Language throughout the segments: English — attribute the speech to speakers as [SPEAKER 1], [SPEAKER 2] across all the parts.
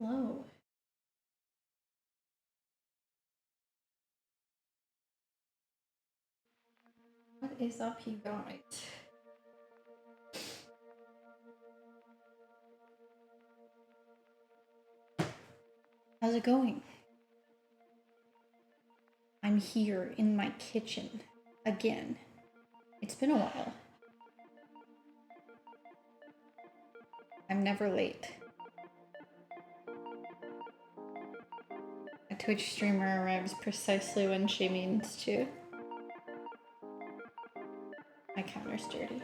[SPEAKER 1] Hello. What is up, you guys? How's it going? I'm here in my kitchen again. It's been a while. I'm never late. A Twitch streamer arrives precisely when she means to. My counter's dirty.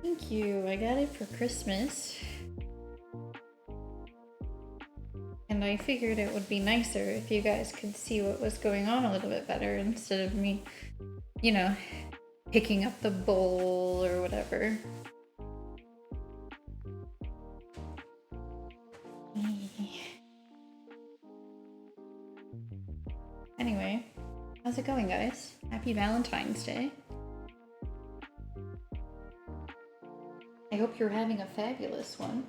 [SPEAKER 1] Thank you. I got it for Christmas. And I figured it would be nicer if you guys could see what was going on a little bit better instead of me, you know, picking up the bowl or whatever. Anyway, how's it going, guys? Happy Valentine's Day. I hope you're having a fabulous one.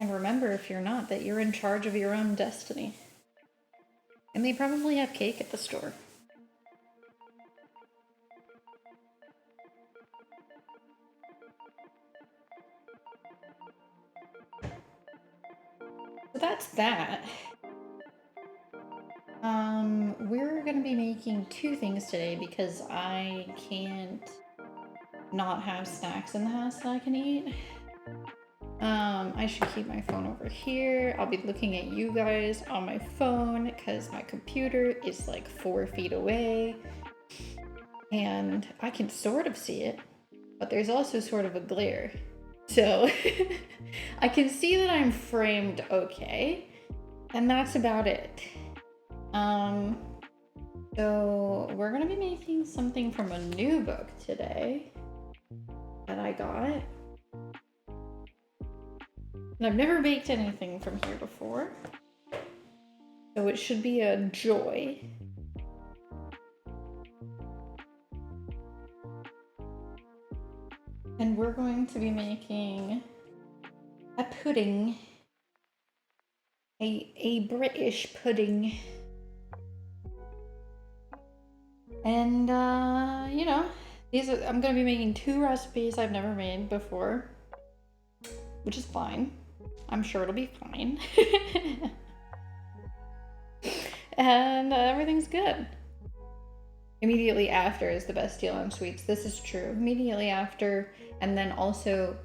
[SPEAKER 1] And remember, if you're not, that you're in charge of your own destiny. And they probably have cake at the store. So that's that. We're gonna be making two things today because I can't not have snacks in the house that I can eat. I should keep my phone over here. I'll be looking at you guys on my phone because my computer is like 4 feet away. And I can sort of see it, but there's also sort of a glare. So I can see that I'm framed okay, and that's about it. So we're gonna be making something from a new book today that I got. And I've never baked anything from here before, so it should be a joy. And we're going to be making a pudding, a British pudding. And, you know, I'm gonna be making 2 recipes I've never made before, which is fine. I'm sure it'll be fine. And everything's good. Immediately after is the best deal on sweets. This is true. Immediately after, and then also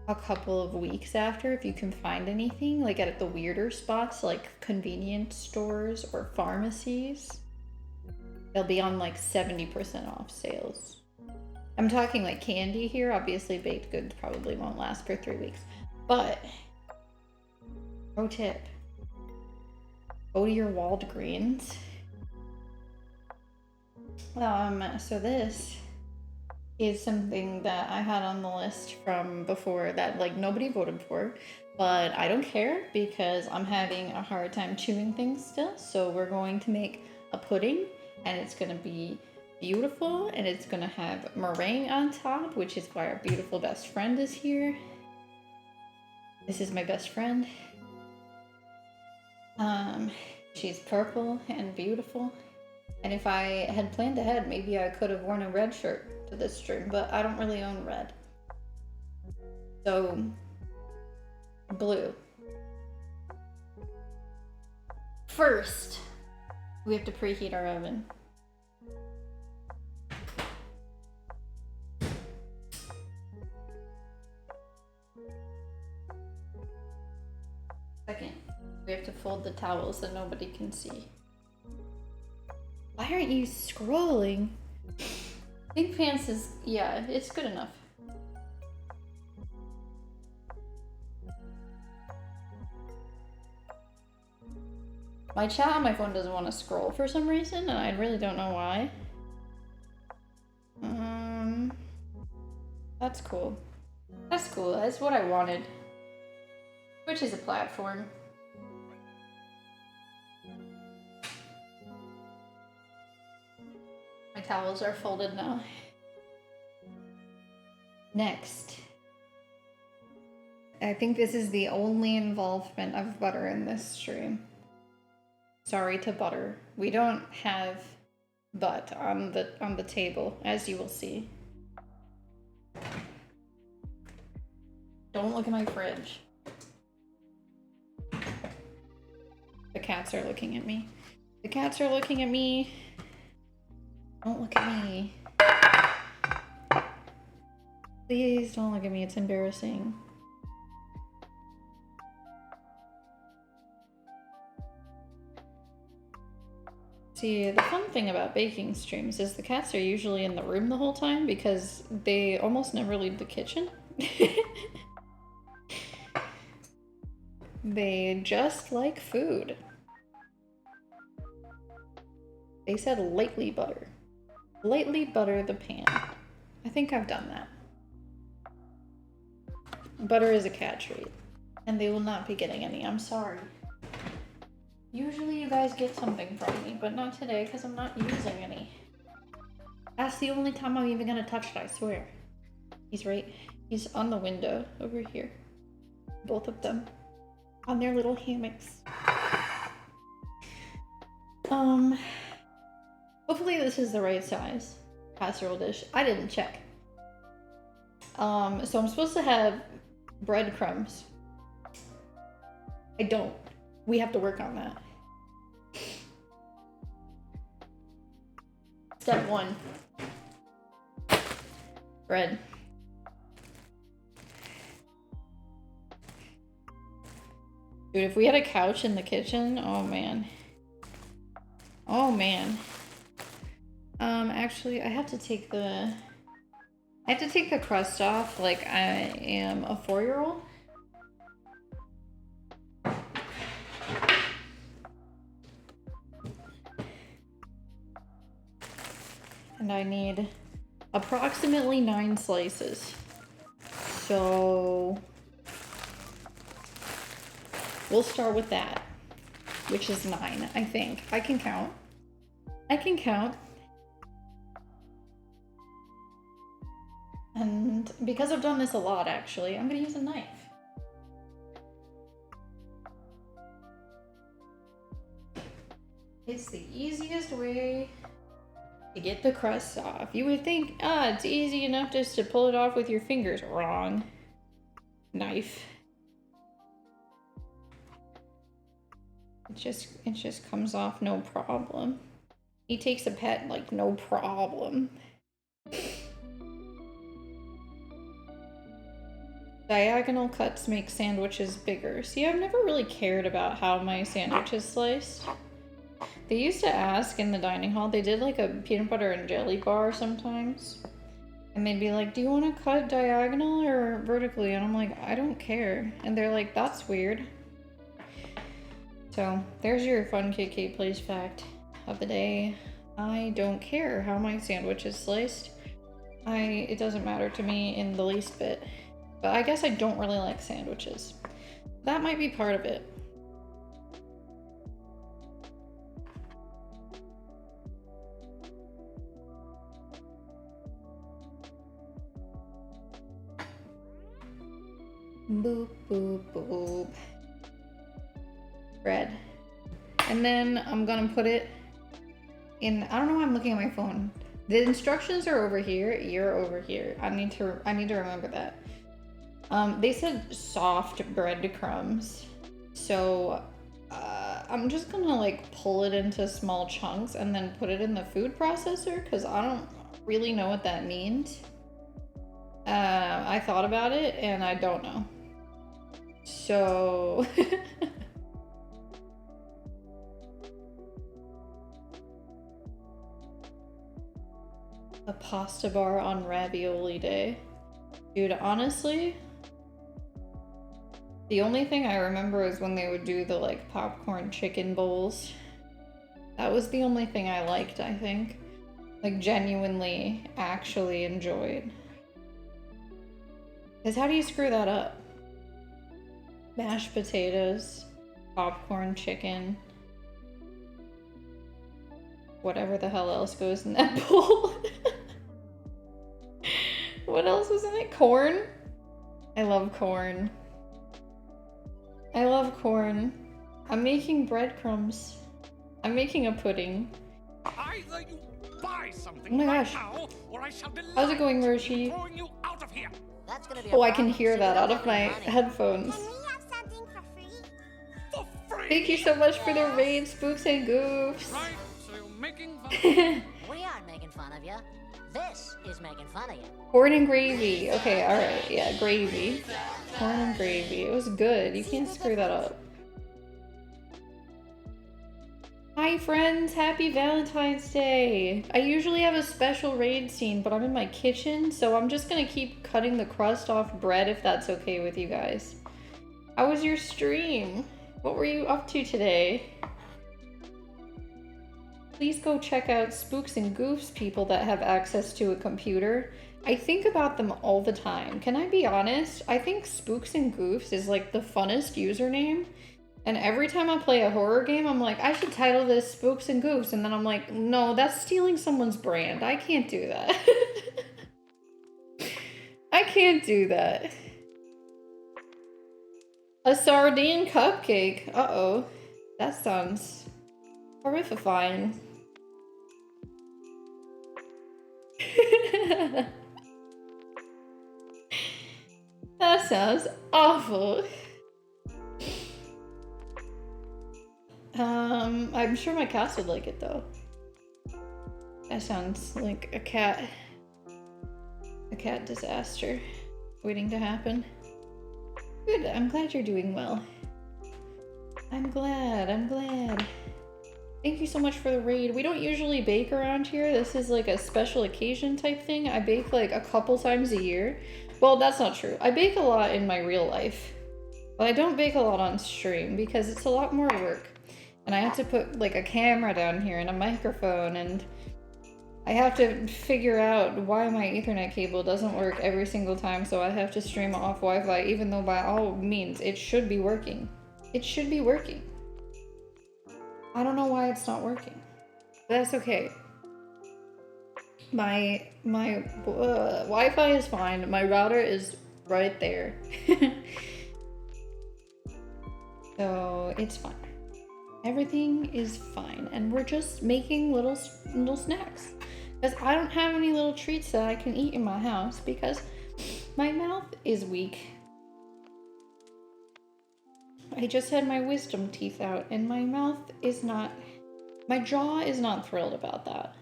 [SPEAKER 1] a couple of weeks after, if you can find anything, like at the weirder spots, like convenience stores or pharmacies. They'll be on like 70% off sales. I'm talking like candy here. Obviously, baked goods probably won't last for 3 weeks. But, pro tip, go to your Walgreens. So this is something that I had on the list from before that like nobody voted for, but I don't care because I'm having a hard time chewing things still. So we're going to make a pudding, and it's gonna be beautiful, and it's gonna have meringue on top, which is why our beautiful best friend is here. This is my best friend. She's purple and beautiful. And if I had planned ahead, maybe I could have worn a red shirt to this stream, but I don't really own red. So, blue. First, we have to preheat our oven. Second, we have to fold the towels so nobody can see. Why aren't you scrolling? Pink Pants is, yeah, it's good enough. My chat on my phone doesn't want to scroll for some reason, and I really don't know why. That's cool. That's cool. That's what I wanted. Which is a platform. My towels are folded now. Next. I think this is the only involvement of butter in this stream. Sorry to butter. We don't have butt on the table, as you will see. Don't look at my fridge. The cats are looking at me. The cats are looking at me. Don't look at me. Please don't look at me, it's embarrassing. See, the fun thing about baking streams is the cats are usually in the room the whole time because they almost never leave the kitchen. They just like food. They said lightly butter. Lightly butter the pan. I think I've done that. Butter is a cat treat. And they will not be getting any, I'm sorry. Usually you guys get something from me, but not today because I'm not using any. That's the only time I'm even gonna touch it, I swear. He's on the window over here. Both of them. On their little hammocks. Hopefully this is the right size casserole dish. I didn't check. So I'm supposed to have breadcrumbs. I don't. We have to work on that. Step 1. Bread. Dude, if we had a couch in the kitchen, oh man. Oh man. Actually, I have to take the crust off like I am a 4-year-old. And I need approximately 9 slices. So we'll start with that, which is 9, I think. I can count. I can count. And because I've done this a lot, actually, I'm gonna use a knife. It's the easiest way to get the crust off. You would think, it's easy enough just to pull it off with your fingers. Wrong. Knife. It just comes off no problem. He takes a pet like no problem. Diagonal cuts make sandwiches bigger. See, I've never really cared about how my sandwich is sliced. They used to ask in the dining hall, they did like a peanut butter and jelly bar sometimes. And they'd be like, do you want to cut diagonal or vertically? And I'm like, I don't care. And they're like, that's weird. So there's your fun KK Plays fact of the day. I don't care how my sandwich is sliced. It doesn't matter to me in the least bit. But I guess I don't really like sandwiches. That might be part of it. Boop, boop, boop. Bread. And then I'm gonna put it in, I don't know why I'm looking at my phone. The instructions are over here, you're over here. I need to remember that. They said soft breadcrumbs. So I'm just gonna like pull it into small chunks and then put it in the food processor because I don't really know what that means. I thought about it and I don't know. So a pasta bar on ravioli day. Dude, honestly, the only thing I remember is when they would do the like popcorn chicken bowls. That was the only thing I liked, I think. Like genuinely, actually enjoyed. Because how do you screw that up? Mashed potatoes, popcorn, chicken, whatever the hell else goes in that bowl. What else was in it? Corn? I love corn. I love corn. I'm making breadcrumbs. I'm making a pudding.
[SPEAKER 2] Either you buy something
[SPEAKER 1] Oh my
[SPEAKER 2] right
[SPEAKER 1] gosh.
[SPEAKER 2] now, or I shall
[SPEAKER 1] How's it going, Roshi?
[SPEAKER 2] throwing you out of here.
[SPEAKER 3] That's gonna be
[SPEAKER 1] Oh,
[SPEAKER 3] a
[SPEAKER 1] I can
[SPEAKER 3] problem.
[SPEAKER 1] hear
[SPEAKER 3] See,
[SPEAKER 1] that
[SPEAKER 3] we
[SPEAKER 1] out
[SPEAKER 3] don't
[SPEAKER 1] of
[SPEAKER 3] have
[SPEAKER 1] my
[SPEAKER 3] any money.
[SPEAKER 1] headphones.
[SPEAKER 4] Can we have something for free?
[SPEAKER 2] For free.
[SPEAKER 1] Thank you so much for the raid, Spooks and Goofs.
[SPEAKER 2] Right, so you're making fun.
[SPEAKER 3] We aren't making fun of you. This is making fun of you.
[SPEAKER 1] Corn and gravy. Okay, alright. Yeah, gravy. Corn and gravy. It was good. You can't screw that up. Hi friends, happy Valentine's Day! I usually have a special raid scene, but I'm in my kitchen, so I'm just gonna keep cutting the crust off bread if that's okay with you guys. How was your stream? What were you up to today? Please go check out Spooks and Goofs, people that have access to a computer. I think about them all the time. Can I be honest? I think Spooks and Goofs is like the funnest username. And every time I play a horror game, I'm like, I should title this Spooks and Goofs. And then I'm like, no, that's stealing someone's brand. I can't do that. I can't do that. A sardine cupcake. Uh-oh. That sounds horrifying. That sounds awful. I'm sure my cats would like it though. That sounds like a cat disaster waiting to happen. Good, I'm glad you're doing well. I'm glad. Thank you so much for the raid. We don't usually bake around here. This is like a special occasion type thing. I bake like a couple times a year. Well, that's not true. I bake a lot in my real life. But I don't bake a lot on stream because it's a lot more work. And I have to put like a camera down here and a microphone, and I have to figure out why my Ethernet cable doesn't work every single time, so I have to stream off Wi-Fi, even though by all means it should be working. It should be working. I don't know why it's not working. But that's okay. My Wi-Fi is fine. My router is right there. So it's fine. Everything is fine, and we're just making little snacks. Because I don't have any little treats that I can eat in my house because my mouth is weak. I just had my wisdom teeth out, and my mouth is not... My jaw is not thrilled about that.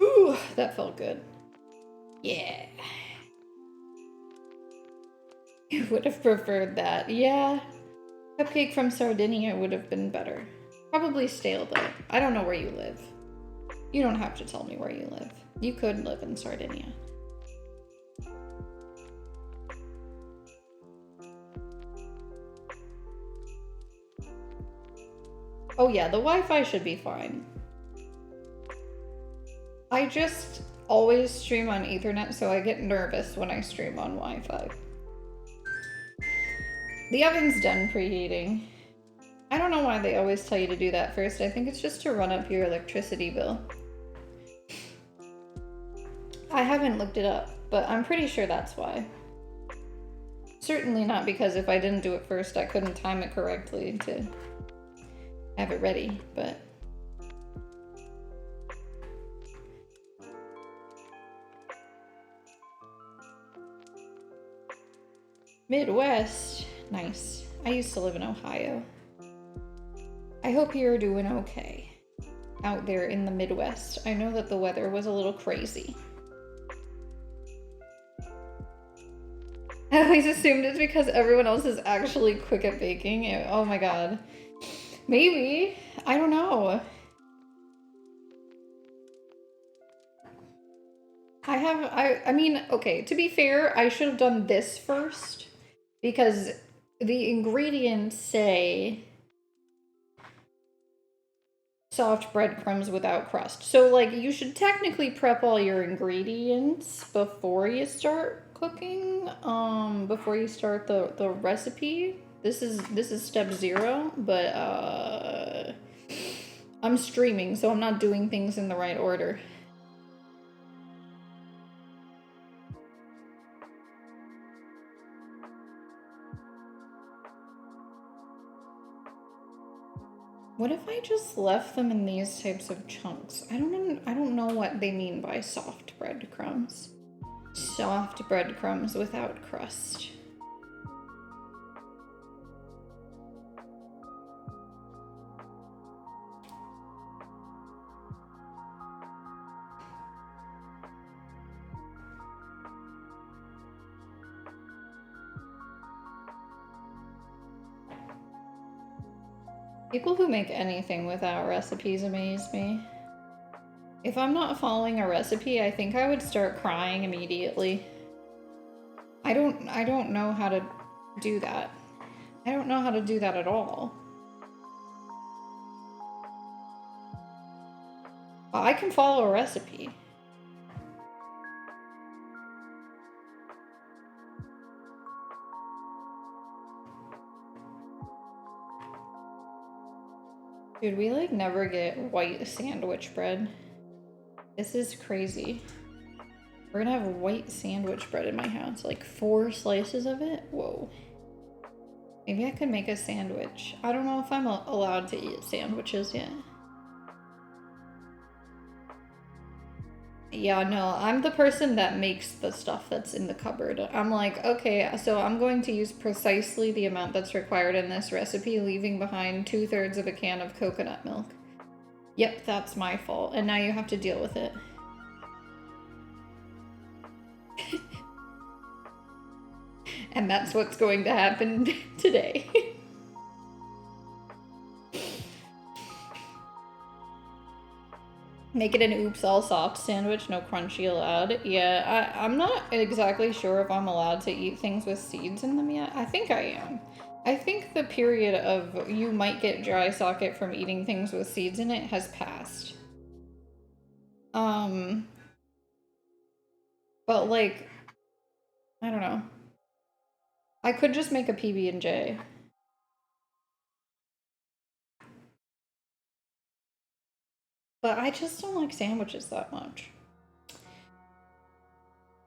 [SPEAKER 1] Ooh, that felt good. Yeah. I would have preferred that. Yeah. Cupcake from Sardinia would have been better. Probably stale though. I don't know where you live. You don't have to tell me where you live. You could live in Sardinia. Oh yeah, the Wi-Fi should be fine. I just always stream on Ethernet, so I get nervous when I stream on Wi-Fi. The oven's done preheating. I don't know why they always tell you to do that first. I think it's just to run up your electricity bill. I haven't looked it up, but I'm pretty sure that's why. Certainly not because if I didn't do it first, I couldn't time it correctly to have it ready, but... Midwest. Nice. I used to live in Ohio. I hope you're doing okay out there in the Midwest. I know that the weather was a little crazy. I always assumed it's because everyone else is actually quick at baking. Oh my god. Maybe. I don't know. I mean, okay, to be fair, I should have done this first because the ingredients say soft breadcrumbs without crust. So like you should technically prep all your ingredients before you start cooking, before you start the recipe. This is step 0, but I'm streaming, so I'm not doing things in the right order. What if I just left them in these types of chunks? I don't know what they mean by soft breadcrumbs. Soft breadcrumbs without crust. People who make anything without recipes amaze me. If I'm not following a recipe, I think I would start crying immediately. I don't know how to do that. I don't know how to do that at all. I can follow a recipe. Dude, we like never get white sandwich bread. This is crazy. We're gonna have white sandwich bread in my house. Like 4 slices of it? Whoa. Maybe I could make a sandwich. I don't know if I'm allowed to eat sandwiches yet. Yeah, no, I'm the person that makes the stuff that's in the cupboard. I'm like, okay, so I'm going to use precisely the amount that's required in this recipe, leaving behind 2/3 of a can of coconut milk. Yep, that's my fault, and now you have to deal with it. And that's what's going to happen today. Make it an oops all soft sandwich, no crunchy allowed. Yeah, I'm not exactly sure if I'm allowed to eat things with seeds in them yet. I think I am. I think the period of you might get dry socket from eating things with seeds in it has passed. But like, I don't know. I could just make a PB&J. But I just don't like sandwiches that much.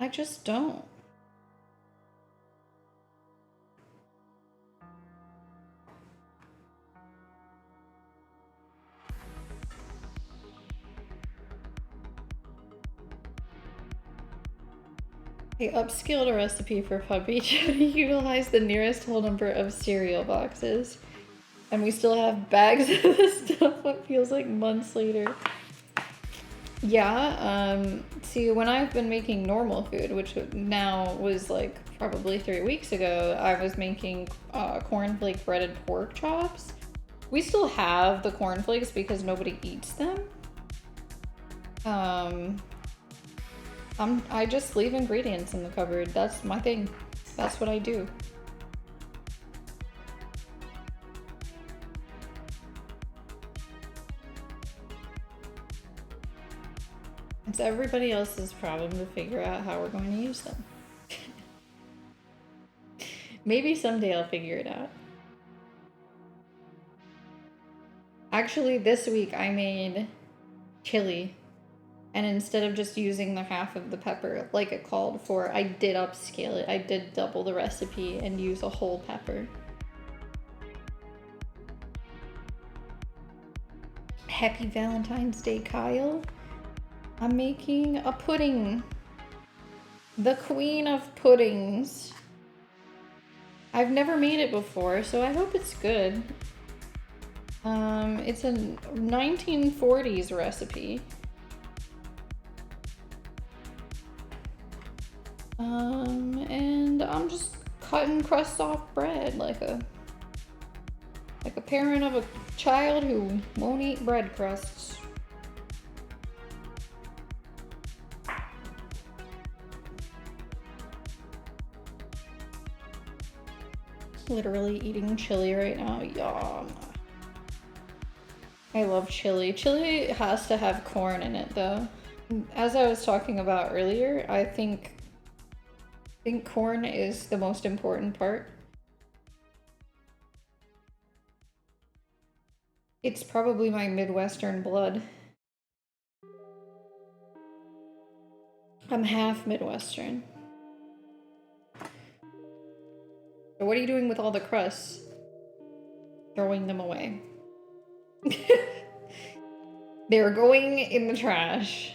[SPEAKER 1] I just don't. I upscaled a recipe for puppy to utilize the nearest whole number of cereal boxes. And we still have bags of this stuff, what feels like months later. Yeah, see, when I've been making normal food, which now was like probably 3 weeks ago, I was making cornflake breaded pork chops. We still have the cornflakes because nobody eats them. I just leave ingredients in the cupboard. That's my thing. That's what I do. It's everybody else's problem to figure out how we're going to use them. Maybe someday I'll figure it out. Actually, this week I made chili. And instead of just using the half of the pepper like it called for, I did upscale it. I did double the recipe and use a whole pepper. Happy Valentine's Day, Kyle. I'm making a pudding. The queen of puddings. I've never made it before, so I hope it's good. It's a 1940s recipe. And I'm just cutting crusts off bread like a parent of a child who won't eat bread crusts. Literally eating chili right now. Yum. I love chili. Chili has to have corn in it though. As I was talking about earlier, I think corn is the most important part. It's probably my Midwestern blood. I'm half Midwestern. So what are you doing with all the crusts? Throwing them away. They're going in the trash.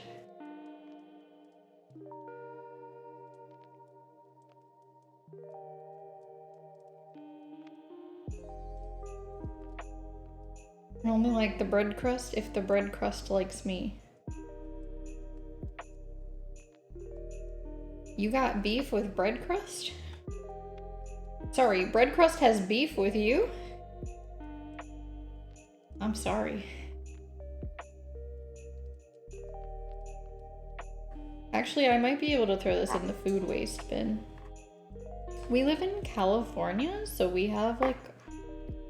[SPEAKER 1] I only like the bread crust if the bread crust likes me. You got beef with bread crust? Sorry, bread crust has beef with you? I'm sorry. Actually, I might be able to throw this in the food waste bin. We live in California, so we have like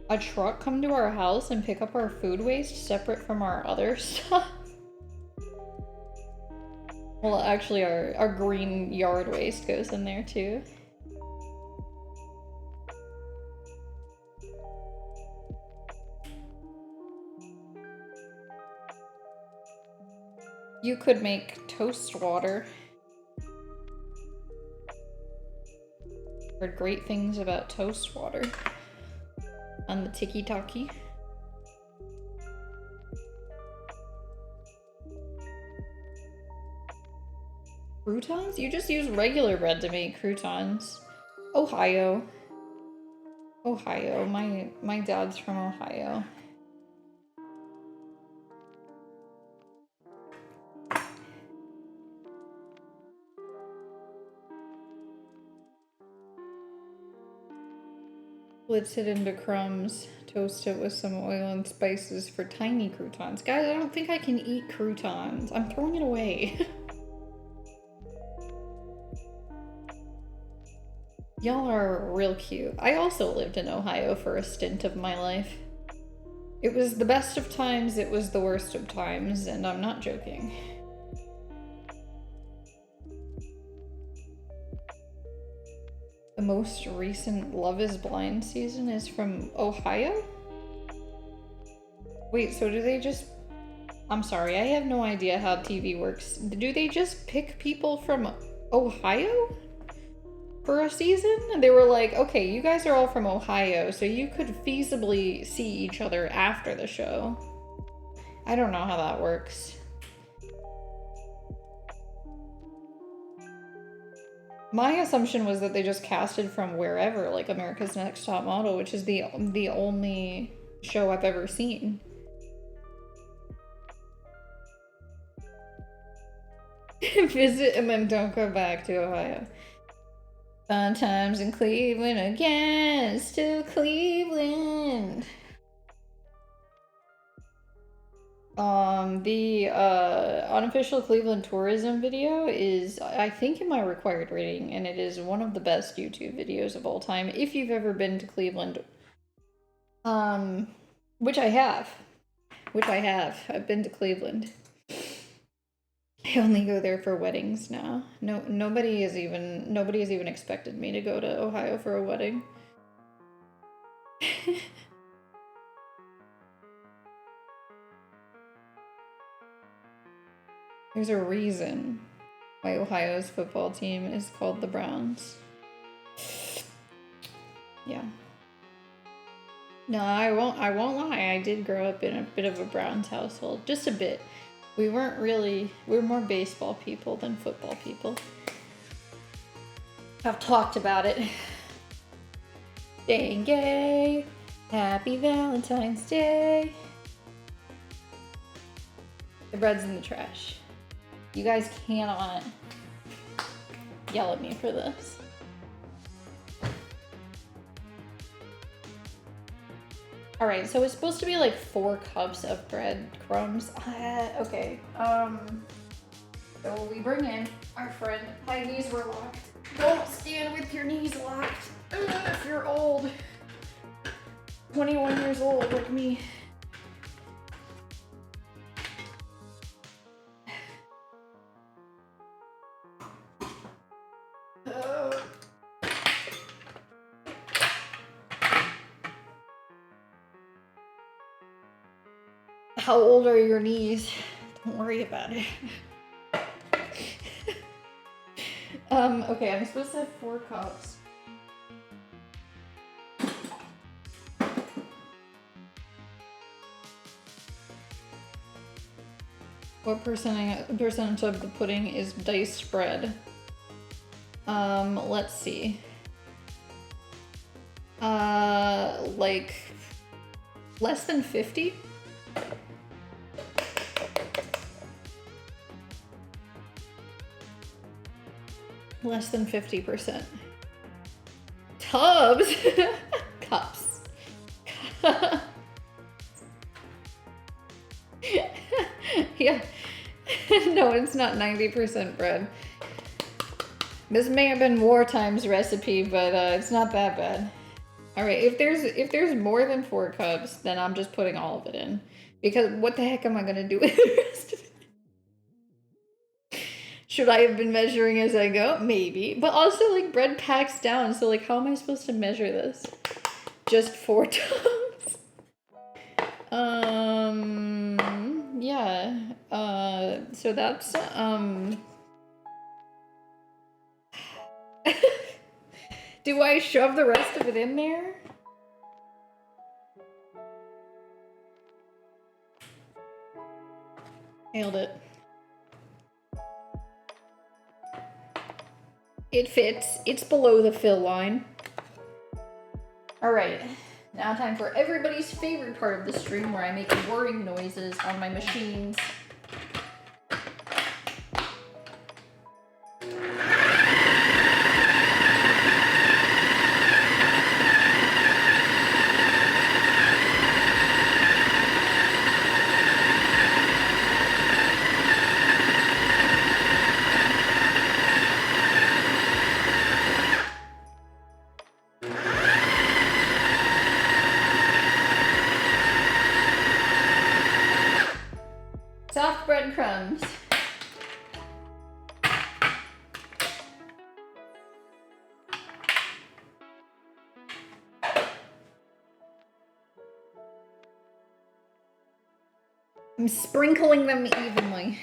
[SPEAKER 1] a truck come to our house and pick up our food waste separate from our other stuff. Well, actually, our green yard waste goes in there too. You could make toast water. Heard great things about toast water on the tiki-taki. Croutons? You just use regular bread to make croutons. Ohio. Ohio. My dad's from Ohio. Splits it into crumbs, toast it with some oil and spices for tiny croutons. Guys, I don't think I can eat croutons. I'm throwing it away. Y'all are real cute. I also lived in Ohio for a stint of my life. It was the best of times, it was the worst of times, and I'm not joking. The most recent Love is Blind season is from Ohio? Wait, so do they just... I'm sorry, I have no idea how TV works. Do they just pick people from Ohio for a season? And they were like, okay, you guys are all from Ohio, so you could feasibly see each other after the show. I don't know how that works. My assumption was that they just casted from wherever, like America's Next Top Model, which is the only show I've ever seen. Visit and then don't go back to Ohio. Fun times in Cleveland again, still Cleveland. The unofficial Cleveland tourism video is, I think, in my required rating, and it is one of the best YouTube videos of all time. If you've ever been to Cleveland, which I have. I've been to Cleveland. I only go there for weddings now. Nobody has even expected me to go to Ohio for a wedding. There's a reason why Ohio's football team is called the Browns. Yeah. No, I won't lie. I did grow up in a bit of a Browns household. Just a bit. We were more baseball people than football people. I've talked about it. Staying gay. Happy Valentine's Day. The bread's in the trash. You guys cannot yell at me for this. All right, so it's supposed to be like 4 cups of breadcrumbs. Okay. So we bring in our friend. My knees were locked. Don't stand with your knees locked if you're old. 21 years old like me. How old are your knees? Don't worry about it. Okay, I'm supposed to have 4 cups. What percentage of the pudding is diced bread? Let's see. Like less than 50? Less than 50%. Tubs? Cups. Yeah. No, it's not 90% bread. This may have been wartime's recipe, but it's not that bad. All right, if there's more than 4 cups, then I'm just putting all of it in. Because what the heck am I gonna do with the rest of it? Should I have been measuring as I go? Maybe. But also, like, bread packs down, so, like, how am I supposed to measure this? Just 4 tubs? Yeah. So that's, do I shove the rest of it in there? Nailed it. It fits. It's below the fill line. Alright. Now time for everybody's favorite part of the stream where I make whirring noises on my machines. Soft breadcrumbs. I'm sprinkling them evenly.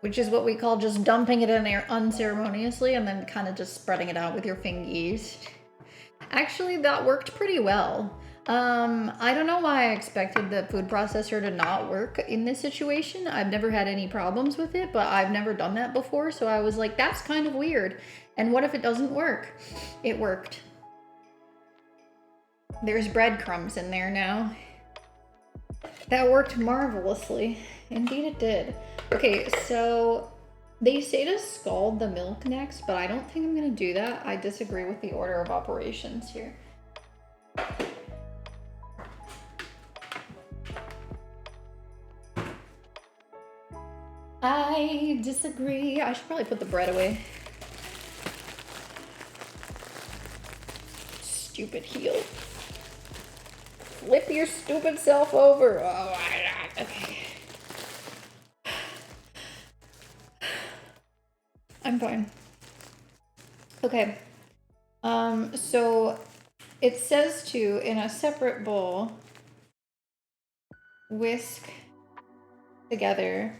[SPEAKER 1] Which is what we call just dumping it in there unceremoniously and then kind of just spreading it out with your fingies. Actually, that worked pretty well. I don't know why I expected the food processor to not work in this situation. I've never had any problems with it, but I've never done that before, so I was like, that's kind of weird. And what if it doesn't work? It worked. There's breadcrumbs in there now. That worked marvelously. Indeed it did. Okay, so they say to scald the milk next, but I don't think I'm gonna do that. I disagree with the order of operations here. I disagree. I should probably put the bread away. Stupid heel. Flip your stupid self over. Oh my god. Okay. I'm fine. Okay. So it says to, in a separate bowl, whisk together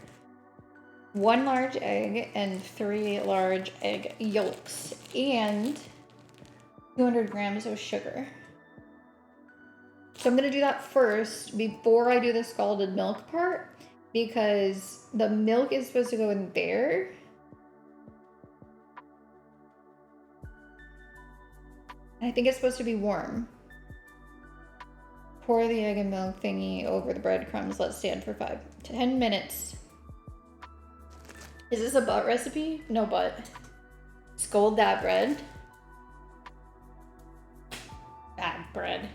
[SPEAKER 1] 1 large egg and 3 large egg yolks and 200 grams of sugar. So I'm gonna do that first before I do the scalded milk part because the milk is supposed to go in there. I think it's supposed to be warm. Pour the egg and milk thingy over the breadcrumbs. Let stand for 10 minutes. Is this a butt recipe? No butt. Scald that bread. Bad bread.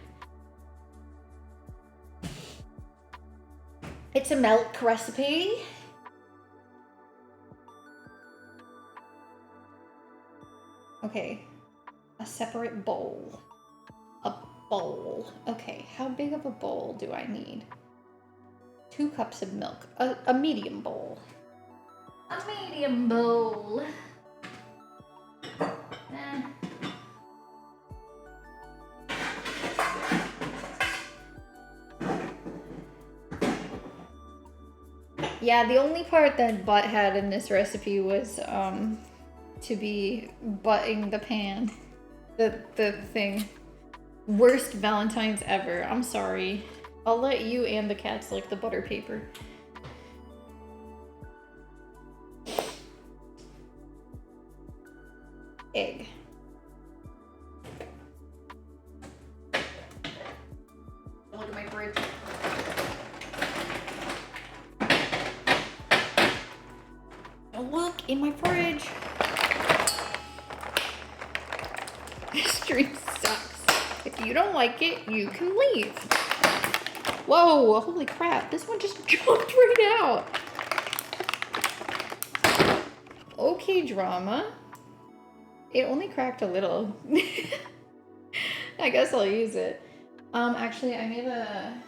[SPEAKER 1] It's a milk recipe. Okay. A separate bowl. A bowl. Okay, how big of a bowl do I need? 2 cups of milk. A medium bowl. A medium bowl. Eh. Yeah, the only part that Butt had in this recipe was to be butting the pan. The thing. Worst Valentine's ever. I'm sorry. I'll let you and the cats lick the butter paper. Egg. Look at my fridge. Don't look in my fridge. This stream sucks. If you don't like it, you can leave. Whoa, holy crap. This one just jumped right out. Okay, drama. It only cracked a little. I guess I'll use it. Actually, I made a...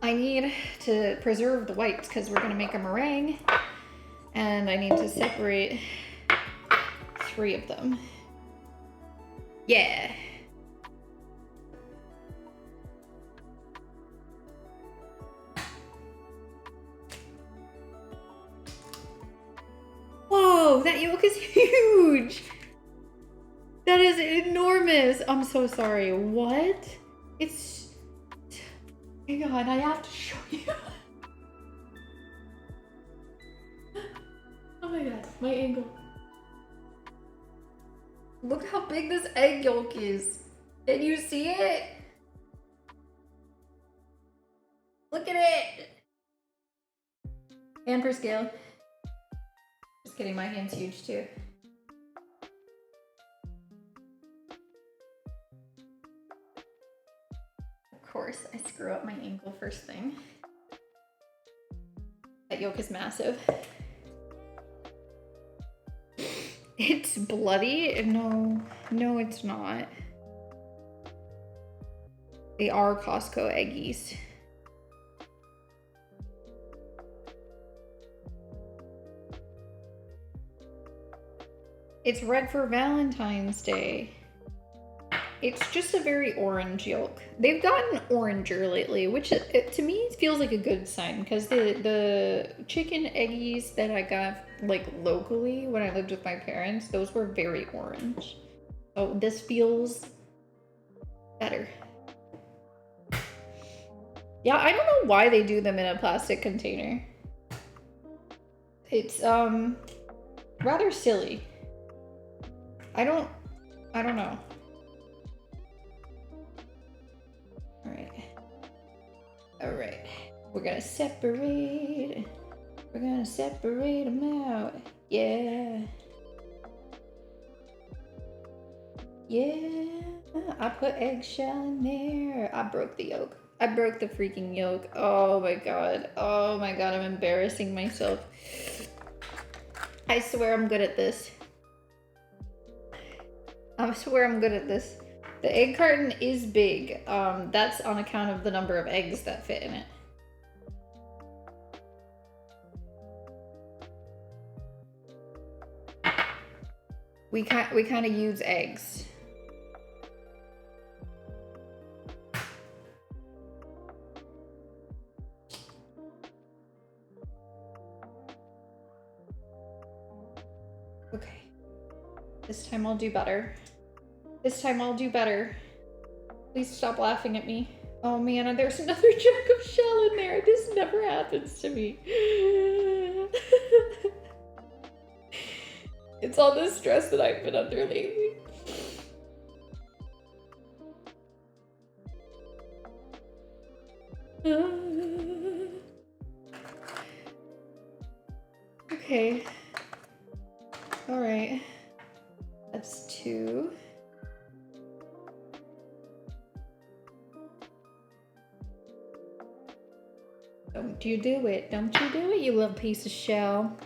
[SPEAKER 1] I need to preserve the whites because we're gonna make a meringue. And I need to separate 3 of them. Yeah. Whoa, that yolk is huge. That is enormous. I'm so sorry. What? It's... Hang on, I have to show you. Oh my god, my angle. Look how big this egg yolk is. Can you see it? Look at it. And for scale. Just kidding, my hand's huge too. Of course, I screw up my angle first thing. That yolk is massive. It's bloody? No, it's not. They are Costco eggies. It's red for Valentine's Day. It's just a very orange yolk. They've gotten oranger lately, which to me feels like a good sign because the chicken eggies that I got like locally when I lived with my parents, those were very orange. So this feels better. Yeah, I don't know why they do them in a plastic container. It's rather silly. I don't know. All right. We're gonna separate them out. Yeah. I put eggshell in there. I broke the yolk. I broke the freaking yolk. Oh my god, I'm embarrassing myself. I swear I'm good at this. The egg carton is big. That's on account of the number of eggs that fit in it. We kind of use eggs. Okay. This time I'll do better. Please stop laughing at me. Oh man, there's another chunk of shell in there. This never happens to me. It's all the stress that I've been under lately. Okay. All right. That's 2. Don't you do it. Don't you do it, you little piece of shell.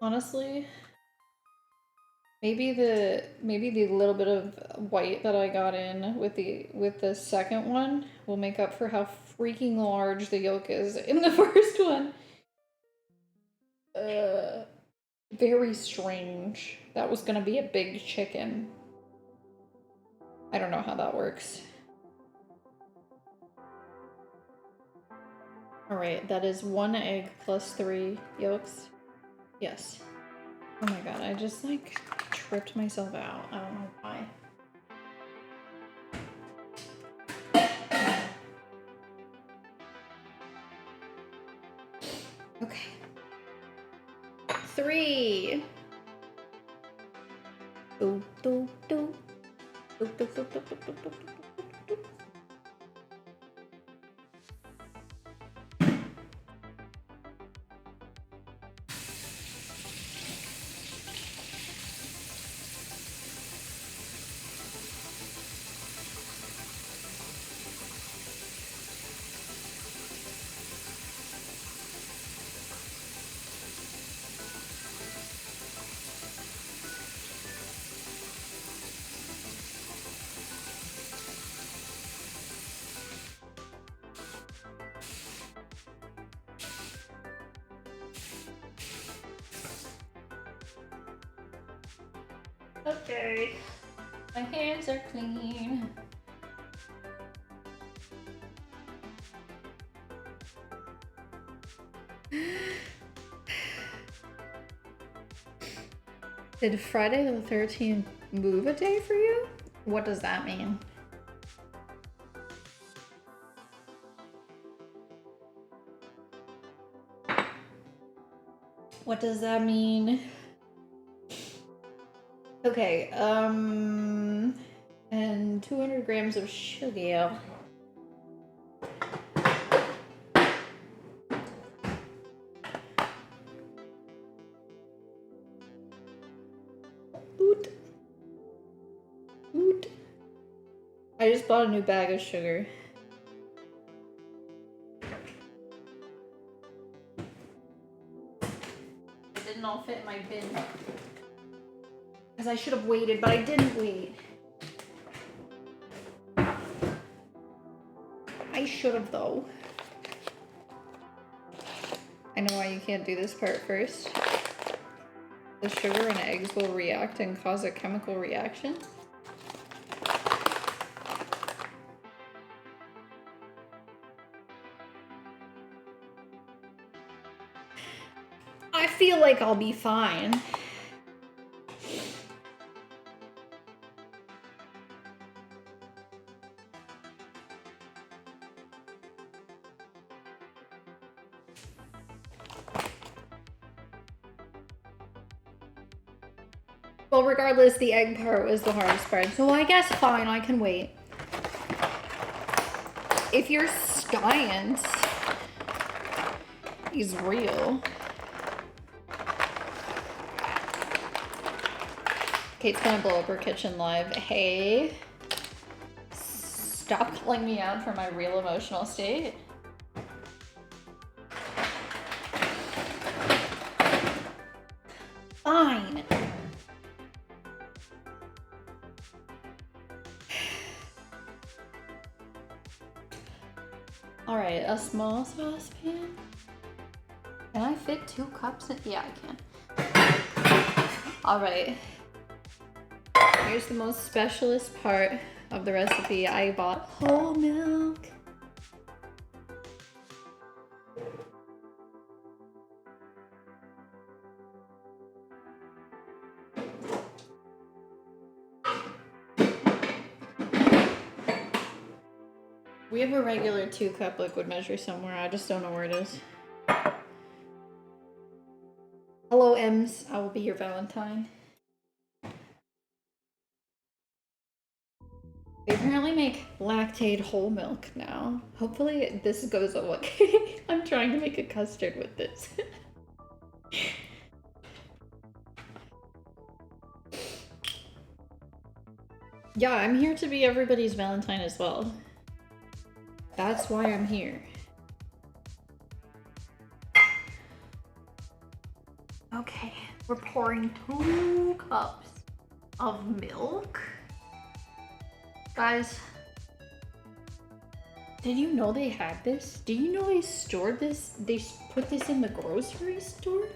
[SPEAKER 1] Honestly, maybe the little bit of white that I got in with the second one will make up for how freaking large the yolk is in the first one. Very strange. That was gonna be a big chicken. I don't know how that works. Alright, that is 1 egg plus 3 yolks. Yes. Oh my god, I just like tripped myself out. I don't know why. Okay. 3. Do, do, do. Do, do, do, do, do, do, do, do. Okay. My hands are clean. Did Friday the 13th move a day for you? What does that mean? What does that mean? Okay, and 200 grams of sugar. Oot. Oot. I just bought a new bag of sugar. It didn't all fit in my bin. Because I should have waited, but I didn't wait. I should have, though. I know why you can't do this part first. The sugar and eggs will react and cause a chemical reaction. I feel like I'll be fine. Well, regardless, the egg part was the hardest part, so I guess fine, I can wait. If your science is real. Kate's gonna blow up her kitchen live. Hey, stop calling me out for my real emotional state. Fine. All right, a small saucepan. Can I fit 2 cups in? Yeah, I can. All right. Here's the most specialist part of the recipe. I bought whole milk. We have a regular 2-cup liquid measure somewhere. I just don't know where it is. Hello, Ems. I will be your Valentine. They apparently make lactate whole milk now. Hopefully this goes okay. I'm trying to make a custard with this. Yeah, I'm here to be everybody's Valentine as well. That's why I'm here. Okay. We're pouring 2 cups of milk. Guys, did you know they had this? Do you know they stored this? They put this in the grocery store?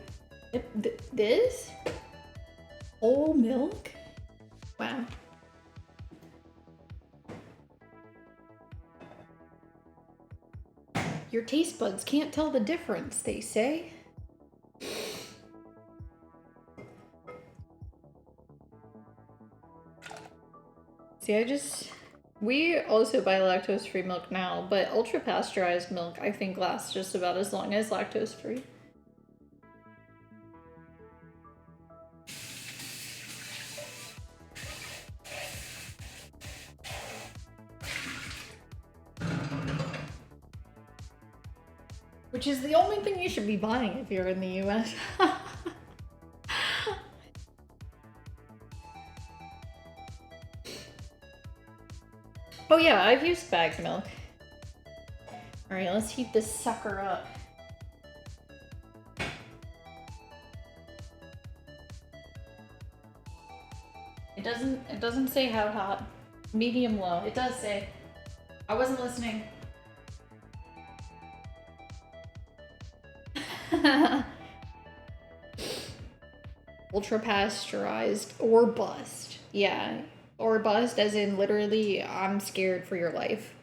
[SPEAKER 1] This? Whole milk? Wow. Your taste buds can't tell the difference, they say. See, we also buy lactose-free milk now, but ultra-pasteurized milk I think lasts just about as long as lactose-free. Which is the only thing you should be buying if you're in the US. Oh yeah, I've used bagged milk. Alright, let's heat this sucker up. It doesn't say how hot. Medium low. It does say. I wasn't listening. Ultra pasteurized or bust. Yeah. Or bust as in literally I'm scared for your life.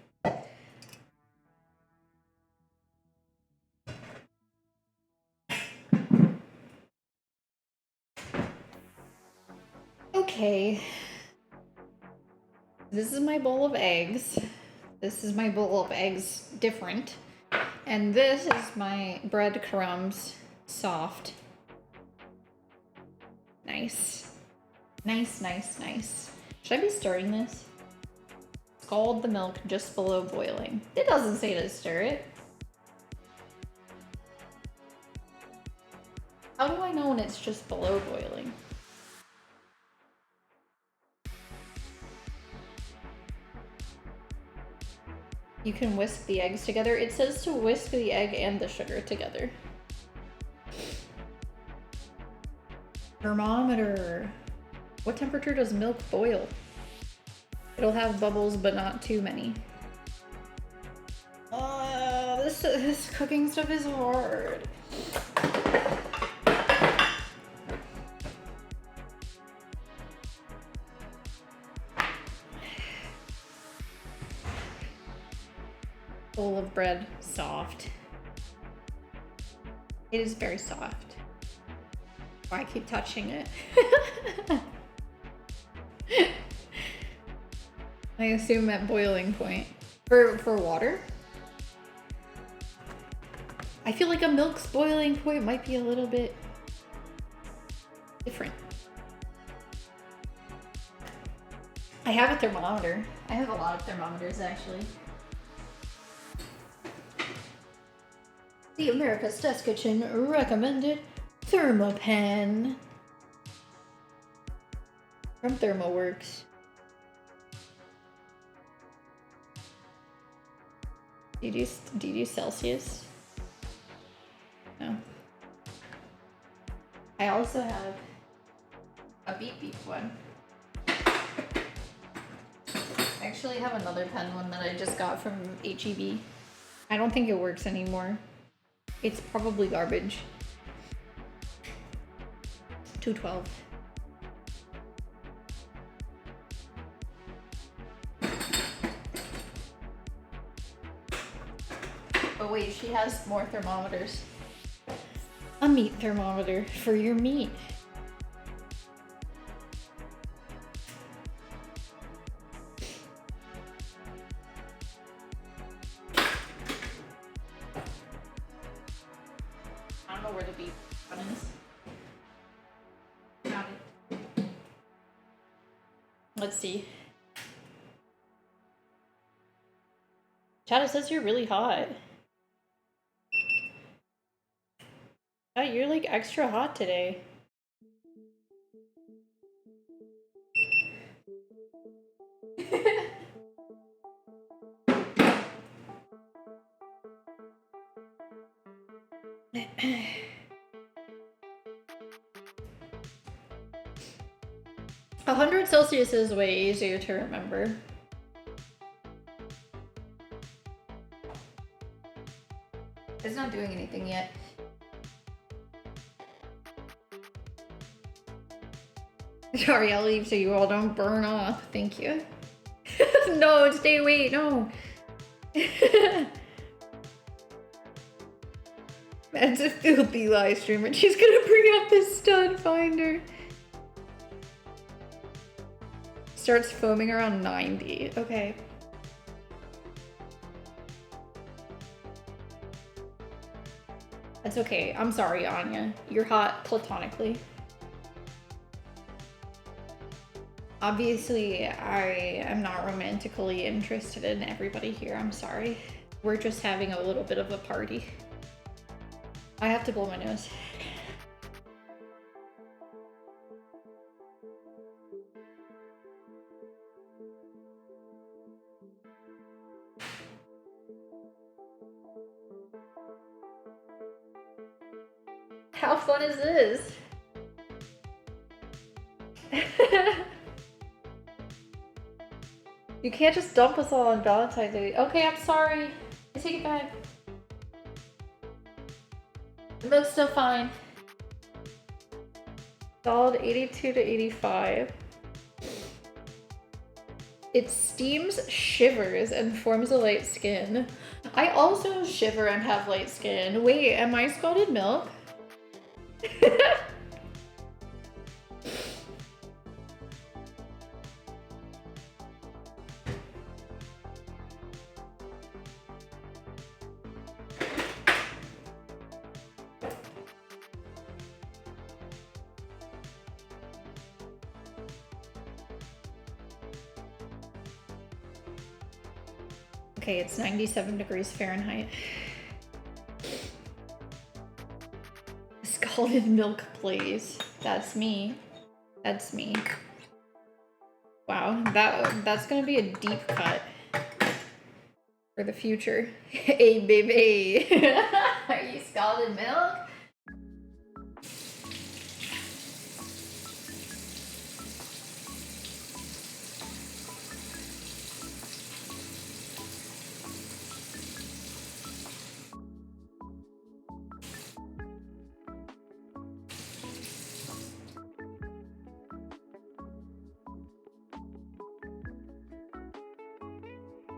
[SPEAKER 1] Okay. This is my bowl of eggs. This is my bowl of eggs different. And this is my breadcrumbs soft. Nice. Nice, nice, nice. Should I be stirring this? Scald the milk just below boiling. It doesn't say to stir it. How do I know when it's just below boiling? You can whisk the eggs together. It says to whisk the egg and the sugar together. Thermometer. What temperature does milk boil? It'll have bubbles, but not too many. This cooking stuff is hard. Bowl of bread, soft. It is very soft. I keep touching it. I assume at boiling point. For water? I feel like a milk's boiling point might be a little bit different. I have a thermometer. I have a lot of thermometers actually. The America's Test Kitchen recommended Thermopen from ThermoWorks. Do you do Celsius? No. I also have a beep beep one. I actually have another pen one that I just got from HEB. I don't think it works anymore. It's probably garbage. 212. Oh wait, she has more thermometers. A meat thermometer for your meat. I don't know where the beef one is. Found it. Let's see. Chad, it says you're really hot. Oh, you're like extra hot today. 100 Celsius is way easier to remember. It's not doing anything yet. Sorry, I'll leave so you all don't burn off. Thank you. No, stay away. No. That's a filthy live stream, and she's gonna bring up this stud finder. Starts foaming around 90. Okay. That's okay. I'm sorry, Anya. You're hot platonically. Obviously, I am not romantically interested in everybody here. I'm sorry. We're just having a little bit of a party. I have to blow my nose. How fun is this? You can't just dump us all on Valentine's Day. Okay, I'm sorry. I take it back. The milk's still fine. Solid 82 to 85. It steams, shivers, and forms a light skin. I also shiver and have light skin. Wait, am I scalded milk? Okay, it's 97 degrees Fahrenheit. Scalded milk, please. That's me. That's me. Wow, that's gonna be a deep cut for the future. Hey, baby. Are you scalded milk?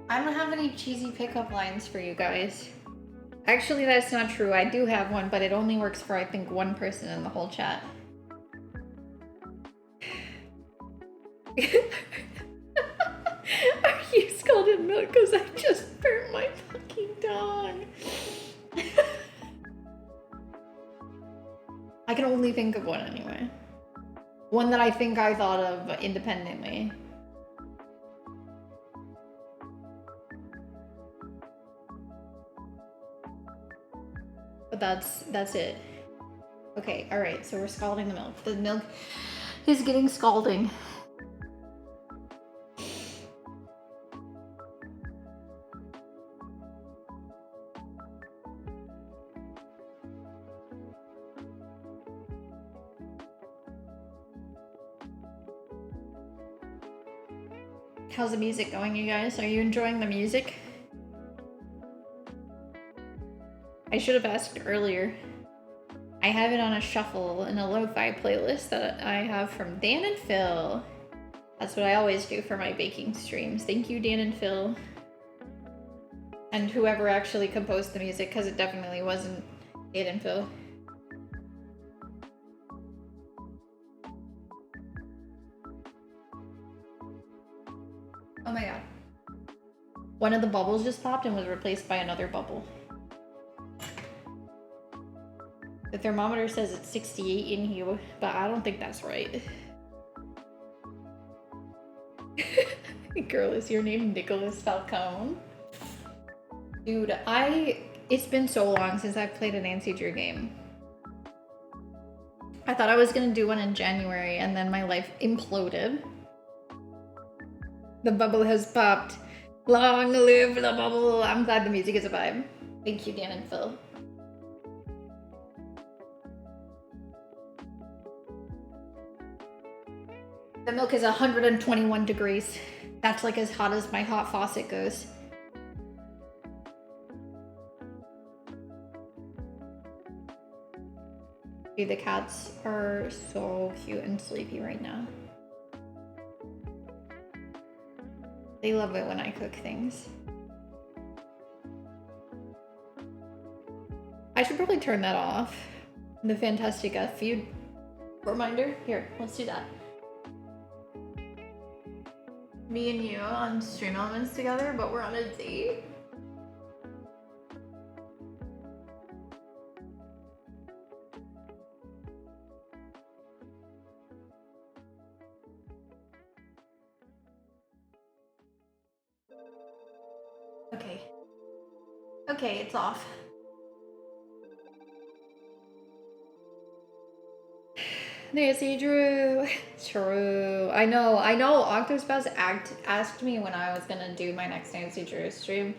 [SPEAKER 1] I don't have any cheesy pickup lines for you guys. Actually, that's not true. I do have one, but it only works for, I think, one person in the whole chat. Are you scalded milk? Because I just burnt my fucking dog. I can only think of one anyway. One that I think I thought of independently. But that's it. Okay, alright, so we're scalding the milk. The milk is getting scalding. How's the music going, you guys? Are you enjoying the music? I should have asked earlier. I have it on a shuffle in a lo-fi playlist that I have from Dan and Phil. That's what I always do for my baking streams. Thank you, Dan and Phil. And whoever actually composed the music, because it definitely wasn't Dan and Phil. Oh my god. One of the bubbles just popped and was replaced by another bubble. The thermometer says it's 68 in here, but I don't think that's right. Girl, is your name Nicholas Falcone? Dude, it's been so long since I've played a Nancy Drew game. I thought I was gonna do one in January and then my life imploded. The bubble has popped. Long live the bubble. I'm glad the music is a vibe. Thank you, Dan and Phil. The milk is 121 degrees. That's like as hot as my hot faucet goes. Dude, the cats are so cute and sleepy right now. They love it when I cook things. I should probably turn that off. The Fantastica feud reminder. Here, let's do that. Me and you on stream elements together, but we're on a date. Okay. Okay, it's off. Nancy Drew. True. I know. Octospouse asked me when I was gonna do my next Nancy Drew stream,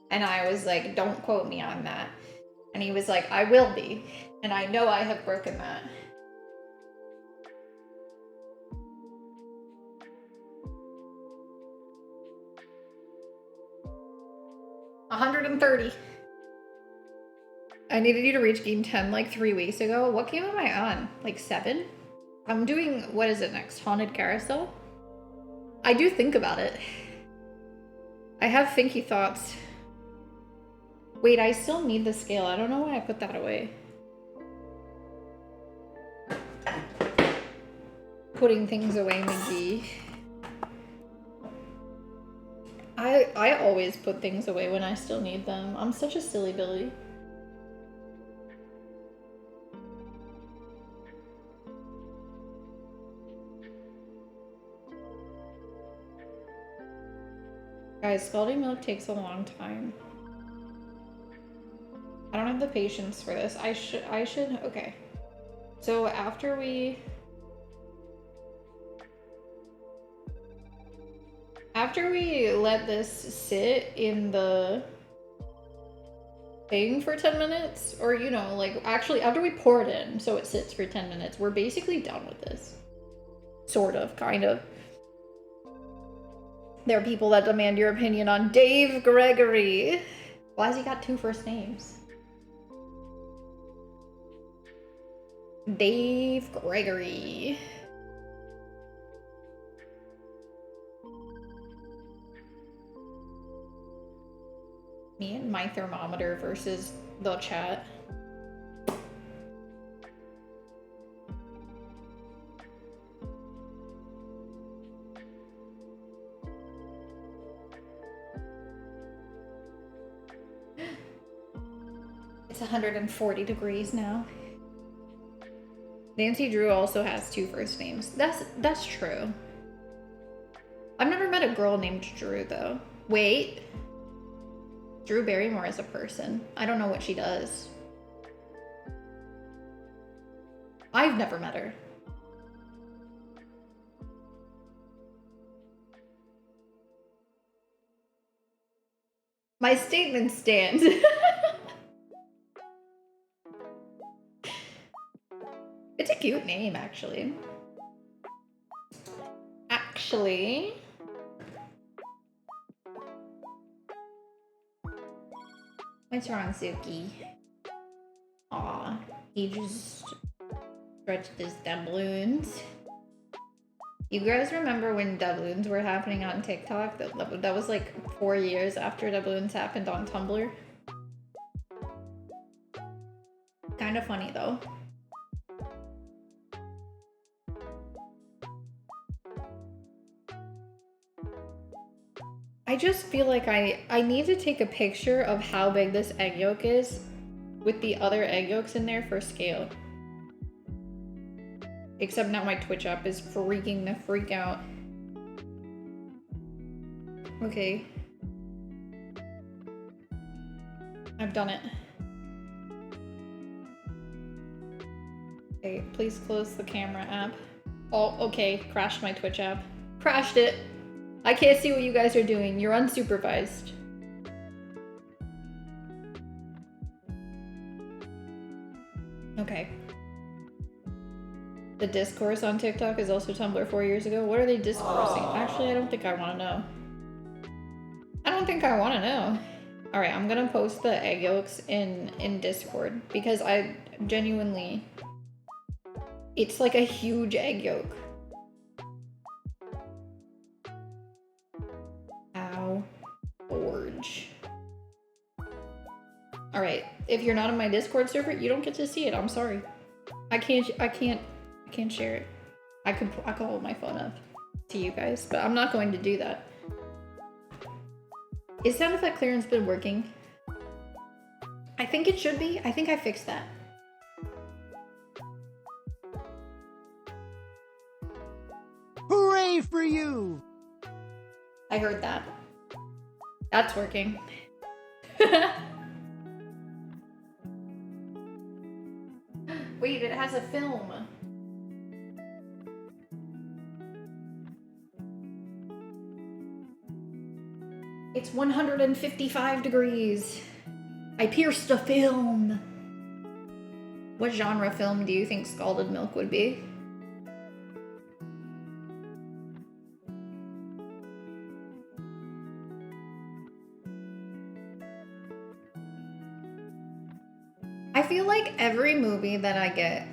[SPEAKER 1] and I was like, don't quote me on that. And he was like, I will be. And I know I have broken that. $130. I needed you to reach game 10 like 3 weeks ago. What game am I on? Like 7? I'm doing, what is it next? Haunted Carousel? I do think about it. I have thinky thoughts. Wait, I still need the scale. I don't know why I put that away. Putting things away, McGee. I always put things away when I still need them. I'm such a silly Billy. Guys, scalding milk takes a long time. I don't have the patience for this. I should, okay. So after we let this sit in the thing for 10 minutes, or you know, like actually after we pour it in so it sits for 10 minutes, we're basically done with this. Sort of, kind of. There are people that demand your opinion on Dave Gregory. Why has he got 2 first names? Dave Gregory. Me and my thermometer versus the chat. It's 140 degrees now. Nancy Drew also has 2 first names. That's true. I've never met a girl named Drew though. Wait. Drew Barrymore is a person. I don't know what she does. I've never met her. My statement stands. It's a cute name, actually. What's wrong, Suki? Aw, he just stretched his doubloons. You guys remember when doubloons were happening on TikTok? That was like 4 years after doubloons happened on Tumblr. Kind of funny though. I just feel like I need to take a picture of how big this egg yolk is with the other egg yolks in there for scale. Except now my Twitch app is freaking the freak out. Okay. I've done it. Okay, please close the camera app. Oh, okay, crashed my Twitch app. Crashed it. I can't see what you guys are doing. You're unsupervised. Okay. The discourse on TikTok is also Tumblr 4 years ago. What are they discoursing? Actually, I don't think I want to know. I don't think I want to know. All right, I'm gonna post the egg yolks in Discord because I genuinely, it's like a huge egg yolk. Ow, Forge. All right, if you're not on my Discord server, you don't get to see it. I'm sorry. I can't share it. I could hold my phone up to you guys, but I'm not going to do that. Is sound effect clearance been working? I think it should be. I think I fixed that.
[SPEAKER 5] Hooray for you!
[SPEAKER 1] I heard that. That's working. Wait, it has a film. It's 155 degrees. I pierced a film. What genre film do you think Scalded Milk would be? I feel like every movie that I get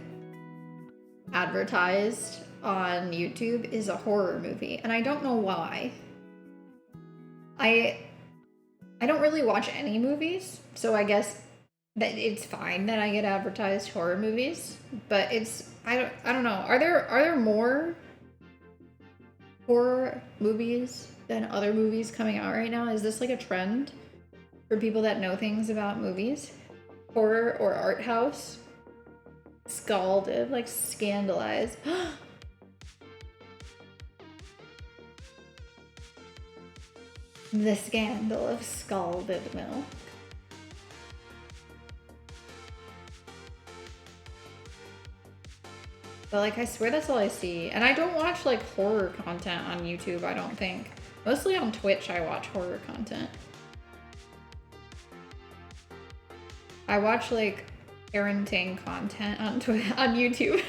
[SPEAKER 1] advertised on YouTube is a horror movie, and I don't know why. I don't really watch any movies, so I guess that it's fine that I get advertised horror movies, but it's I don't know. Are there more horror movies than other movies coming out right now? Is this like a trend for people that know things about movies? Horror or art house? Scalded, like scandalized. The scandal of Scalded Milk. But like, I swear that's all I see. And I don't watch like horror content on YouTube, I don't think. Mostly on Twitch I watch horror content. I watch like parenting content on YouTube.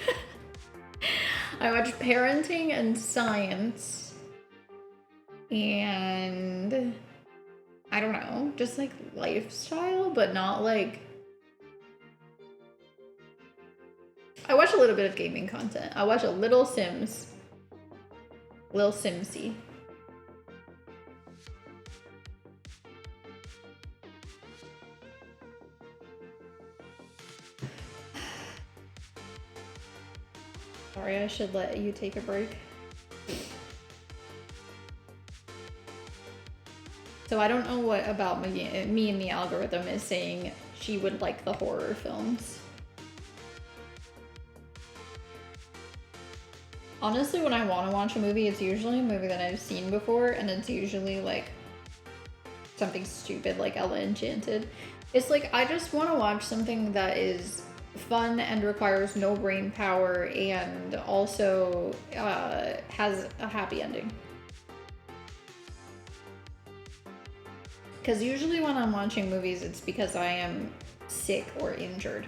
[SPEAKER 1] I watch parenting and science. And I don't know, just like lifestyle, but not like. I watch a little bit of gaming content. I watch a little Sims. Lil Simsy. Sorry, I should let you take a break. So I don't know what about me and the algorithm is saying she would like the horror films. Honestly, when I want to watch a movie, it's usually a movie that I've seen before, and it's usually like something stupid like Ella Enchanted. It's like, I just want to watch something that is fun and requires no brain power and also has a happy ending. Because usually when I'm watching movies, it's because I am sick or injured.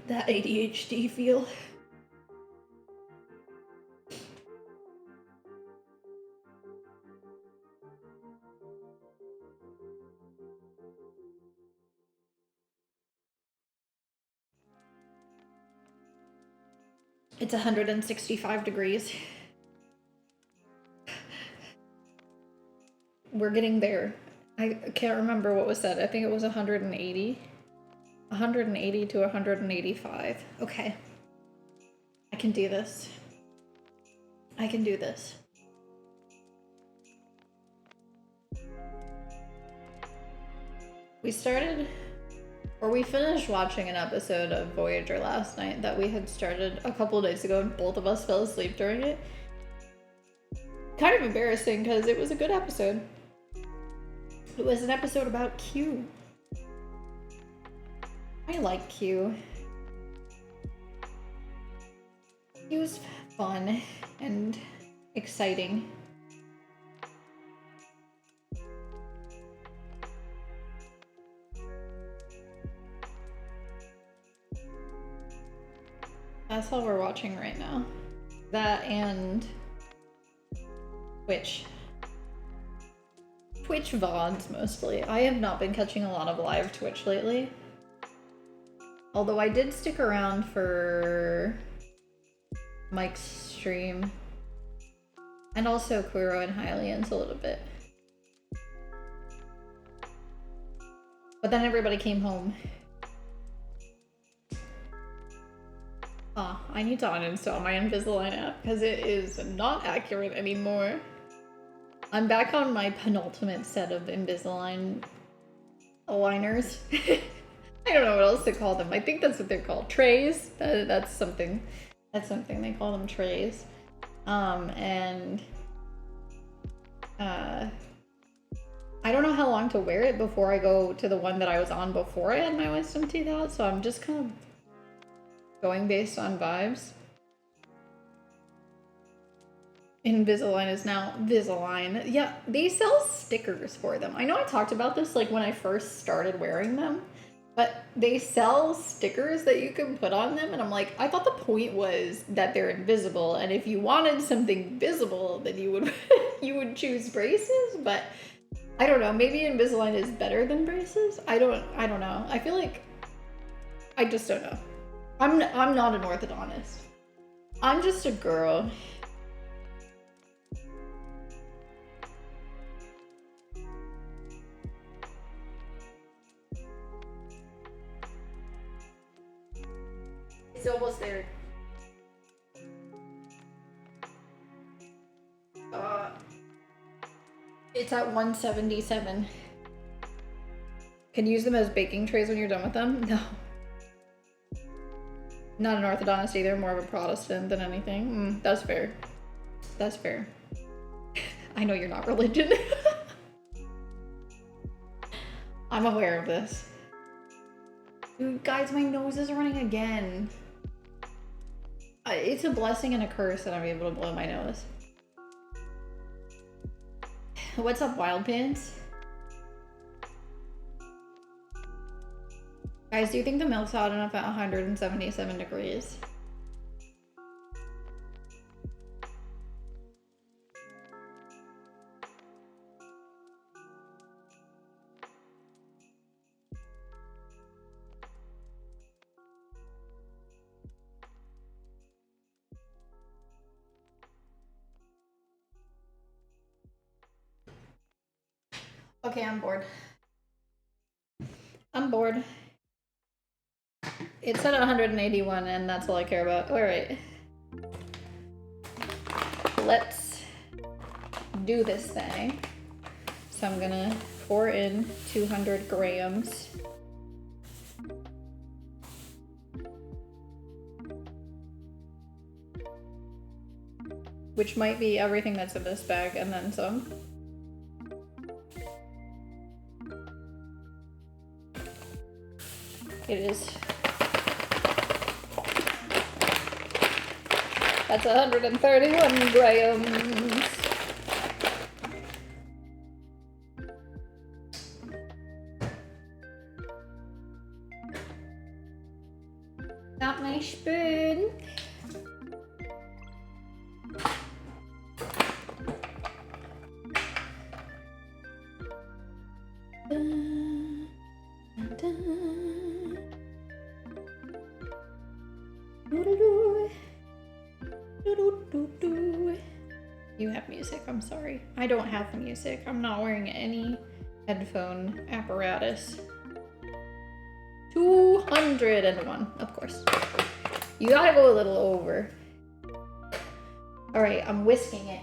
[SPEAKER 1] That ADHD feel. It's 165 degrees. We're getting there. I can't remember what was said. I think it was 180. 180 to 185. Okay. I can do this. I can do this. We finished watching an episode of Voyager last night that we had started a couple days ago, and both of us fell asleep during it. Kind of embarrassing because it was a good episode. It was an episode about Q. I like Q. It was fun and exciting. That's all we're watching right now. That and Twitch. Twitch VODs mostly. I have not been catching a lot of live Twitch lately. Although I did stick around for Mike's stream. And also Kuro and Hylian's a little bit. But then everybody came home. Ah, I need to uninstall my Invisalign app because it is not accurate anymore. I'm back on my penultimate set of Invisalign aligners. I don't know what else to call them. I think that's what they're called. Trays. That's something they call them, trays. I don't know how long to wear it before I go to the one that I was on before I had my wisdom teeth out, so I'm just kind of going based on vibes. Invisalign is now Visalign. Yeah, they sell stickers for them. I know I talked about this like when I first started wearing them, but they sell stickers that you can put on them, and I'm like, I thought the point was that they're invisible, and if you wanted something visible, then you would you would choose braces, but I don't know, maybe Invisalign is better than braces? I don't know. I feel like I just don't know. I'm not an orthodontist. I'm just a girl. It's almost there. It's at 177. Can you use them as baking trays when you're done with them? No. Not an orthodontist either, more of a Protestant than anything. That's fair. That's fair. I know you're not religion. I'm aware of this. Dude, guys, my nose is running again. It's a blessing and a curse that I'm able to blow my nose. What's up, Wild Pants? Guys, do you think the milk's hot enough at 177 degrees? Okay, I'm bored. I'm bored. It's at 181 and that's all I care about. All right. Let's do this thing. So I'm gonna pour in 200 grams. Which might be everything that's in this bag and then some. It is. That's 131 grams. Got my spoon. You have music, I'm sorry. I don't have music. I'm not wearing any headphone apparatus. 201, of course. You gotta go a little over. All right, I'm whisking it.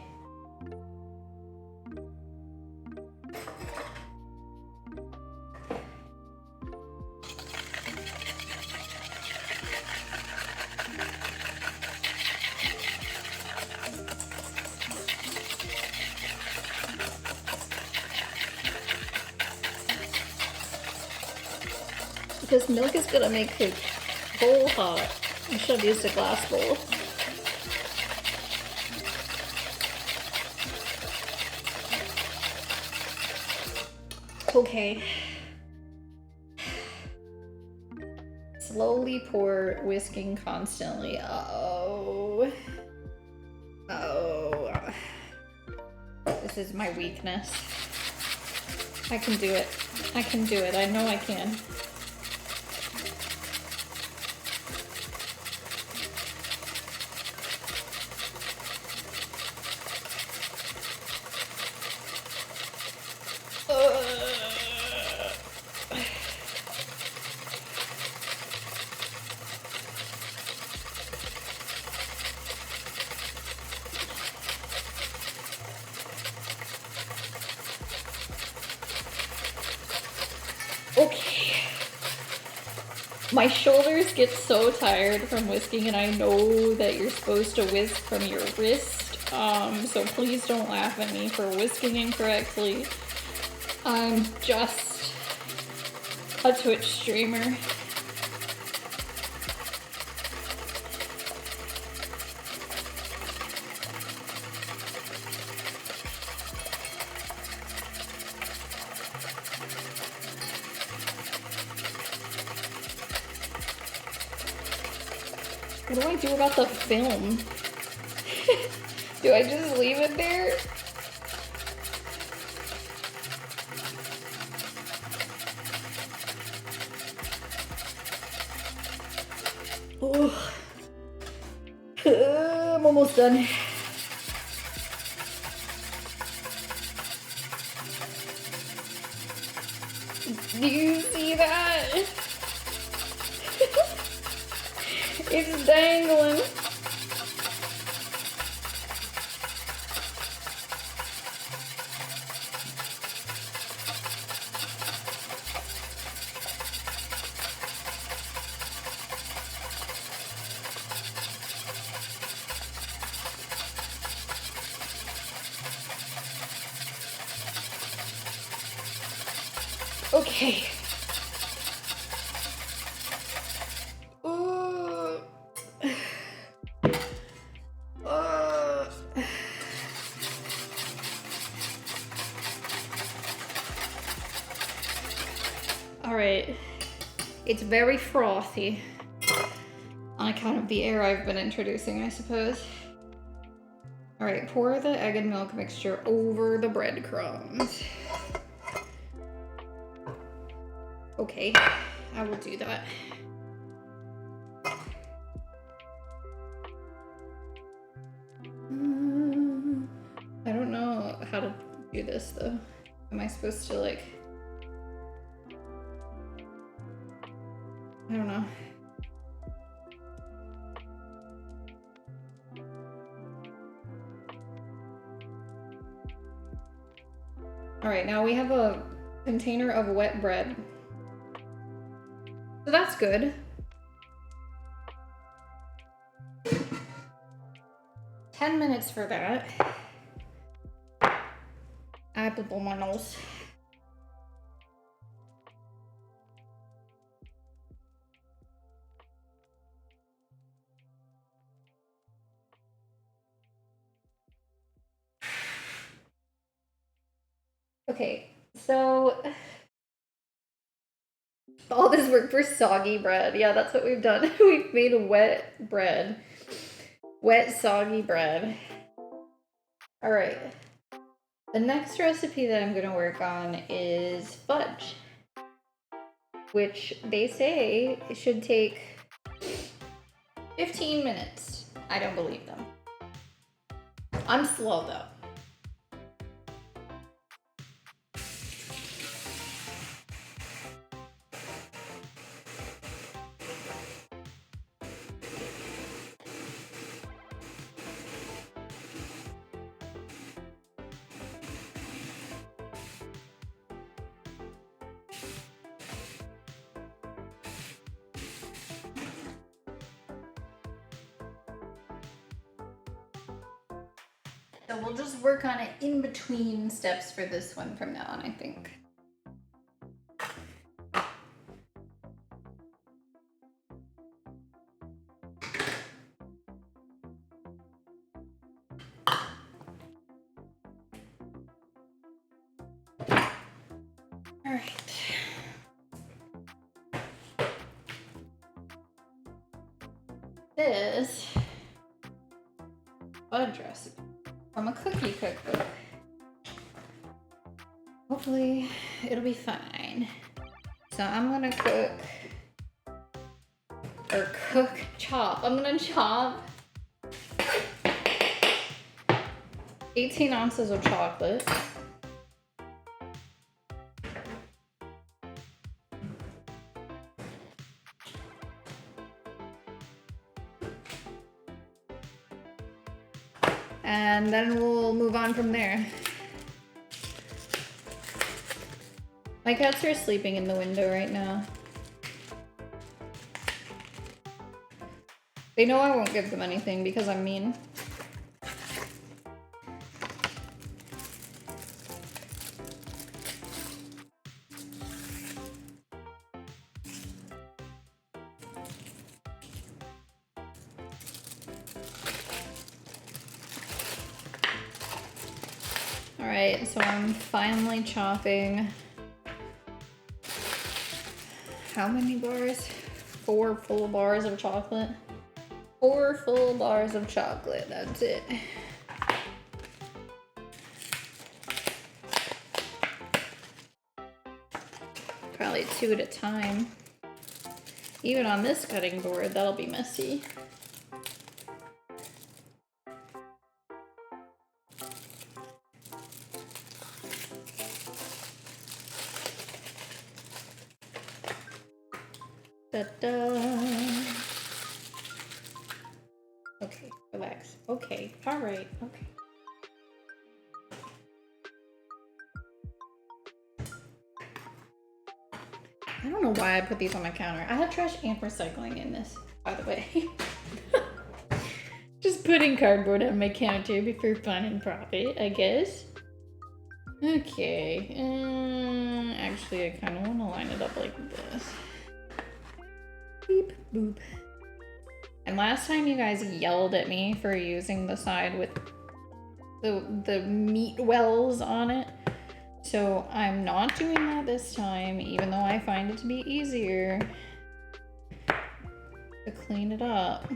[SPEAKER 1] Because milk is gonna make the bowl hot. I should have used a glass bowl. Okay. slowly pour, whisking constantly. Oh. Oh. This is my weakness. I can do it. I can do it. I know I can. Okay. My shoulders get so tired from whisking, and I know that you're supposed to whisk from your wrist. So please don't laugh at me for whisking incorrectly. I'm just a Twitch streamer. What do I do about the film? Do I just leave it there? Oh. I'm almost done. Do you see that? It's dangling. Okay. Alright. It's very frothy. On account of the air I've been introducing, I suppose. Alright, pour the egg and milk mixture over the breadcrumbs. Okay, I will do that. I don't know how to do this though. Am I supposed to like... I don't know. Alright, now we have a container of wet bread. So that's good. 10 minutes for that. I blow my nose. Okay, so all this work for soggy bread. Yeah, that's what we've done. We've made wet bread. Wet, soggy bread. All right. The next recipe that I'm gonna work on is fudge, which they say it should take 15 minutes. I don't believe them. I'm slow though. So we'll just work on it in between steps for this one from now on, I think. All right. this fudge recipe from a cookie cookbook. Hopefully it'll be fine. So I'm gonna chop. I'm gonna chop 18 ounces of chocolate. And then we'll move on from there. My cats are sleeping in the window right now. They know I won't give them anything because I'm mean. Alright, so I'm finally chopping. How many bars? 4 full bars of chocolate. 4 full bars of chocolate, that's it. Probably 2 at a time. Even on this cutting board, that'll be messy. Okay, relax. Okay, alright, okay. I don't know why I put these on my counter. I have trash and recycling in this, by the way. Just putting cardboard on my counter for fun and profit, I guess. Okay, actually I kind of want to line it up like this. Beep, boop. And last time you guys yelled at me for using the side with the meat wells on it. So I'm not doing that this time, even though I find it to be easier to clean it up.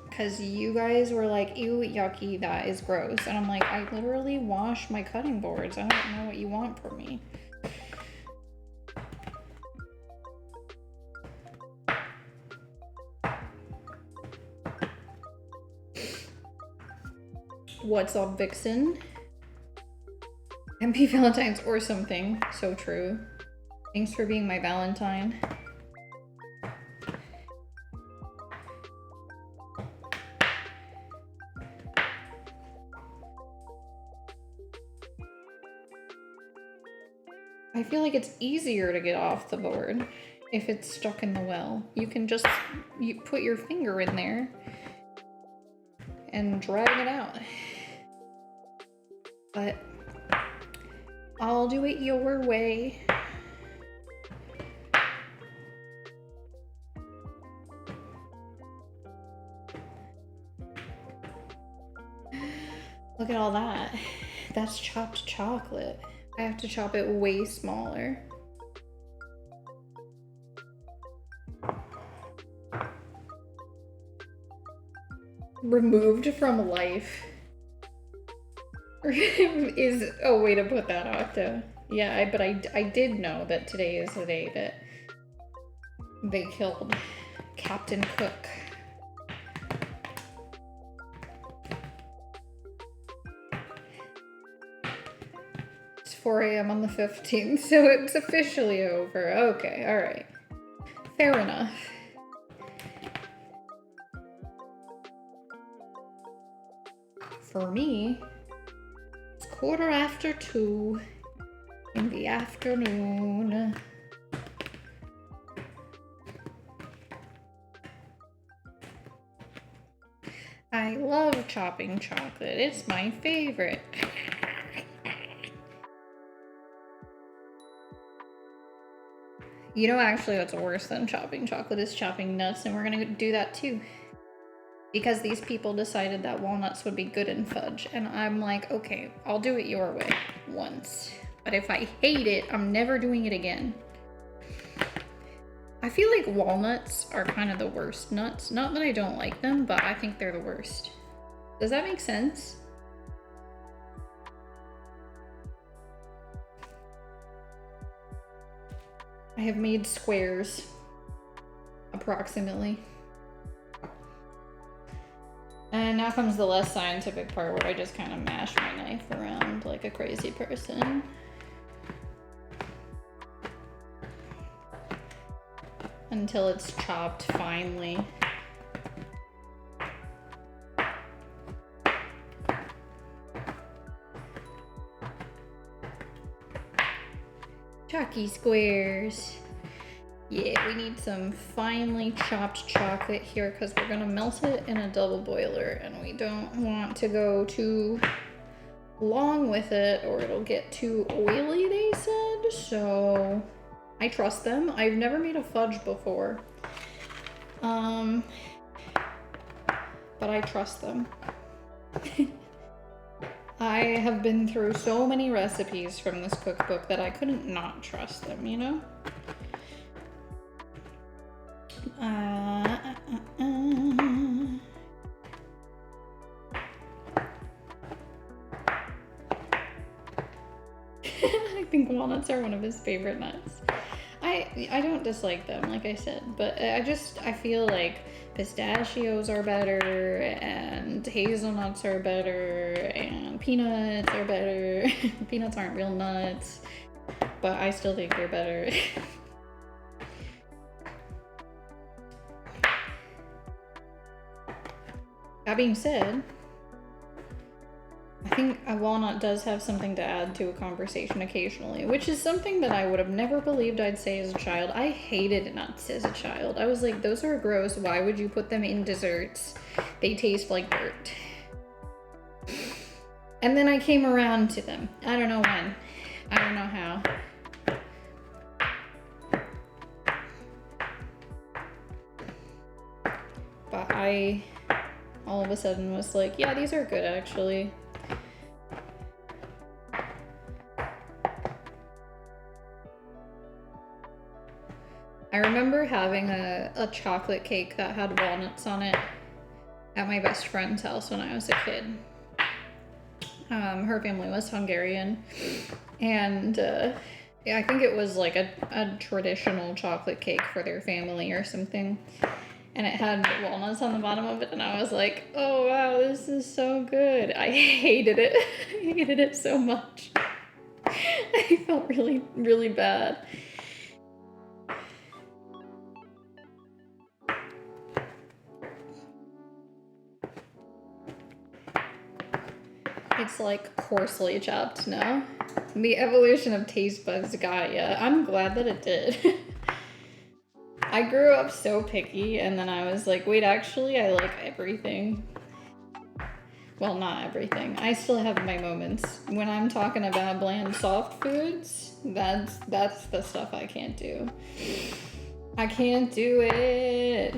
[SPEAKER 1] Because you guys were like, ew, yucky, that is gross. And I'm like, I literally wash my cutting boards. I don't know what you want from me. What's up, Vixen? MP Valentine's or something. So true. Thanks for being my Valentine. I feel like it's easier to get off the board if it's stuck in the well. You can just put your finger in there and drag it out. But I'll do it your way. Look at all that. That's chopped chocolate. I have to chop it way smaller. Removed from life is a way to put that, Octo. Yeah, but I did know that today is the day that they killed Captain Cook. It's 4 a.m. on the 15th, so it's officially over. Okay, alright. Fair enough. For me, it's 2:15 in the afternoon. I love chopping chocolate. It's my favorite. You know, actually, what's worse than chopping chocolate is chopping nuts, and we're gonna do that too. Because these people decided that walnuts would be good in fudge. And I'm like, okay, I'll do it your way once. But if I hate it, I'm never doing it again. I feel like walnuts are kind of the worst nuts. Not that I don't like them, but I think they're the worst. Does that make sense? I have made squares, approximately. And now comes the less scientific part where I just kind of mash my knife around like a crazy person. Until it's chopped finely. Chalky squares. Yeah, we need some finely chopped chocolate here because we're gonna melt it in a double boiler and we don't want to go too long with it or it'll get too oily, they said. So I trust them. I've never made a fudge before. But I trust them. I have been through so many recipes from this cookbook that I couldn't not trust them, you know? I think walnuts are one of his favorite nuts. I don't dislike them, like I said, but I feel like pistachios are better and hazelnuts are better and peanuts are better. Peanuts aren't real nuts, but I still think they're better. That being said, I think a walnut does have something to add to a conversation occasionally, which is something that I would have never believed I'd say as a child. I hated nuts as a child. I was like, those are gross. Why would you put them in desserts? They taste like dirt. And then I came around to them. I don't know when. I don't know how. But I all of a sudden was like, yeah, these are good actually. I remember having a chocolate cake that had walnuts on it at my best friend's house when I was a kid. Her family was Hungarian, and yeah, I think it was like a traditional chocolate cake for their family or something. And it had walnuts on the bottom of it, and I was like, oh wow, this is so good. I hated it. I hated it so much. I felt really, really bad. It's like coarsely chopped now. The evolution of taste buds got ya. I'm glad that it did. I grew up so picky, and then I was like, wait, actually, I like everything. Well, not everything. I still have my moments. When I'm talking about bland, soft foods, that's the stuff I can't do. I can't do it.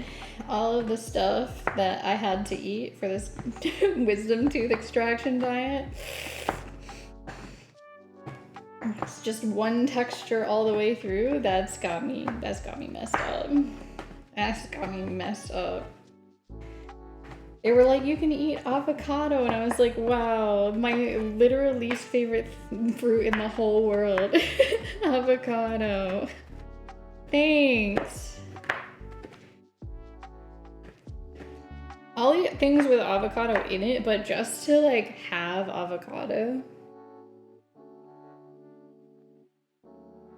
[SPEAKER 1] All of the stuff that I had to eat for this wisdom tooth extraction diet. It's just one texture all the way through. That's got me messed up. That's got me messed up. They were like, you can eat avocado, and I was like, wow, my literal least favorite fruit in the whole world. Avocado. Thanks. I'll eat things with avocado in it, but just to like have avocado.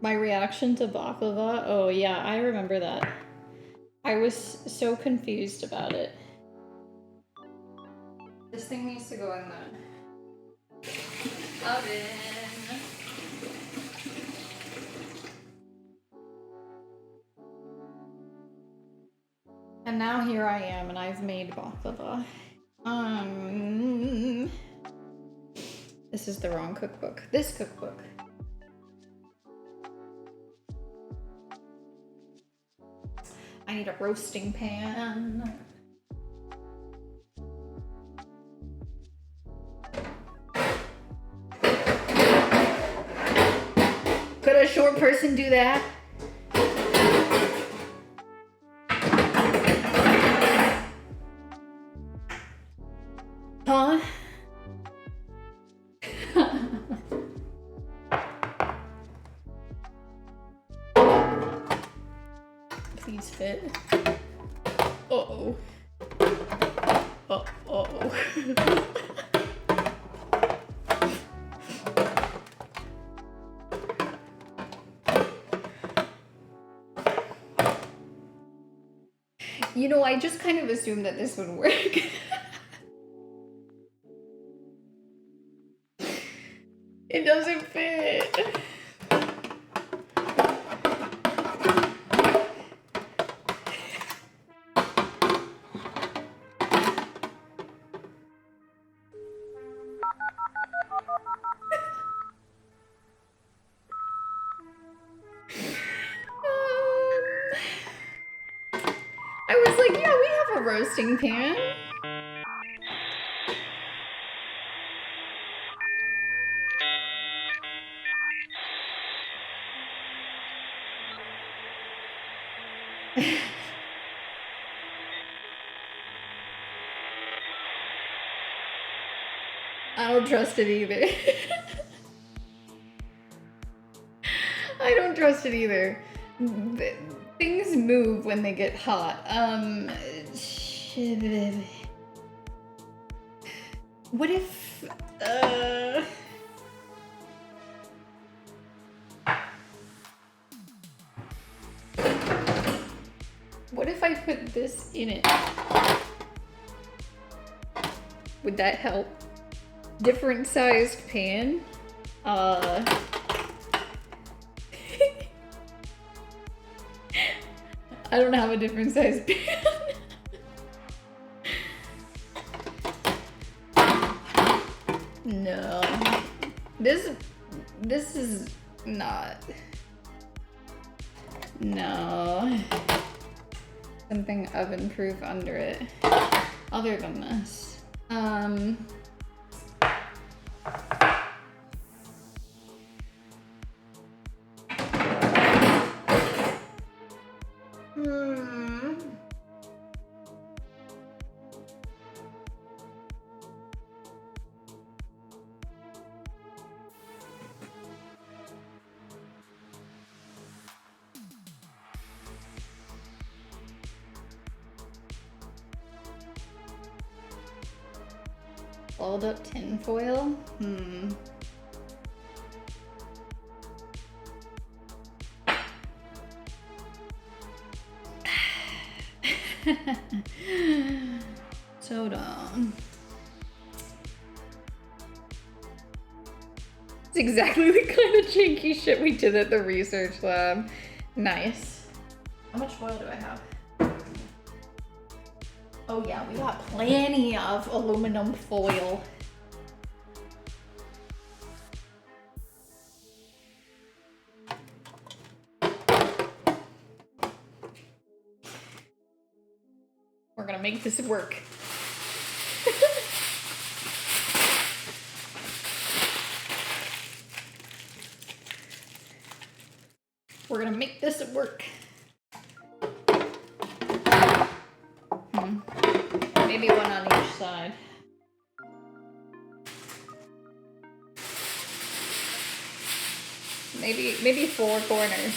[SPEAKER 1] My reaction to baklava, oh yeah, I remember that. I was so confused about it. This thing needs to go in the oven. And now here I am, and I've made baklava. This is the wrong cookbook. This cookbook. I need a roasting pan. Could a short person do that? Huh? Please fit. Uh-oh. Uh-oh. You know, I just kind of assumed that this would work. It doesn't fit. I was like, yeah, we have a roasting pan. I don't trust it either. I don't trust it either. Things move when they get hot. What if, what if I put this in it? Would that help? Different sized pan. I don't have a different sized pan. No. This is not. No. Something oven proof under it. Other than this. Fold up tin foil? So dumb. It's exactly the kind of janky shit we did at the research lab. Nice. How much foil do I have? Oh yeah, we got plenty of aluminum foil. We're gonna make this work. We're gonna make this work. Maybe one on each side. Maybe 4 corners.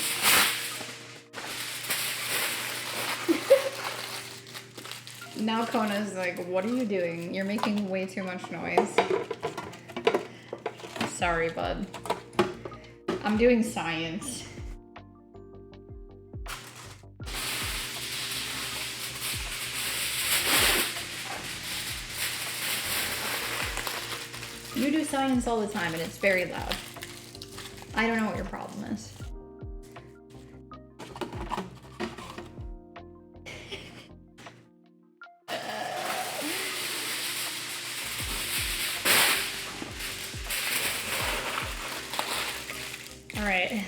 [SPEAKER 1] Now Kona's like, what are you doing? You're making way too much noise. Sorry, bud. I'm doing science. You do science all the time and it's very loud. I don't know what your problem is. All right,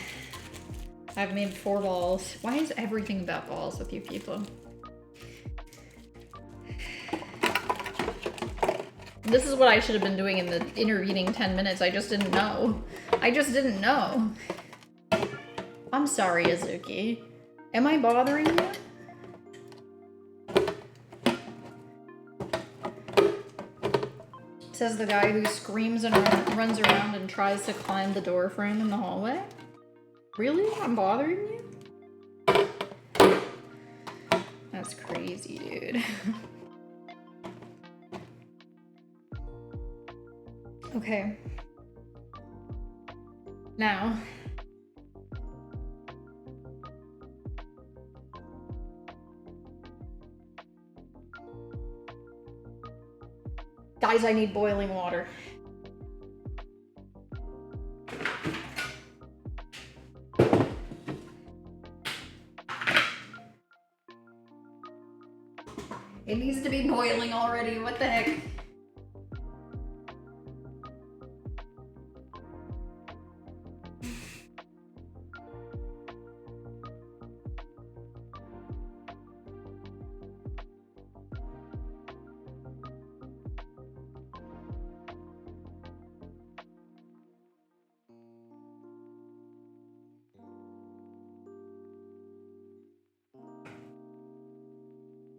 [SPEAKER 1] I've made 4 balls. Why is everything about balls with you people? This is what I should have been doing in the intervening 10 minutes. I just didn't know. I just didn't know. I'm sorry, Azuki. Am I bothering you? Says the guy who screams and runs around and tries to climb the door frame in the hallway. Really? I'm bothering you? That's crazy, dude. Okay. Now. Guys, I need boiling water. It needs to be boiling already. What the heck?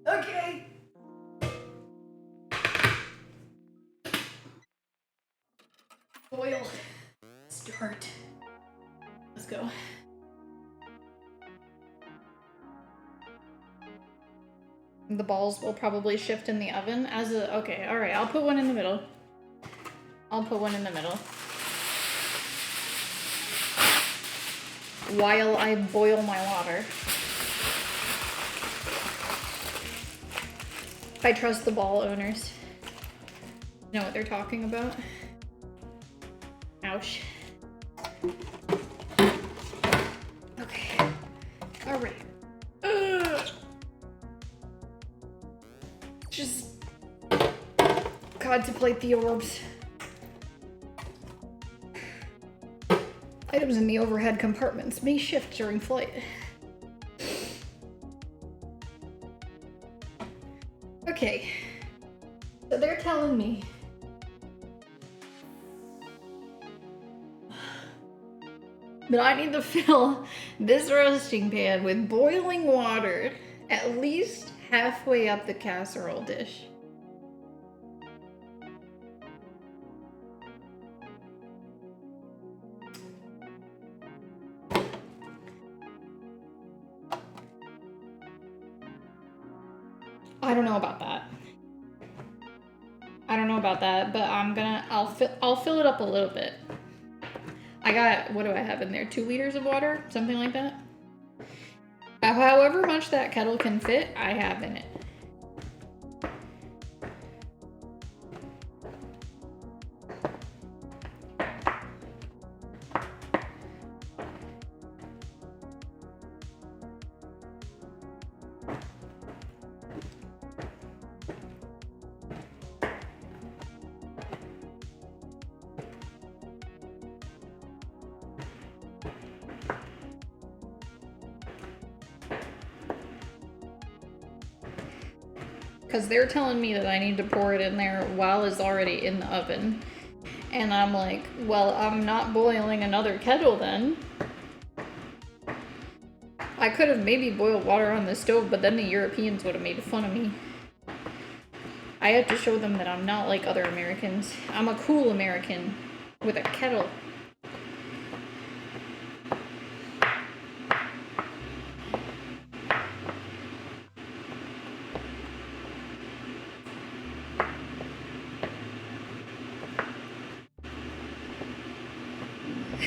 [SPEAKER 1] Okay. Boil. Start. Let's go. The balls will probably shift in the oven as a... Okay, alright, I'll put one in the middle. I'll put one in the middle. While I boil my water. I trust the ball owners. Know what they're talking about. Ouch. Okay. Alright. Just contemplate the orbs. Items in the overhead compartments may shift during flight. Okay. So they're telling me that I need to fill this roasting pan with boiling water at least halfway up the casserole dish. I don't know about that. I don't know about that, but I'll fill it up a little bit. I got, what do I have in there? 2 liters of water? Something like that? However much that kettle can fit, I have in it. Because they're telling me that I need to pour it in there while it's already in the oven. And I'm like, well, I'm not boiling another kettle then. I could have maybe boiled water on the stove, but then the Europeans would have made fun of me. I have to show them that I'm not like other Americans. I'm a cool American with a kettle.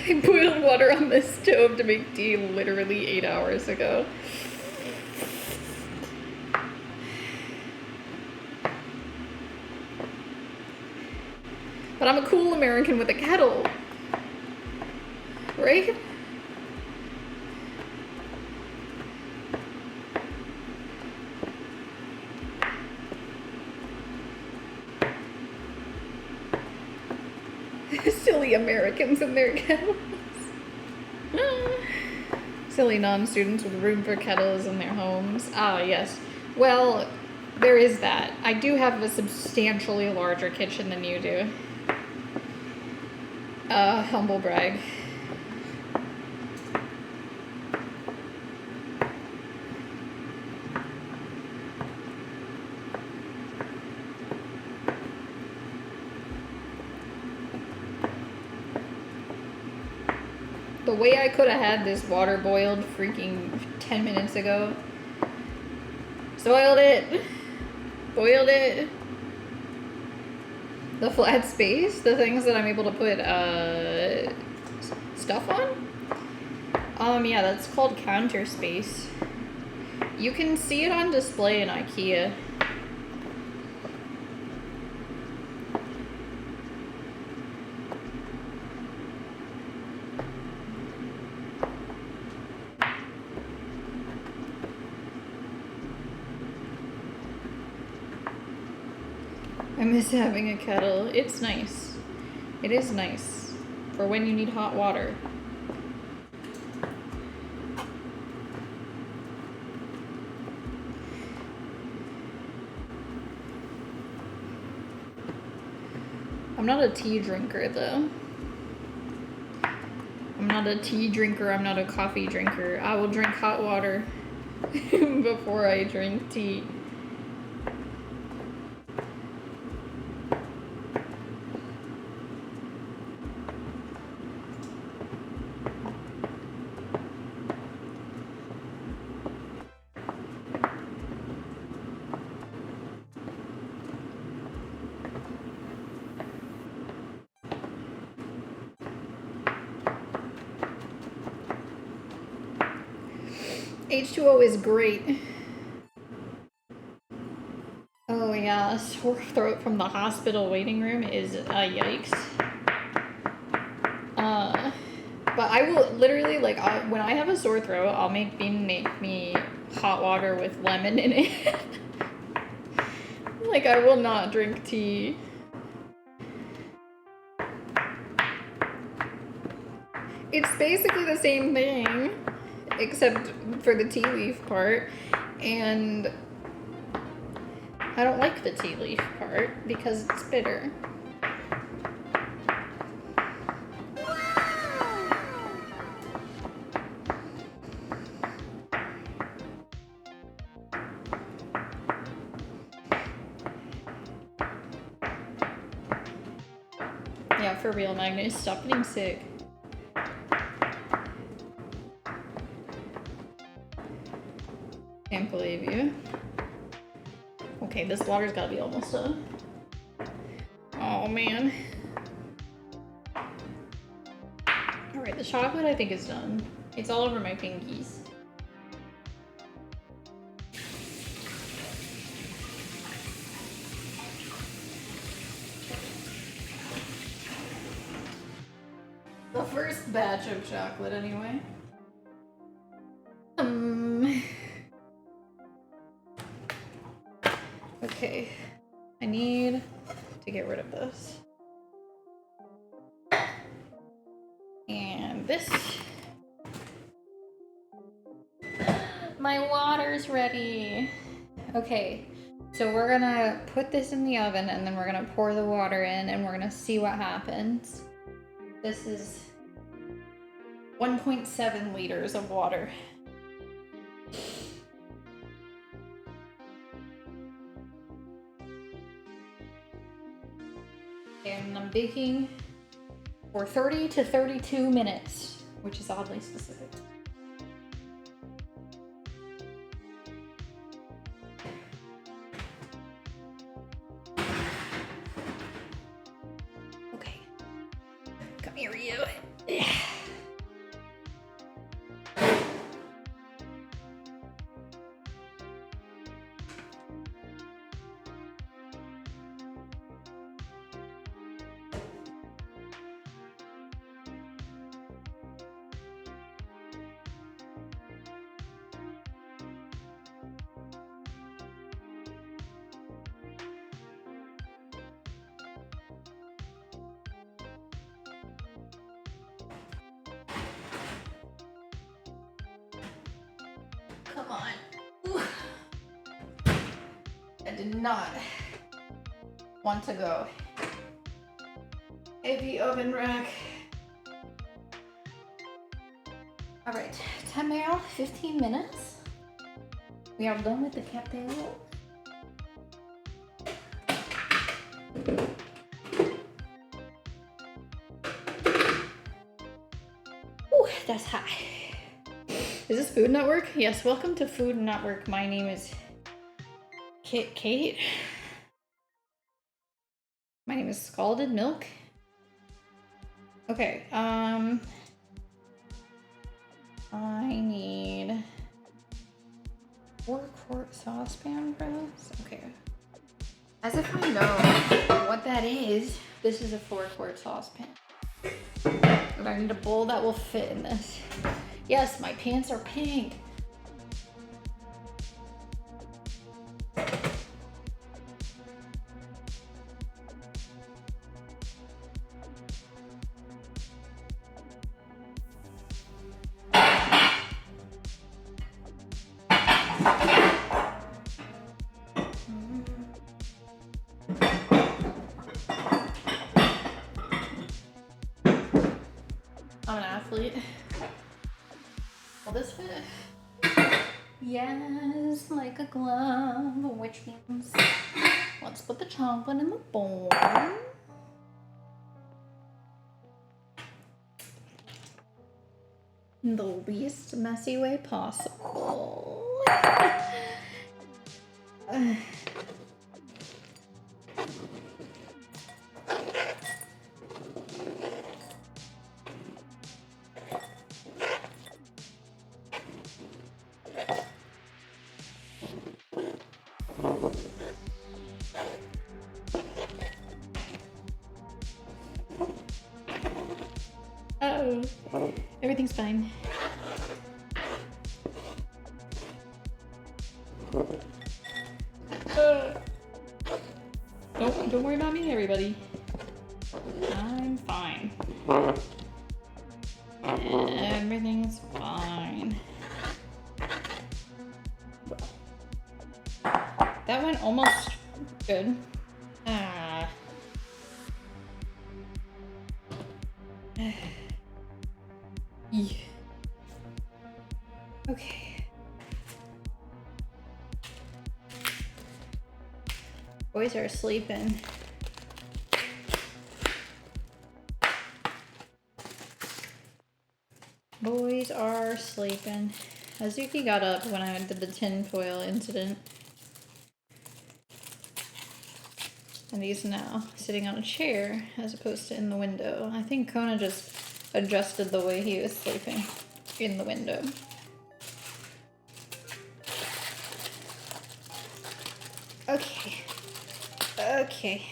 [SPEAKER 1] I boiled water on the stove to make tea literally 8 hours ago. But I'm a cool American with a kettle. Right? Silly Americans and their kettles. Silly non-students with room for kettles in their homes. Ah, yes. Well, there is that. I do have a substantially larger kitchen than you do. Humble brag. The way I could have had this water boiled freaking 10 minutes ago. Boiled it. Boiled it. The flat space, the things that I'm able to put stuff on. Yeah, that's called counter space. You can see it on display in IKEA. I miss having a kettle. It's nice. It is nice for when you need hot water. I'm not a tea drinker though. I'm not a tea drinker, I'm not a coffee drinker. I will drink hot water before I drink tea. H2O is great. Oh yeah, a sore throat from the hospital waiting room is yikes. But I will literally, like, when I have a sore throat, I'll make me hot water with lemon in it. Like, I will not drink tea. It's basically the same thing, except for the tea leaf part, and I don't like the tea leaf part because it's bitter. Yeah, for real, Magnus, stop getting sick. Can't believe you. Okay, this water's gotta be almost done. Oh man. Alright, the chocolate I think is done. It's all over my pinkies. The first batch of chocolate anyway. Okay, I need to get rid of this. And this. My water's ready. Okay, so we're gonna put this in the oven and then we're gonna pour the water in and we're gonna see what happens. This is 1.7 liters of water. And I'm baking for 30 to 32 minutes, which is oddly specific. Okay, come here, you. Come on. Ooh. I did not want to go. Heavy oven rack. All right, time now, 15 minutes. We are done with the capital. Ooh, that's high. Is this Food Network? Yes, welcome to Food Network. My name is Kate. My name is Scalded Milk. Okay, I need 4-quart saucepan for this. Okay. As if I know what that is, this is a 4-quart saucepan. And I need a bowl that will fit in this. Yes, my pants are pink. I'm an athlete. Will this fit? Yes, like a glove, which means let's put the chocolate in the bowl. In the least messy way possible. Uh-oh. Everything's fine. Don't worry about me, everybody. I'm fine. Everything's fine. That went almost good. Ah. Yeah. Okay. Boys are sleeping. Boys are sleeping. Azuki got up when I did the tinfoil incident. And he's now sitting on a chair as opposed to in the window. I think Kona just adjusted the way he was sleeping in the window. Okay. Okay.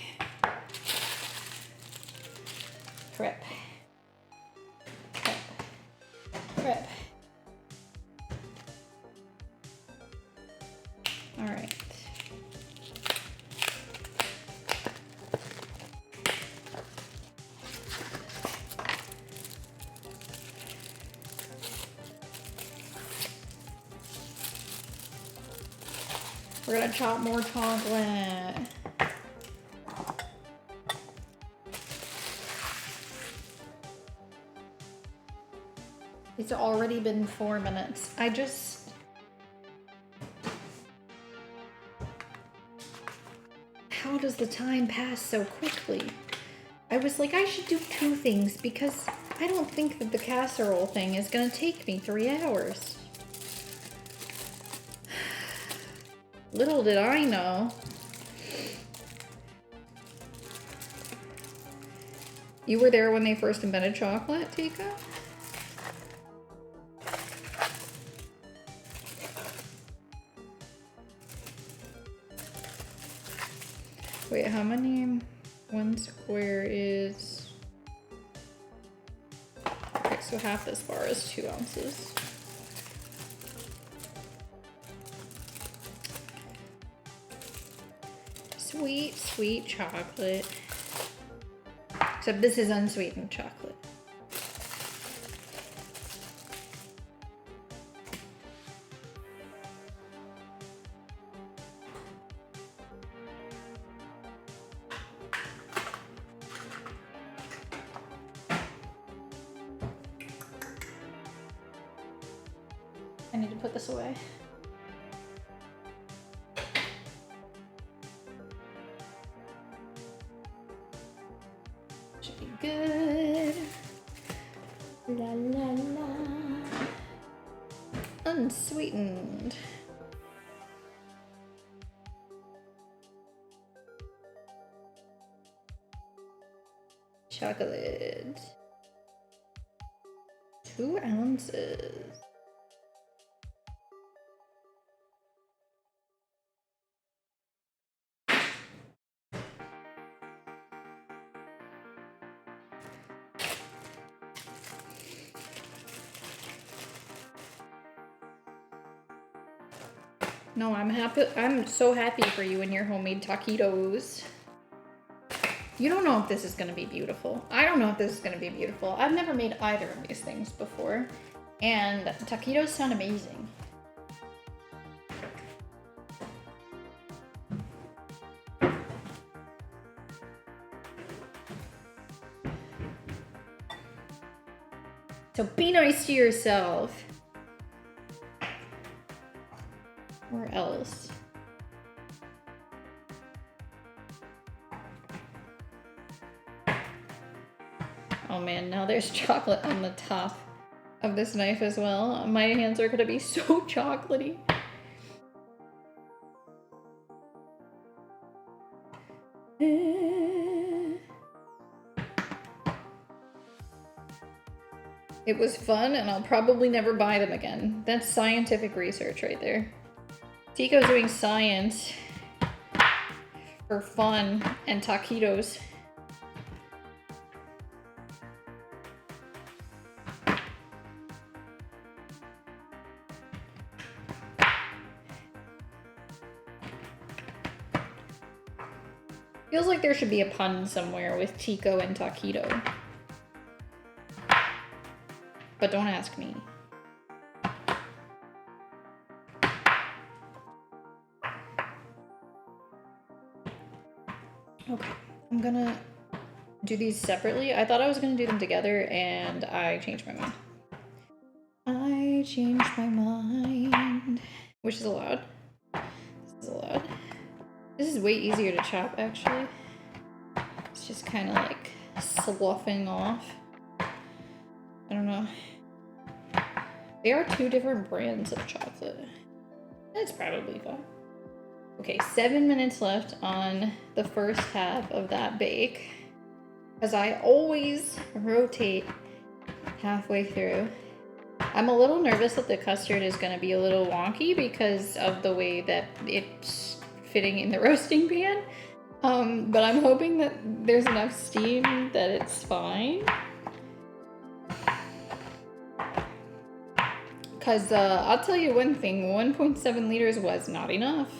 [SPEAKER 1] Prep. Prep. Prep. All right. We're gonna chop more chocolate. It's already been 4 minutes. How does the time pass so quickly? I was like, I should do 2 things because I don't think that the casserole thing is gonna take me 3 hours. Little did I know. You were there when they first invented chocolate, Tika? Wait, how many? 1 square is... Okay, so half this bar is 2 ounces. Sweet, sweet chocolate. Except this is unsweetened chocolate. I need to put this away. Should be good. La la la. unsweetened. Chocolate. 2 ounces. No, I'm happy. I'm so happy for you and your homemade taquitos. You don't know if this is gonna be beautiful. I don't know if this is gonna be beautiful. I've never made either of these things before. And taquitos sound amazing. So be nice to yourself. Or else. Oh man, now there's chocolate on the top of this knife as well. My hands are gonna be so chocolatey. It was fun, and I'll probably never buy them again. That's scientific research right there. Tico's doing science for fun and taquitos. Feels like there should be a pun somewhere with Tico and taquito. But don't ask me. Okay, I'm gonna do these separately. I thought I was gonna do them together and I changed my mind. I changed my mind. Which is allowed. This is allowed. This is way easier to chop, actually. It's just kind of like sloughing off. I don't know. They are 2 different brands of chocolate. That's probably fine. Okay, 7 minutes left on the first half of that bake. Because I always rotate halfway through. I'm a little nervous that the custard is going to be a little wonky because of the way that it's fitting in the roasting pan. But I'm hoping that there's enough steam that it's fine. Because I'll tell you one thing, 1.7 liters was not enough.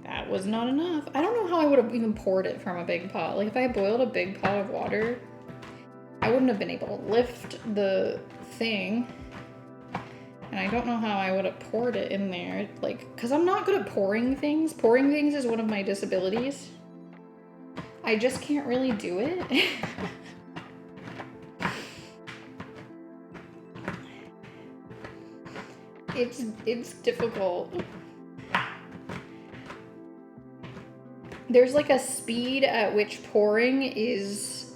[SPEAKER 1] That was not enough. I don't know how I would have even poured it from a big pot. Like if I boiled a big pot of water, I wouldn't have been able to lift the thing. And I don't know how I would have poured it in there. Like, because I'm not good at pouring things. Pouring things is one of my disabilities. I just can't really do it. It's difficult. There's like a speed at which pouring is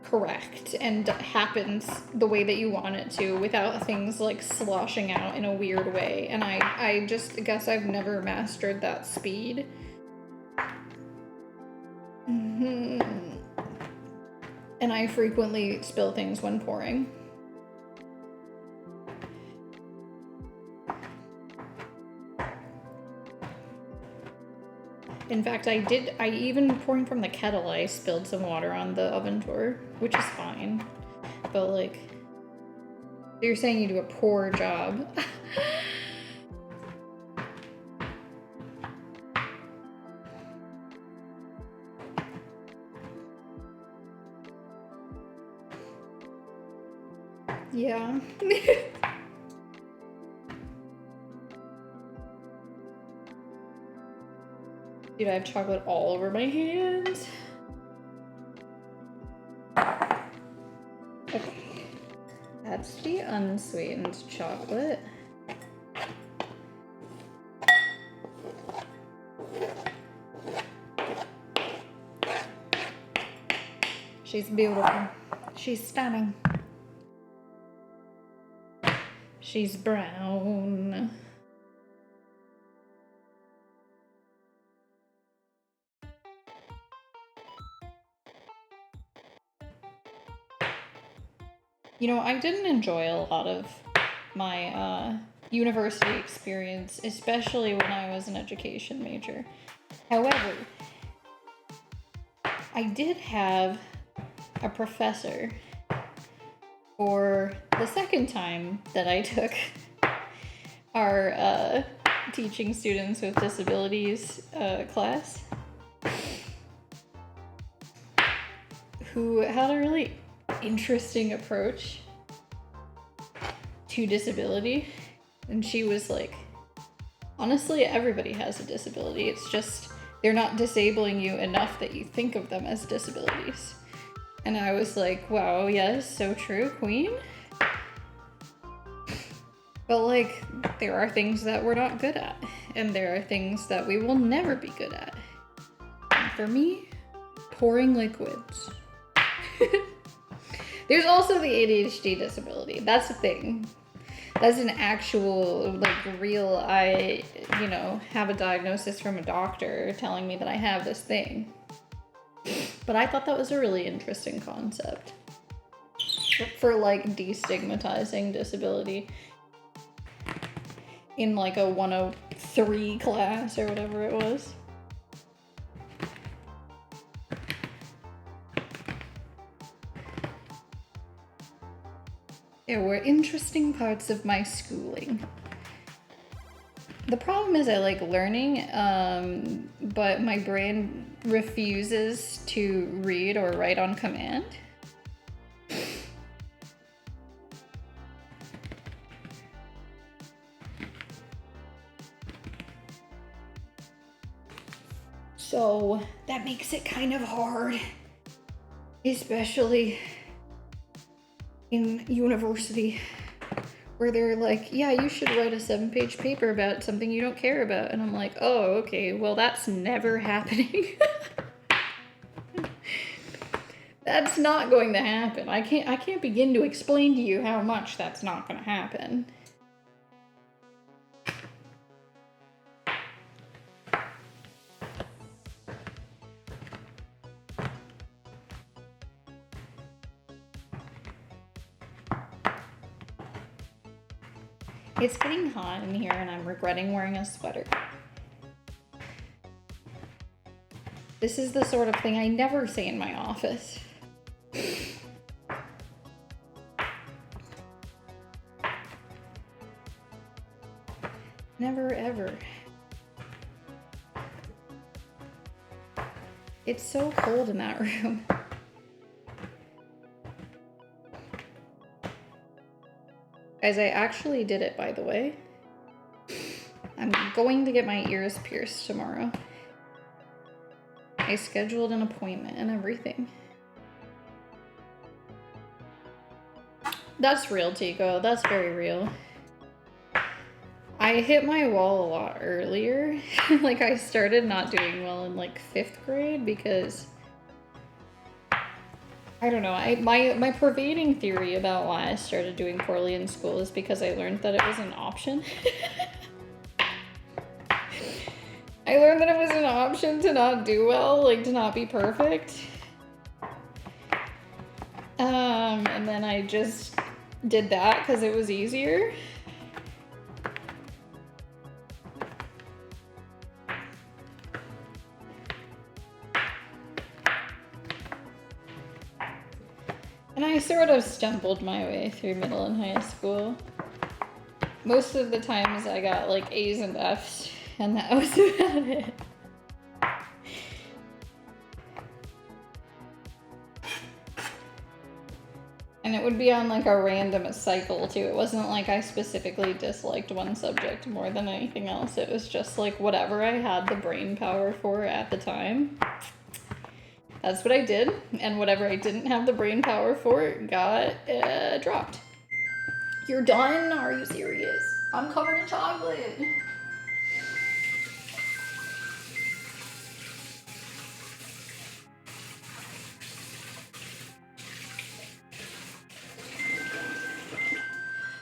[SPEAKER 1] correct and happens the way that you want it to without things like sloshing out in a weird way. And I just guess I've never mastered that speed. And I frequently spill things when pouring. In fact, I even pouring from the kettle, I spilled some water on the oven door, which is fine. But like, you're saying you do a poor job. Yeah. Dude, I have chocolate all over my hands. Okay. That's the unsweetened chocolate. She's beautiful. She's stunning. She's brown. You know, I didn't enjoy a lot of my university experience, especially when I was an education major. However, I did have a professor for the second time that I took our teaching students with disabilities class, who had a really interesting approach to disability. And she was like, honestly, everybody has a disability. It's just they're not disabling you enough that you think of them as disabilities. And I was like, wow, yes, so true, queen. But like, there are things that we're not good at, and there are things that we will never be good at. And for me, pouring liquids. There's also the ADHD disability. That's a thing. That's an actual, like, real, I have a diagnosis from a doctor telling me that I have this thing. But I thought that was a really interesting concept for, like, destigmatizing disability in, like, a 103 class or whatever it was. There were interesting parts of my schooling. The problem is I like learning, but my brain refuses to read or write on command. So that makes it kind of hard, especially in university, where they're like, yeah, you should write a 7-page paper about something you don't care about. And I'm like, oh, okay, well, that's never happening. That's not going to happen. I can't begin to explain to you how much that's not going to happen. It's getting hot in here and I'm regretting wearing a sweater. This is the sort of thing I never say in my office. Never ever. It's so cold in that room. Guys, I actually did it, by the way. I'm going to get my ears pierced tomorrow. I scheduled an appointment and everything. That's real, Tico. That's very real. I hit my wall a lot earlier. Like, I started not doing well in, like, 5th grade because... I don't know, my pervading theory about why I started doing poorly in school is because I learned that it was an option. I learned that it was an option to not do well, like to not be perfect. And then I just did that because it was easier. And I sort of stumbled my way through middle and high school. Most of the times I got like A's and F's, and that was about it. And it would be on like a random cycle too. It wasn't like I specifically disliked one subject more than anything else. It was just like whatever I had the brain power for at the time. That's what I did, and whatever I didn't have the brain power for got dropped. You're done? Are you serious? I'm covered in chocolate.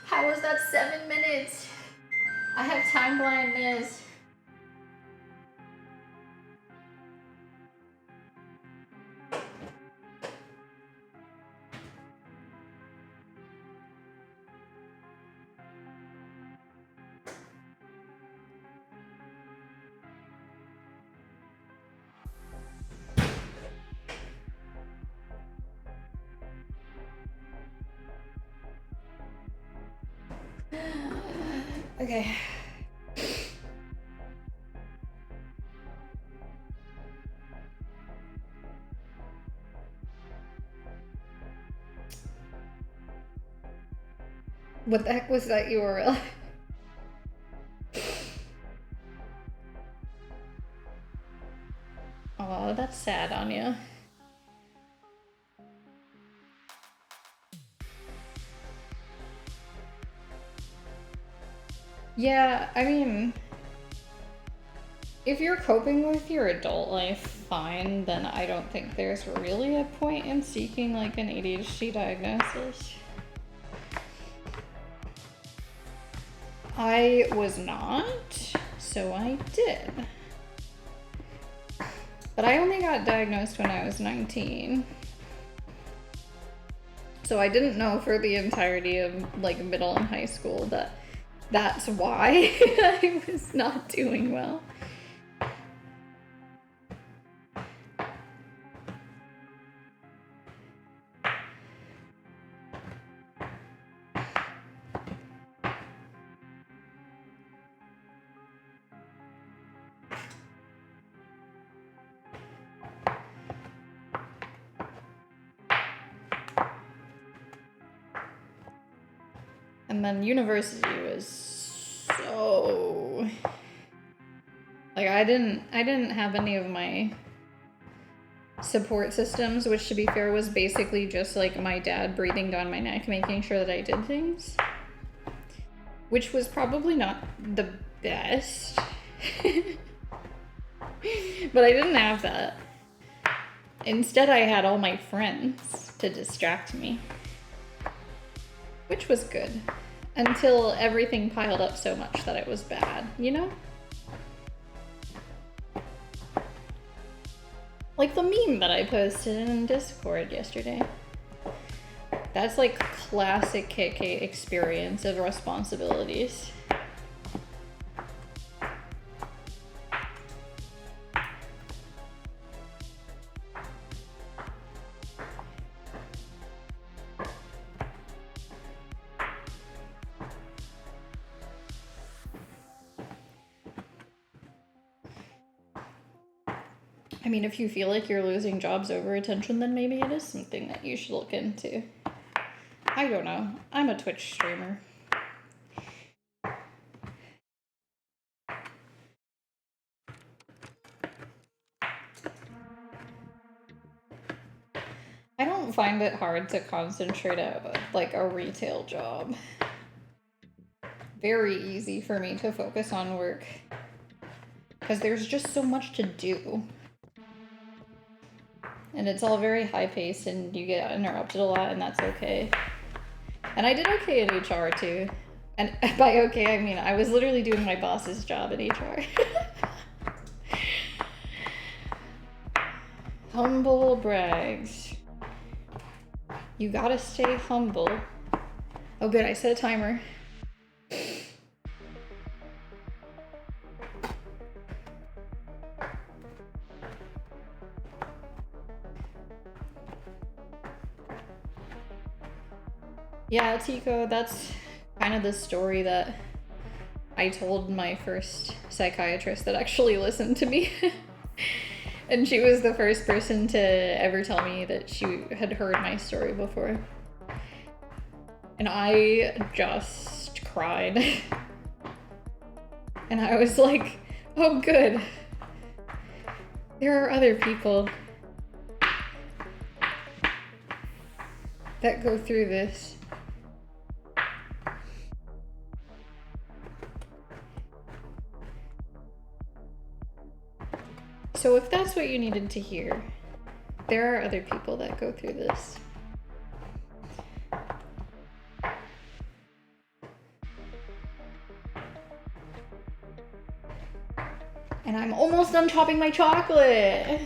[SPEAKER 1] How was was that 7 minutes? I have time blindness. Okay. What the heck was that URL? Oh, that's sad, Anya. Yeah, I mean, if you're coping with your adult life fine, then I don't think there's really a point in seeking like an ADHD diagnosis. I was not, so I did. But I only got diagnosed when I was 19. So I didn't know for the entirety of like middle and high school that that's why I was not doing well. And then university was so like I didn't have any of my support systems, which to be fair was basically just like my dad breathing down my neck, making sure that I did things, which was probably not the best. But I didn't have that. Instead, I had all my friends to distract me, which was good. Until everything piled up so much that it was bad, you know? Like the meme that I posted in Discord yesterday. That's like classic KK experience of responsibilities. I mean, if you feel like you're losing jobs over attention, then maybe it is something that you should look into. I don't know. I'm a Twitch streamer. I don't find it hard to concentrate at like a retail job. Very easy for me to focus on work because there's just so much to do. And it's all very high paced and you get interrupted a lot, and that's okay. And I did okay in HR too. And by okay, I mean I was literally doing my boss's job in HR. Humble brags. You gotta stay humble. Oh good, I set a timer. Yeah, Tico, that's kind of the story that I told my first psychiatrist that actually listened to me. And she was the first person to ever tell me that she had heard my story before. And I just cried. And I was like, oh good. There are other people that go through this. So if that's what you needed to hear, there are other people that go through this. And I'm almost done chopping my chocolate.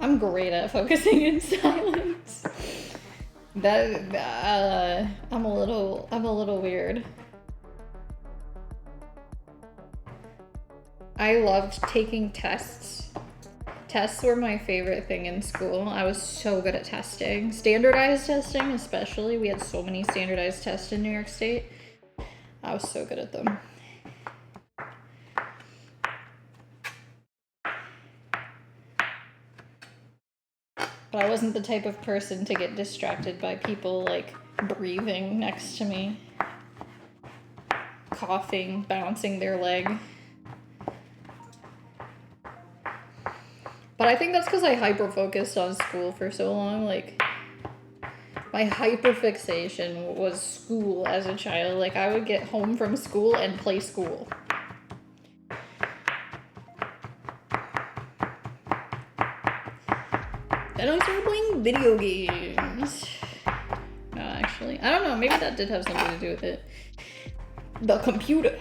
[SPEAKER 1] I'm great at focusing in silence. I'm a little weird. I loved taking tests. Tests were my favorite thing in school. I was so good at testing. Standardized testing, especially. We had so many standardized tests in New York State. I was so good at them. But I wasn't the type of person to get distracted by people like breathing next to me, coughing, bouncing their leg. But I think that's because I hyper-focused on school for so long. Like, my hyper-fixation was school as a child. Like, I would get home from school and play school. Then I started playing video games. No, actually, I don't know. Maybe that did have something to do with it. The computer.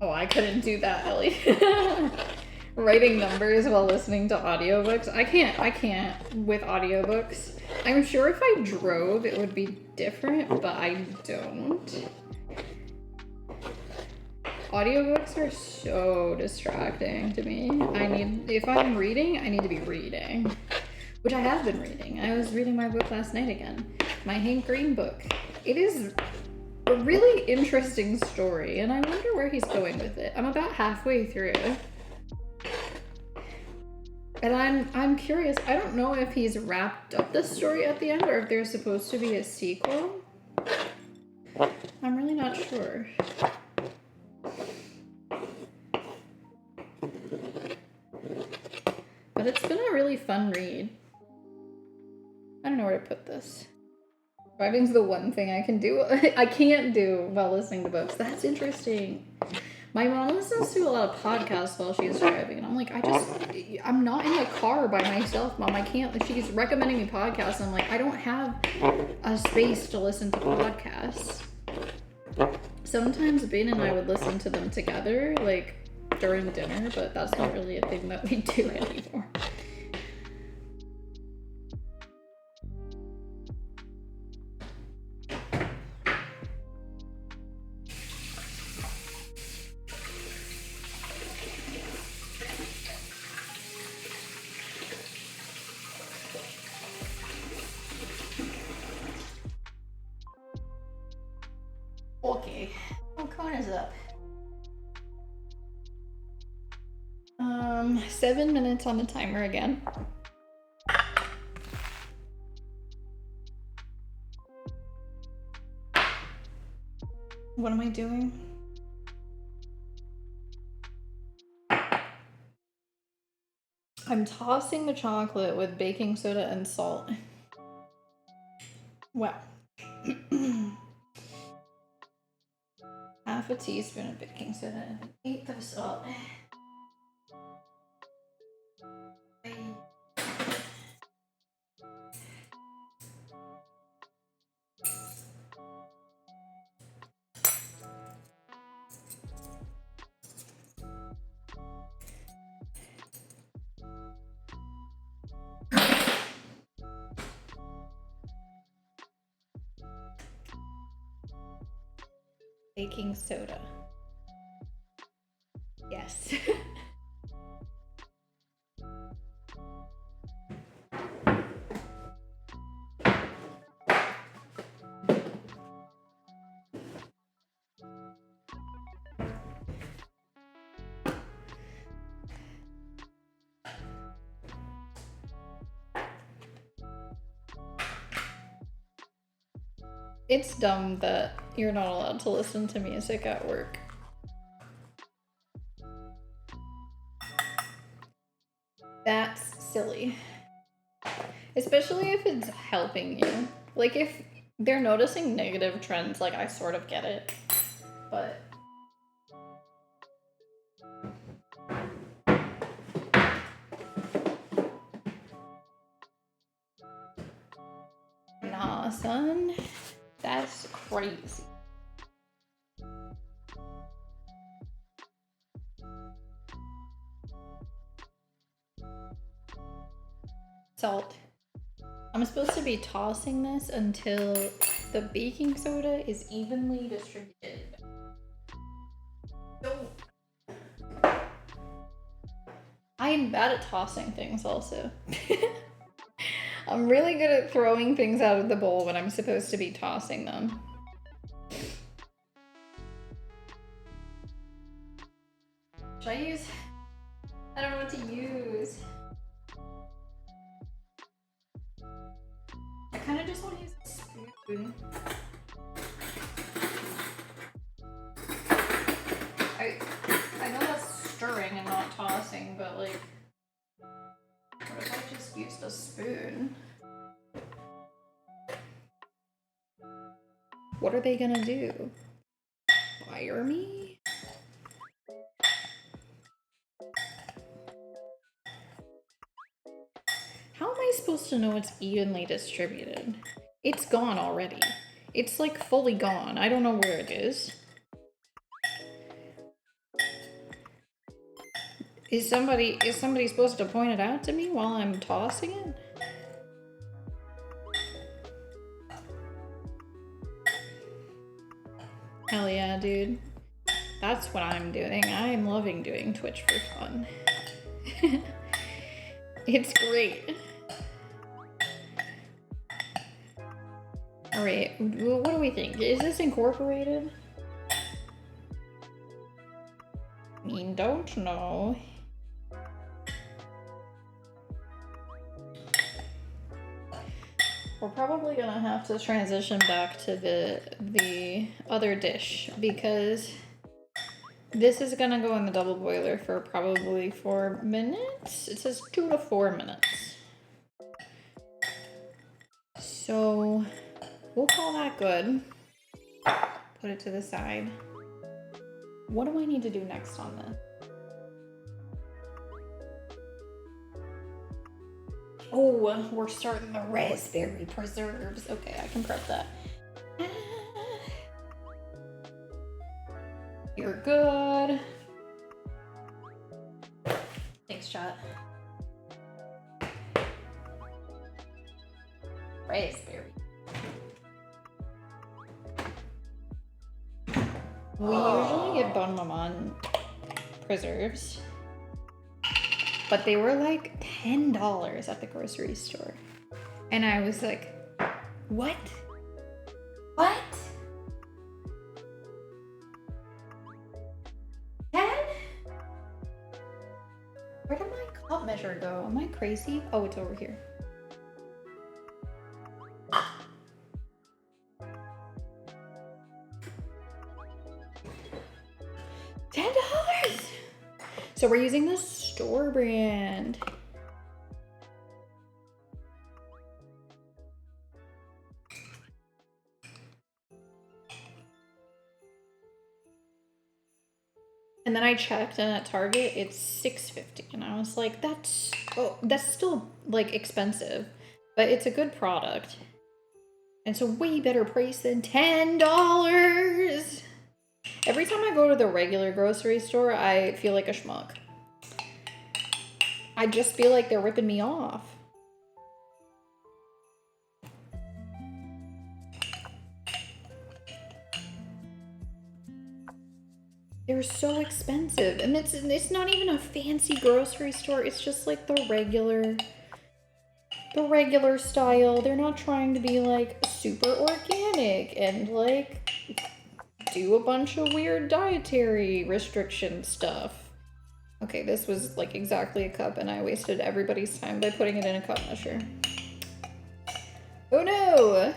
[SPEAKER 1] Oh, I couldn't do that, Ellie. Writing numbers while listening to audiobooks. I can't with audiobooks. I'm sure if I drove it would be different, but I don't. Audiobooks are so distracting to me. If I'm reading, I need to be reading. Which I have been reading. I was reading my book last night again. My Hank Green book. It is a really interesting story, and I wonder where he's going with it. I'm about halfway through. And I'm curious. I don't know if he's wrapped up the story at the end or if there's supposed to be a sequel. I'm really not sure. But it's been a really fun read. I don't know where to put this. Driving's the one thing I can't do while listening to books. That's interesting. My mom listens to a lot of podcasts while she's driving, and I'm like, I'm not in the car by myself, Mom. I can't. She's recommending me podcasts, and I'm like, I don't have a space to listen to podcasts. Sometimes Ben and I would listen to them together, like during dinner, but that's not really a thing that we do anymore. Okay, what cone is up? 7 minutes on the timer again. What am I doing? I'm tossing the chocolate with baking soda and salt. Wow. Half a teaspoon of baking soda and an eighth of salt. Baking soda. Yes. It's dumb that you're not allowed to listen to music at work. That's silly. Especially if it's helping you. Like, if they're noticing negative trends, like, I sort of get it. but nah, son. That's crazy. Salt. I'm supposed to be tossing this until the baking soda is evenly distributed. I am bad at tossing things also. I'm really good at throwing things out of the bowl when I'm supposed to be tossing them. Should I use? I don't know what to use. I kind of just want to use a spoon. I know that's stirring and not tossing, but like, what if I just used a spoon? What are they gonna do? Fire me? How am I supposed to know it's evenly distributed? It's gone already. It's like fully gone. I don't know where it is. Is somebody supposed to point it out to me while I'm tossing it? Hell yeah, dude. That's what I'm doing. I'm loving doing Twitch for fun. It's great. Alright, what do we think? Is this incorporated? I mean, don't know. We're probably gonna have to transition back to the other dish because this is gonna go in the double boiler for probably 4 minutes. It says 2 to 4 minutes. So we'll call that good. Put it to the side. What do I need to do next on this? Oh, we're starting the raspberry preserves. Okay, I can prep that. You're good. Thanks, chat. Raspberry. We usually get Bon Maman preserves, but they were like $10 at the grocery store. And I was like, what? What? 10? Where did my cup measure go? Am I crazy? Oh, it's over here. $10. So we're using the store brand. And then I checked, and at Target it's $6.50, and I was like, that's still like expensive, but it's a good product. And it's a way better price than $10. Every time I go to the regular grocery store, I feel like a schmuck. I just feel like they're ripping me off. They're so expensive, and it's not even a fancy grocery store. It's just like the regular style. They're not trying to be like super organic and like do a bunch of weird dietary restriction stuff. Okay, this was like exactly a cup, and I wasted everybody's time by putting it in a cup measure. Oh no!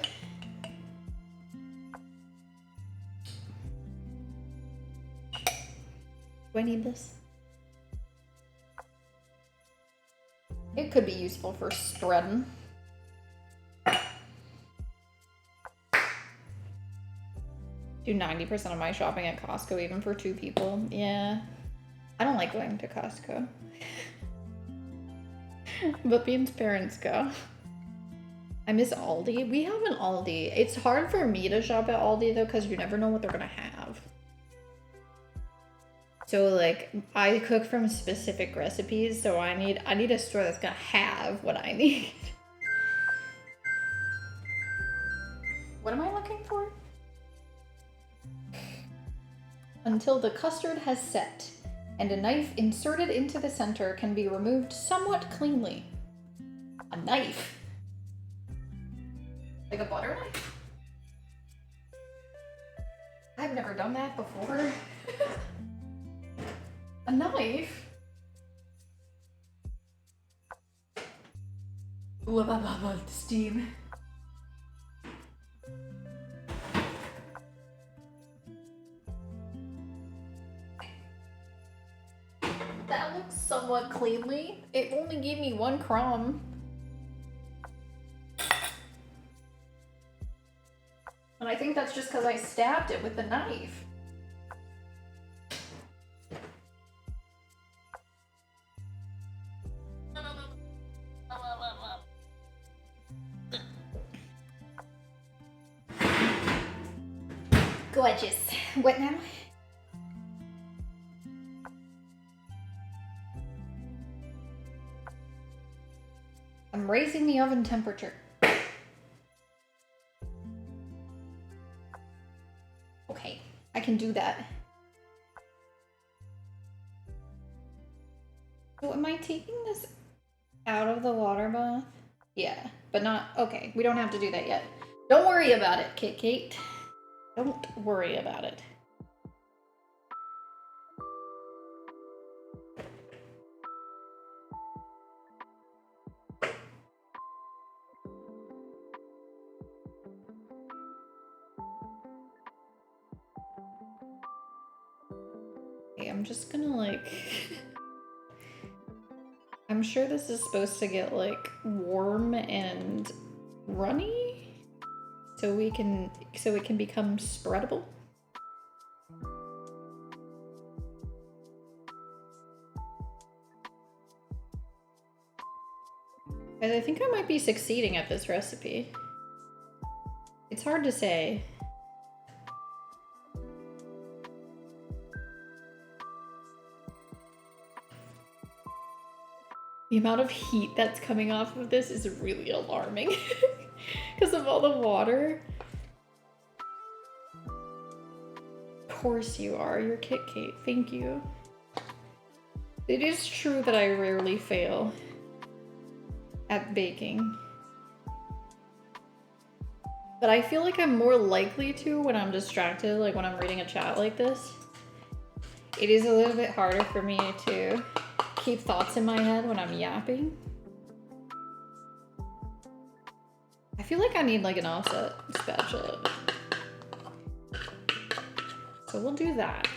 [SPEAKER 1] Do I need this? It could be useful for spreading. do 90% of my shopping at Costco, even for 2 people. Yeah. I don't like going to Costco. But Bean's parents go. I miss Aldi. We have an Aldi. It's hard for me to shop at Aldi though, because you never know what they're gonna have. So like, I cook from specific recipes, so I need a store that's gonna have what I need. What am I looking for? Until the custard has set, and a knife inserted into the center can be removed somewhat cleanly. A knife? Like a butter knife? I've never done that before. A knife? Steam. That looks somewhat cleanly. It only gave me 1 crumb. And I think that's just because I stabbed it with the knife. Gorgeous. What now? I'm raising the oven temperature. Okay, I can do that. So am I taking this out of the water bath? Yeah, but not, okay, we don't have to do that yet. Don't worry about it, Kate. Don't worry about it. Okay, I'm just gonna like... I'm sure this is supposed to get like warm and runny so it can become spreadable. And I think I might be succeeding at this recipe. It's hard to say. The amount of heat that's coming off of this is really alarming because of all the water. Of course you are. You're Kit Kate. Thank you. It is true that I rarely fail at baking. But I feel like I'm more likely to when I'm distracted, like when I'm reading a chat like this. It is a little bit harder for me to keep thoughts in my head when I'm yapping. I feel like I need like an offset spatula. So we'll do that.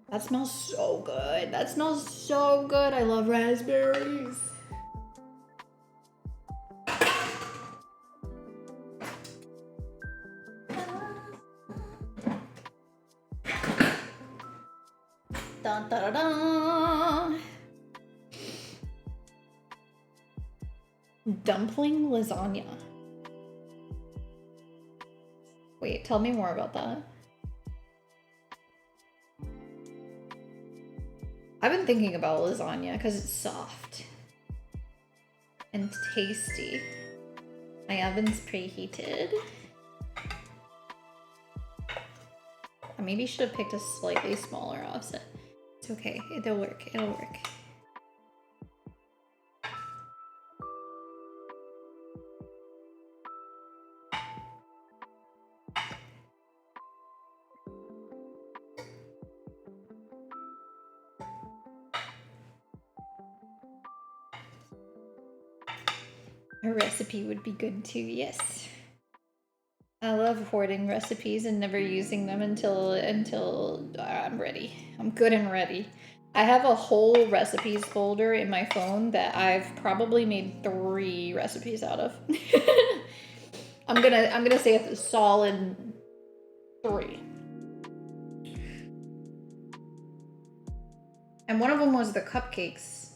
[SPEAKER 1] That smells so good. That smells so good. I love raspberries. Dun, da, da, da. Dumpling lasagna. Wait, tell me more about that. I've been thinking about lasagna because it's soft and tasty. My oven's preheated. I maybe should have picked a slightly smaller offset. It's okay, it'll work, it'll work. A recipe would be good too, yes. I love hoarding recipes and never using them until I'm ready. I'm good and ready. I have a whole recipes folder in my phone that I've probably made 3 recipes out of. I'm gonna say it's a solid 3. And one of them was the cupcakes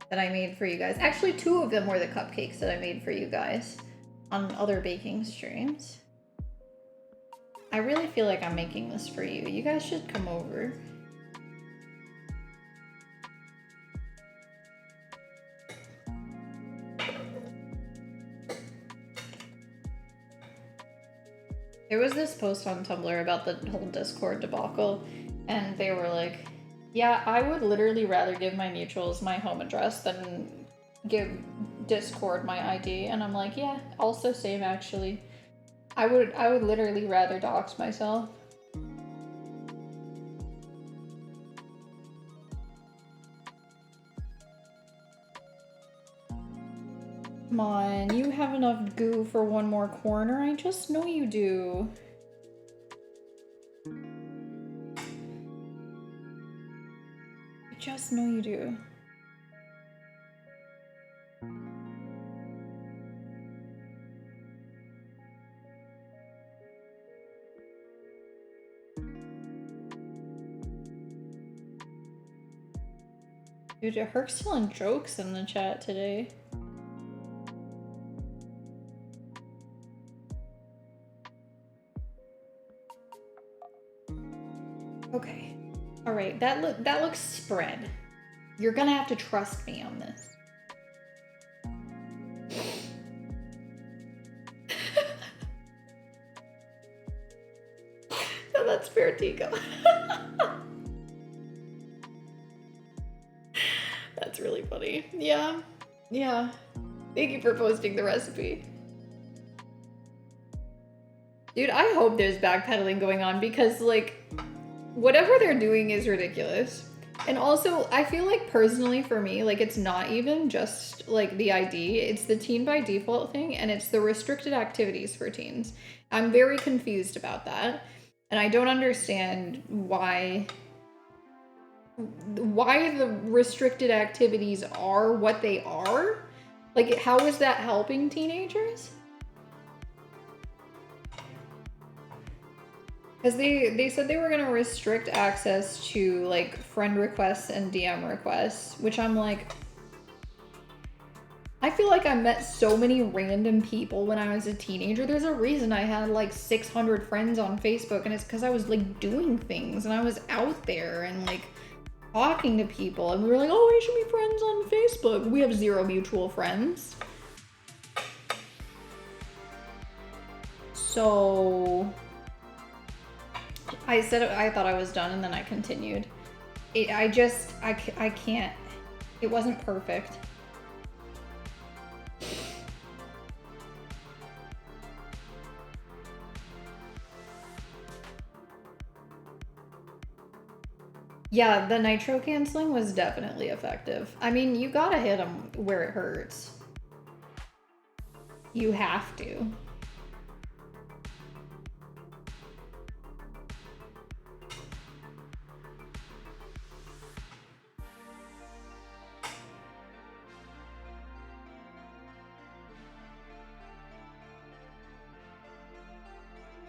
[SPEAKER 1] that I made for you guys. Actually, 2 of them were the cupcakes that I made for you guys on other baking streams. I really feel like I'm making this for you. You guys should come over. There was this post on Tumblr about the whole Discord debacle, and they were like, yeah, I would literally rather give my neutrals my home address than give Discord my ID. And I'm like, yeah, also same actually. I would literally rather dox myself. Come on, you have enough goo for one more corner. I just know you do. I just know you do. Dude, Herc's telling jokes in the chat today. Okay. All right, that looks spread. You're gonna have to trust me on this. No, that's fair, Tico. That's really funny. Yeah. Yeah. Thank you for posting the recipe. Dude, I hope there's backpedaling going on because, like, whatever they're doing is ridiculous. And also, I feel like personally for me, like, it's not even just, like, the ID. It's the teen by default thing, and it's the restricted activities for teens. I'm very confused about that. And I don't understand why the restricted activities are what they are. Like, how is that helping teenagers? Because they said they were going to restrict access to, like, friend requests and DM requests, which I'm like, I feel like I met so many random people when I was a teenager. There's a reason I had, like, 600 friends on Facebook, and it's because I was, like, doing things, and I was out there, and, like, talking to people, and we were like, oh, we should be friends on Facebook. We have 0 mutual friends. So I said I thought I was done, and then I continued. I can't. It wasn't perfect. Yeah, the nitro canceling was definitely effective. I mean, you gotta hit them where it hurts. You have to.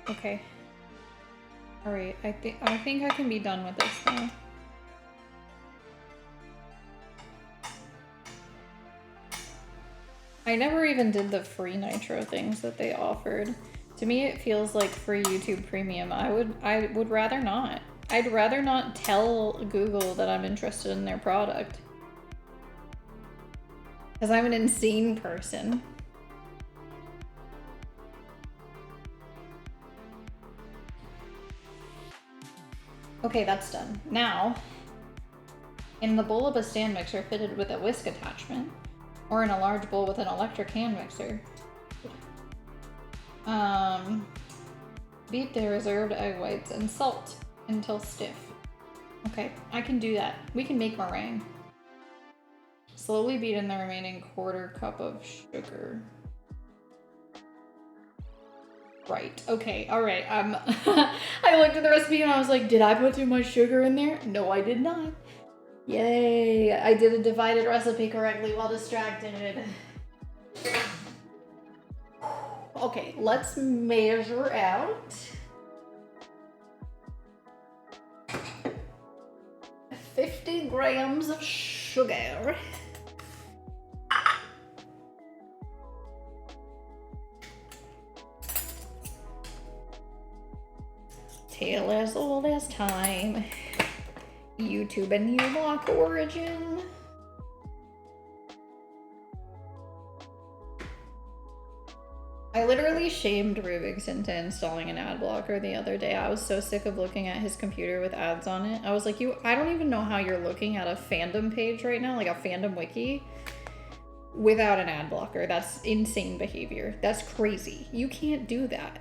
[SPEAKER 1] Okay. All right, I think I can be done with this now. I never even did the free nitro things that they offered. To me, it feels like free YouTube Premium. I would rather not. I'd rather not tell Google that I'm interested in their product. Because I'm an insane person. Okay, that's done. Now, in the bowl of a stand mixer fitted with a whisk attachment, or in a large bowl with an electric hand mixer, beat the reserved egg whites and salt until stiff. Okay, I can do that. We can make meringue. Slowly beat in the remaining 1/4 cup of sugar. Right, okay, alright. I looked at the recipe and I was like, did I put too much sugar in there? No, I did not. Yay, I did a divided recipe correctly while distracted. Okay, let's measure out. 50 grams of sugar. Tale as old as time. YouTube and U-Block origin. I literally shamed Rubik's into installing an ad blocker the other day. I was so sick of looking at his computer with ads on it. I was like, I don't even know how you're looking at a fandom page right now, like a fandom wiki, without an ad blocker. That's insane behavior. That's crazy. You can't do that.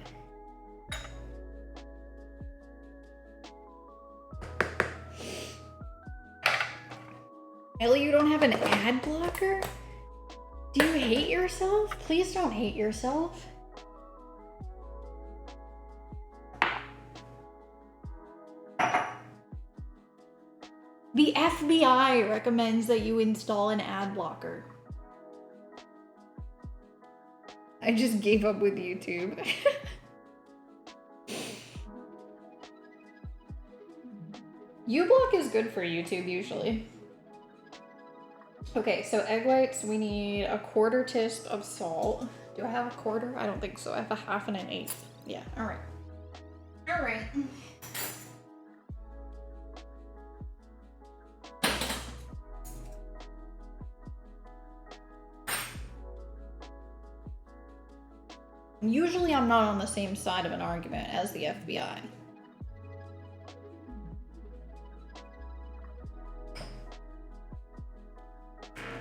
[SPEAKER 1] Ellie, you don't have an ad blocker? Do you hate yourself? Please don't hate yourself. The FBI recommends that you install an ad blocker. I just gave up with YouTube. U-Block is good for YouTube usually. Okay, so egg whites, we need a 1/4 teaspoon of salt. Do I have a 1/4? I don't think so. I have a 1/2 and an 1/8. Yeah, all right. All right. Usually I'm not on the same side of an argument as the FBI.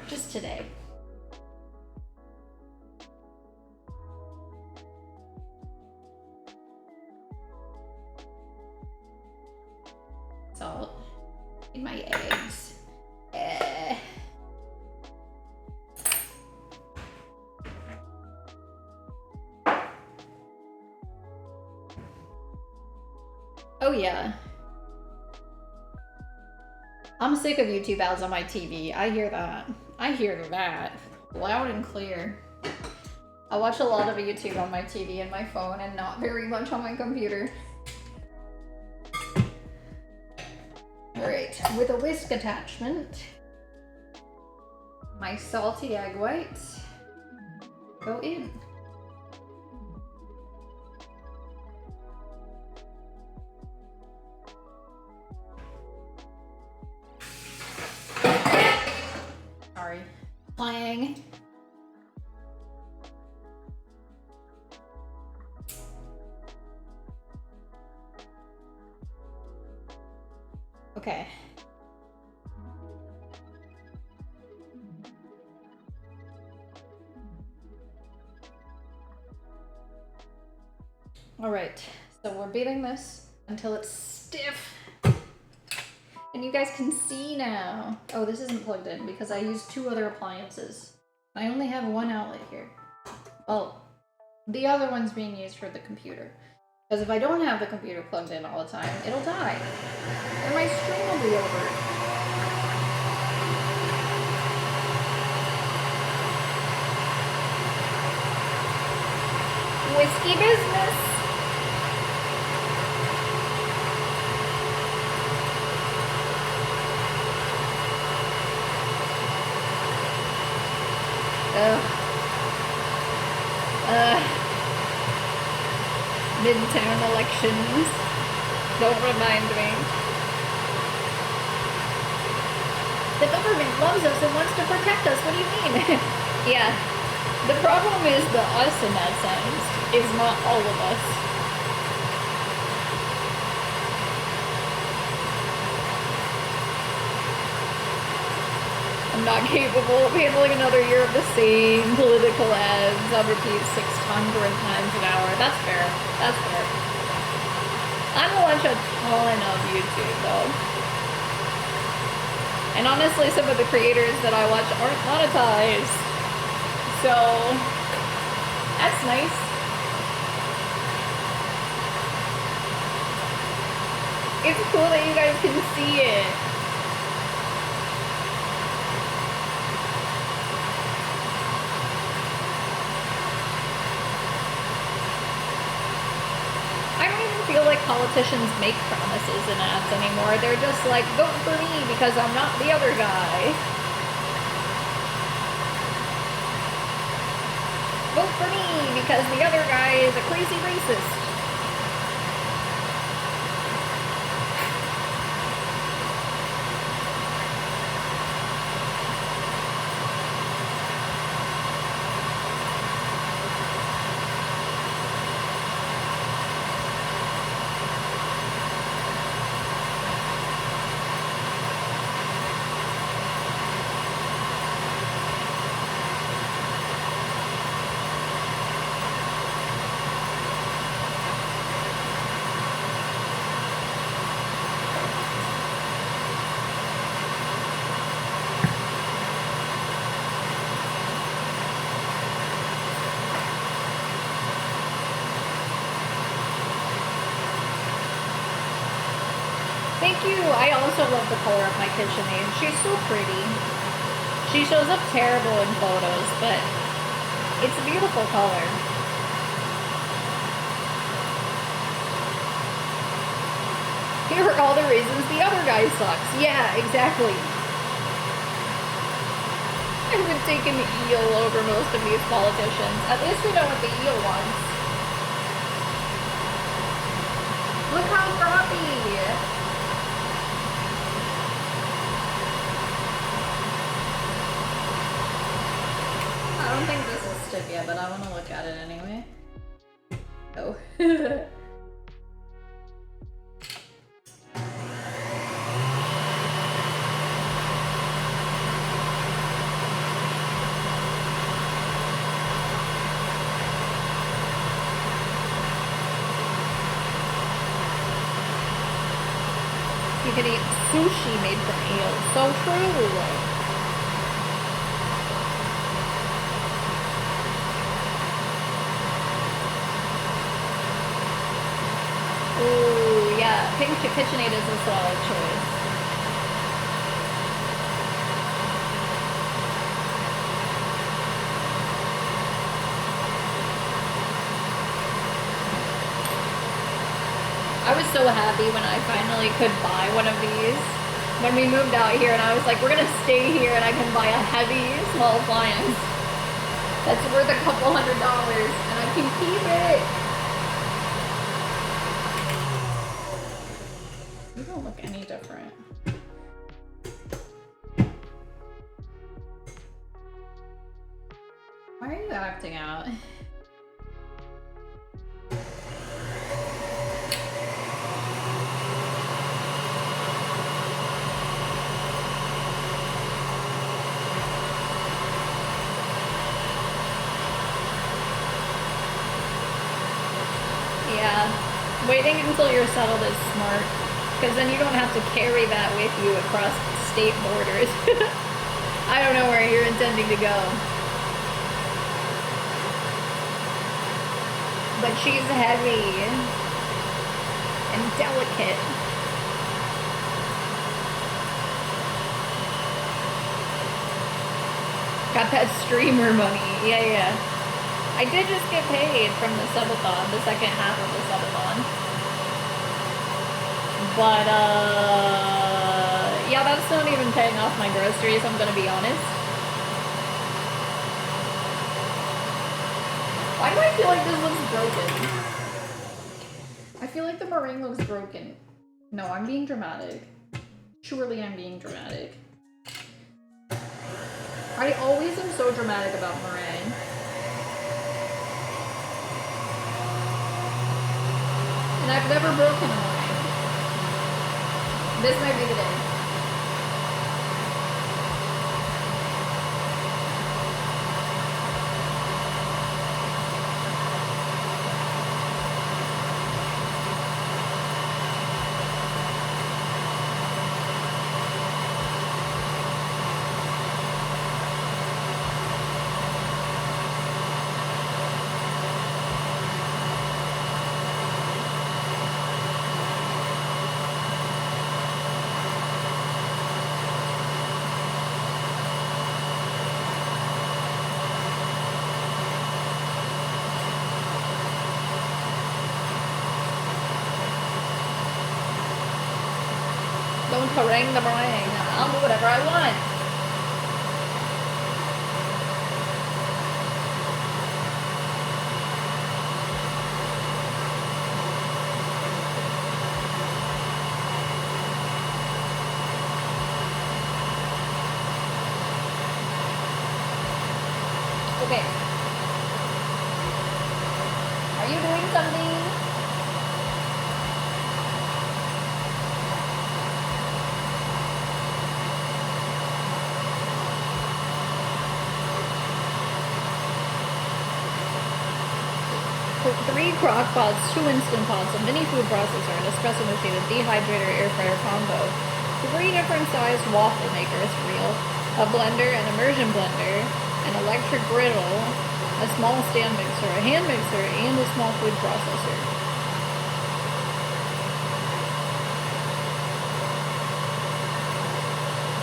[SPEAKER 1] Just today. Salt in my eggs. Oh yeah. I'm sick of YouTube ads on my TV. I hear that. I hear that. Loud and clear. I watch a lot of YouTube on my TV and my phone and not very much on my computer. Alright, with a whisk attachment, my salty egg whites go in. Sorry. Clang. Okay. All right, so we're beating this until it's stiff. And you guys can see now. Oh, this isn't plugged in because I used 2 other appliances. I only have 1 outlet here. Well, the other one's being used for the computer. Because if I don't have the computer plugged in all the time, it'll die. And my stream will be over. Whiskey business! Midterm elections. Don't remind me. The government loves us and wants to protect us. What do you mean? Yeah. The problem is the us in that sentence is not all of us. I'm not capable of handling another year of the same political ads. I'll repeat 600 times an hour. That's fair. That's fair. I don't watch a ton of YouTube though. And honestly, some of the creators that I watch aren't monetized. So, that's nice. It's cool that you guys can see it. I don't even feel like politicians make promises. promises and ads anymore. They're just like, vote for me because I'm not the other guy. Vote for me because the other guy is a crazy racist. Thank you. I also love the color of my KitchenAid. She's so pretty. She shows up terrible in photos, but it's a beautiful color. Here are all the reasons the other guy sucks. Yeah, exactly. I would take an eel over most of these politicians. At least we know what the eel wants. Look how frothy! I don't think this is stiff yet, but I want to look at it anyway. Oh. You could eat sushi made from eels. So true! Ooh, yeah, pink KitchenAid is a solid choice. I was so happy when I finally could buy one of these. When we moved out here and I was like, we're gonna stay here and I can buy a heavy small appliance that's worth a couple $100 and I can keep it. You don't look any different. Why are you acting out? Yeah, waiting until you're settled is smart. Because then you don't have to carry that with you across state borders. I don't know where you're intending to go. But she's heavy and delicate. Got that streamer money. Yeah. I did just get paid from the subathon, the second half of the subathon. But, yeah, that's not even paying off my groceries, I'm gonna be honest. Why do I feel like this looks broken? I feel like the meringue looks broken. No, I'm being dramatic. Surely I'm being dramatic. I always am so dramatic about meringue. And I've never broken a meringue. This might be the day. don't harangue the meringue. I'll do whatever I want. Okay. Are you doing something? Cook 3 crock pots, 2 instant pots, a mini food processor, an espresso machine, a dehydrator, air fryer combo, 3 different sized waffle makers, real, a blender, an immersion blender, an electric griddle, a small stand mixer, a hand mixer, and a small food processor.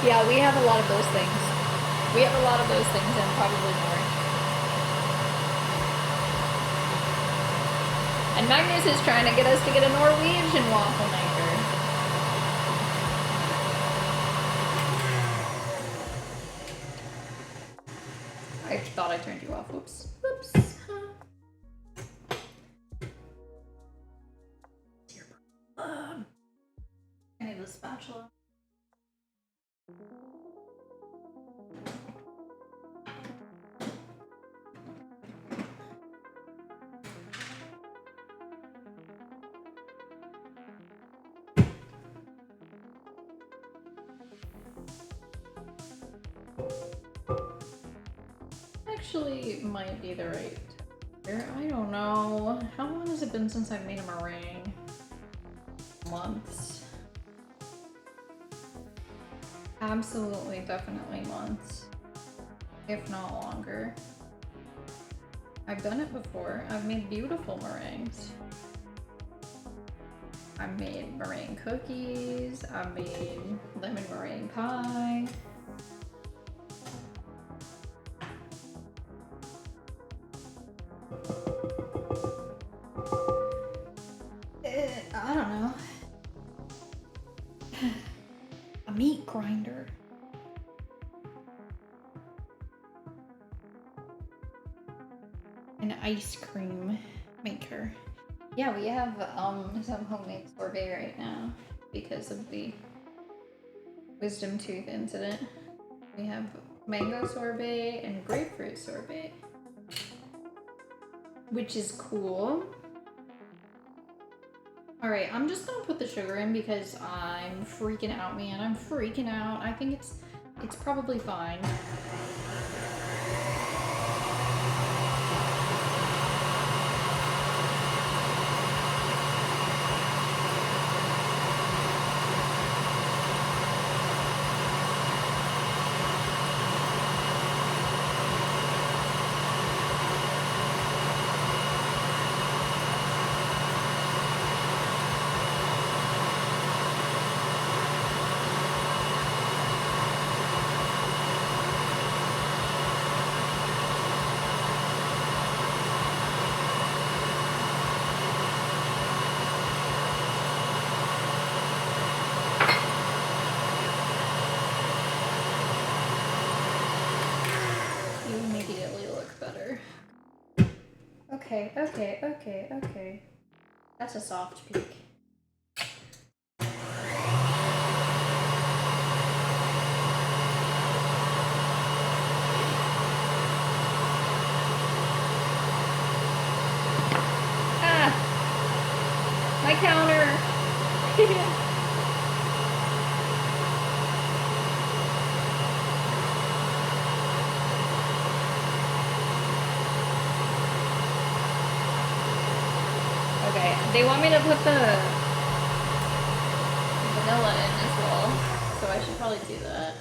[SPEAKER 1] Yeah, we have a lot of those things. We have a lot of those things and probably more. And Magnus is trying to get us to get a Norwegian waffle maker. I thought I turned you off. Whoops. Whoops. I need the spatula. Actually, might be the right. I don't know. How long has it been since I've made a meringue? Months. Absolutely, definitely months. If not longer. I've done it before. I've made beautiful meringues. I've made meringue cookies. I've made lemon meringue pie. I don't know. A meat grinder. An ice cream maker. Yeah, we have some homemade sorbet right now because of the wisdom tooth incident. We have mango sorbet and grapefruit sorbet, which is cool. All right, I'm just gonna put the sugar in because I'm freaking out, man. I'm freaking out. I think it's probably fine. Okay. That's a soft peak. Ah! My counter! They want me to put the vanilla in as well, so I should probably do that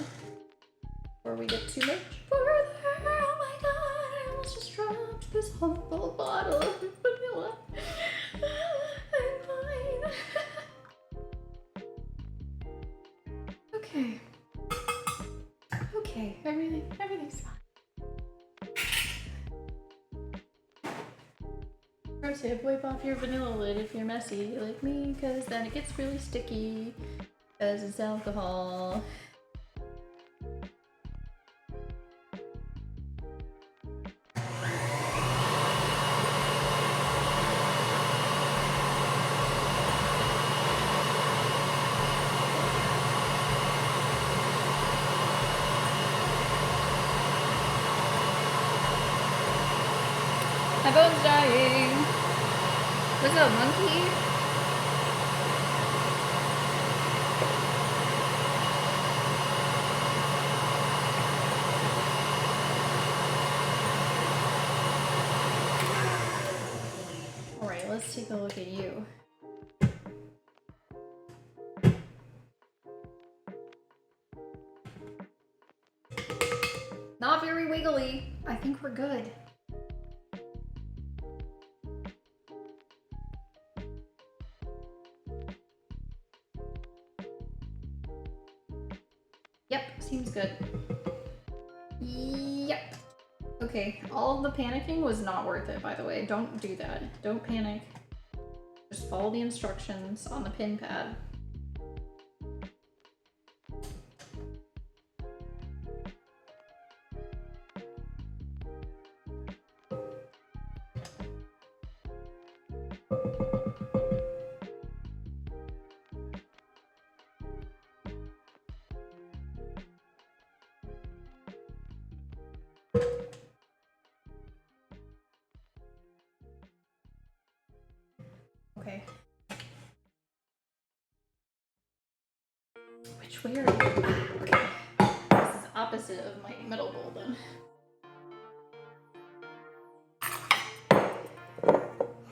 [SPEAKER 1] before we get too much further. Oh my god, I almost just dropped this whole bottle of vanilla. I'm fine. Okay, everything's fine. Pro tip, wipe off your vanilla lid if you're messy like me, because then it gets really sticky Because it's alcohol. My bone's dying. Was it a monkey? Alright, let's take a look at you. Not very wiggly. I think we're good. Yep, seems good. Yep. Okay, all of the panicking was not worth it, by the way. Don't do that. Don't panic. Just follow the instructions on the pin pad. Okay. Which way are you? Ah, okay. This is opposite of my middle bowl then.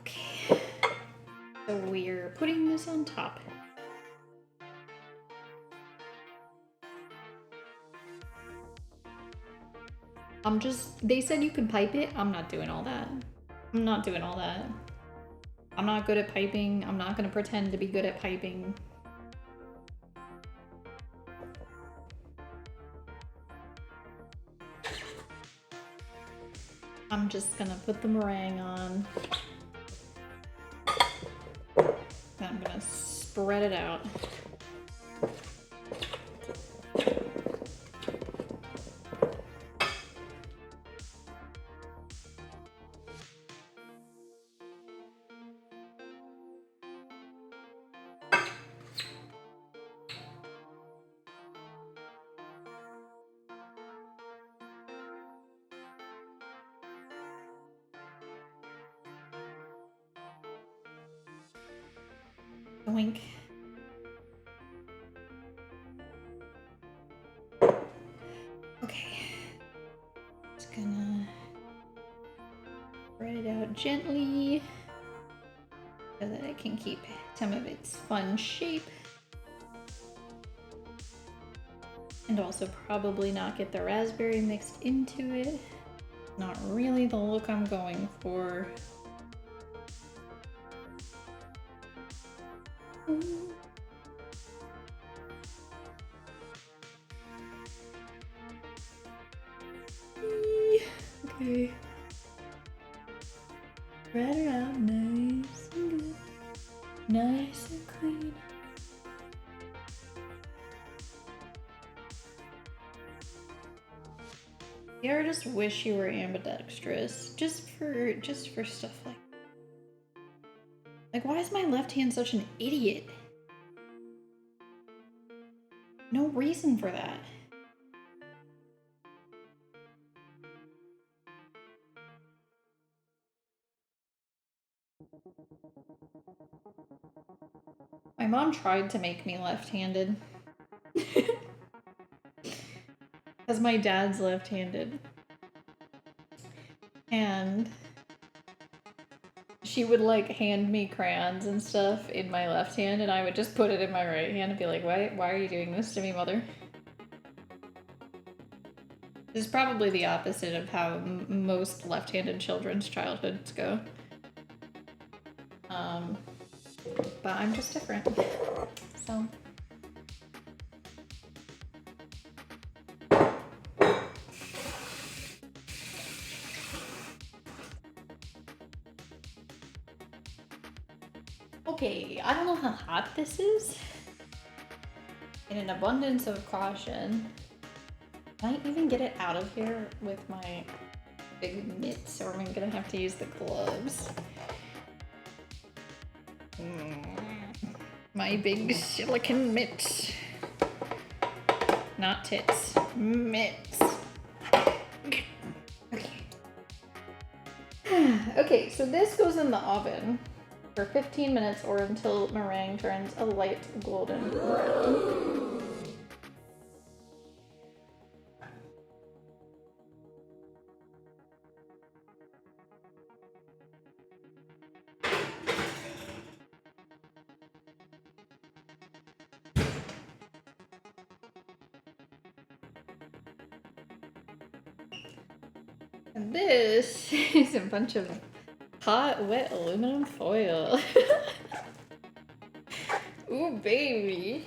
[SPEAKER 1] Okay. So we're putting this on top. They said you can pipe it. I'm not doing all that. I'm not doing all that. I'm not good at piping. I'm not gonna pretend to be good at piping. I'm just gonna put the meringue on. And I'm gonna spread it out. Doink. Okay. Just gonna spread it out gently so that it can keep some of its fun shape. And also probably not get the raspberry mixed into it. Not really the look I'm going for. Okay. Spread it out nice and good. Nice and clean. You ever just wish you were ambidextrous? Just for stuff like why is my left hand such an idiot? No reason for that. My mom tried to make me left-handed. Because my dad's left-handed. And she would like hand me crayons and stuff in my left hand and I would just put it in my right hand and be like, why are you doing this to me, mother? This is probably the opposite of how most left-handed children's childhoods go. But I'm just different, so. Okay, I don't know how hot this is. in an abundance of caution, can I even get it out of here with my big mitts, or am I gonna have to use the gloves? My big silicone mitts. Not tits. Mitts. Okay. Okay, so this goes in the oven for 15 minutes or until meringue turns a light golden brown. And this is a bunch of hot, wet aluminum foil. Ooh, baby.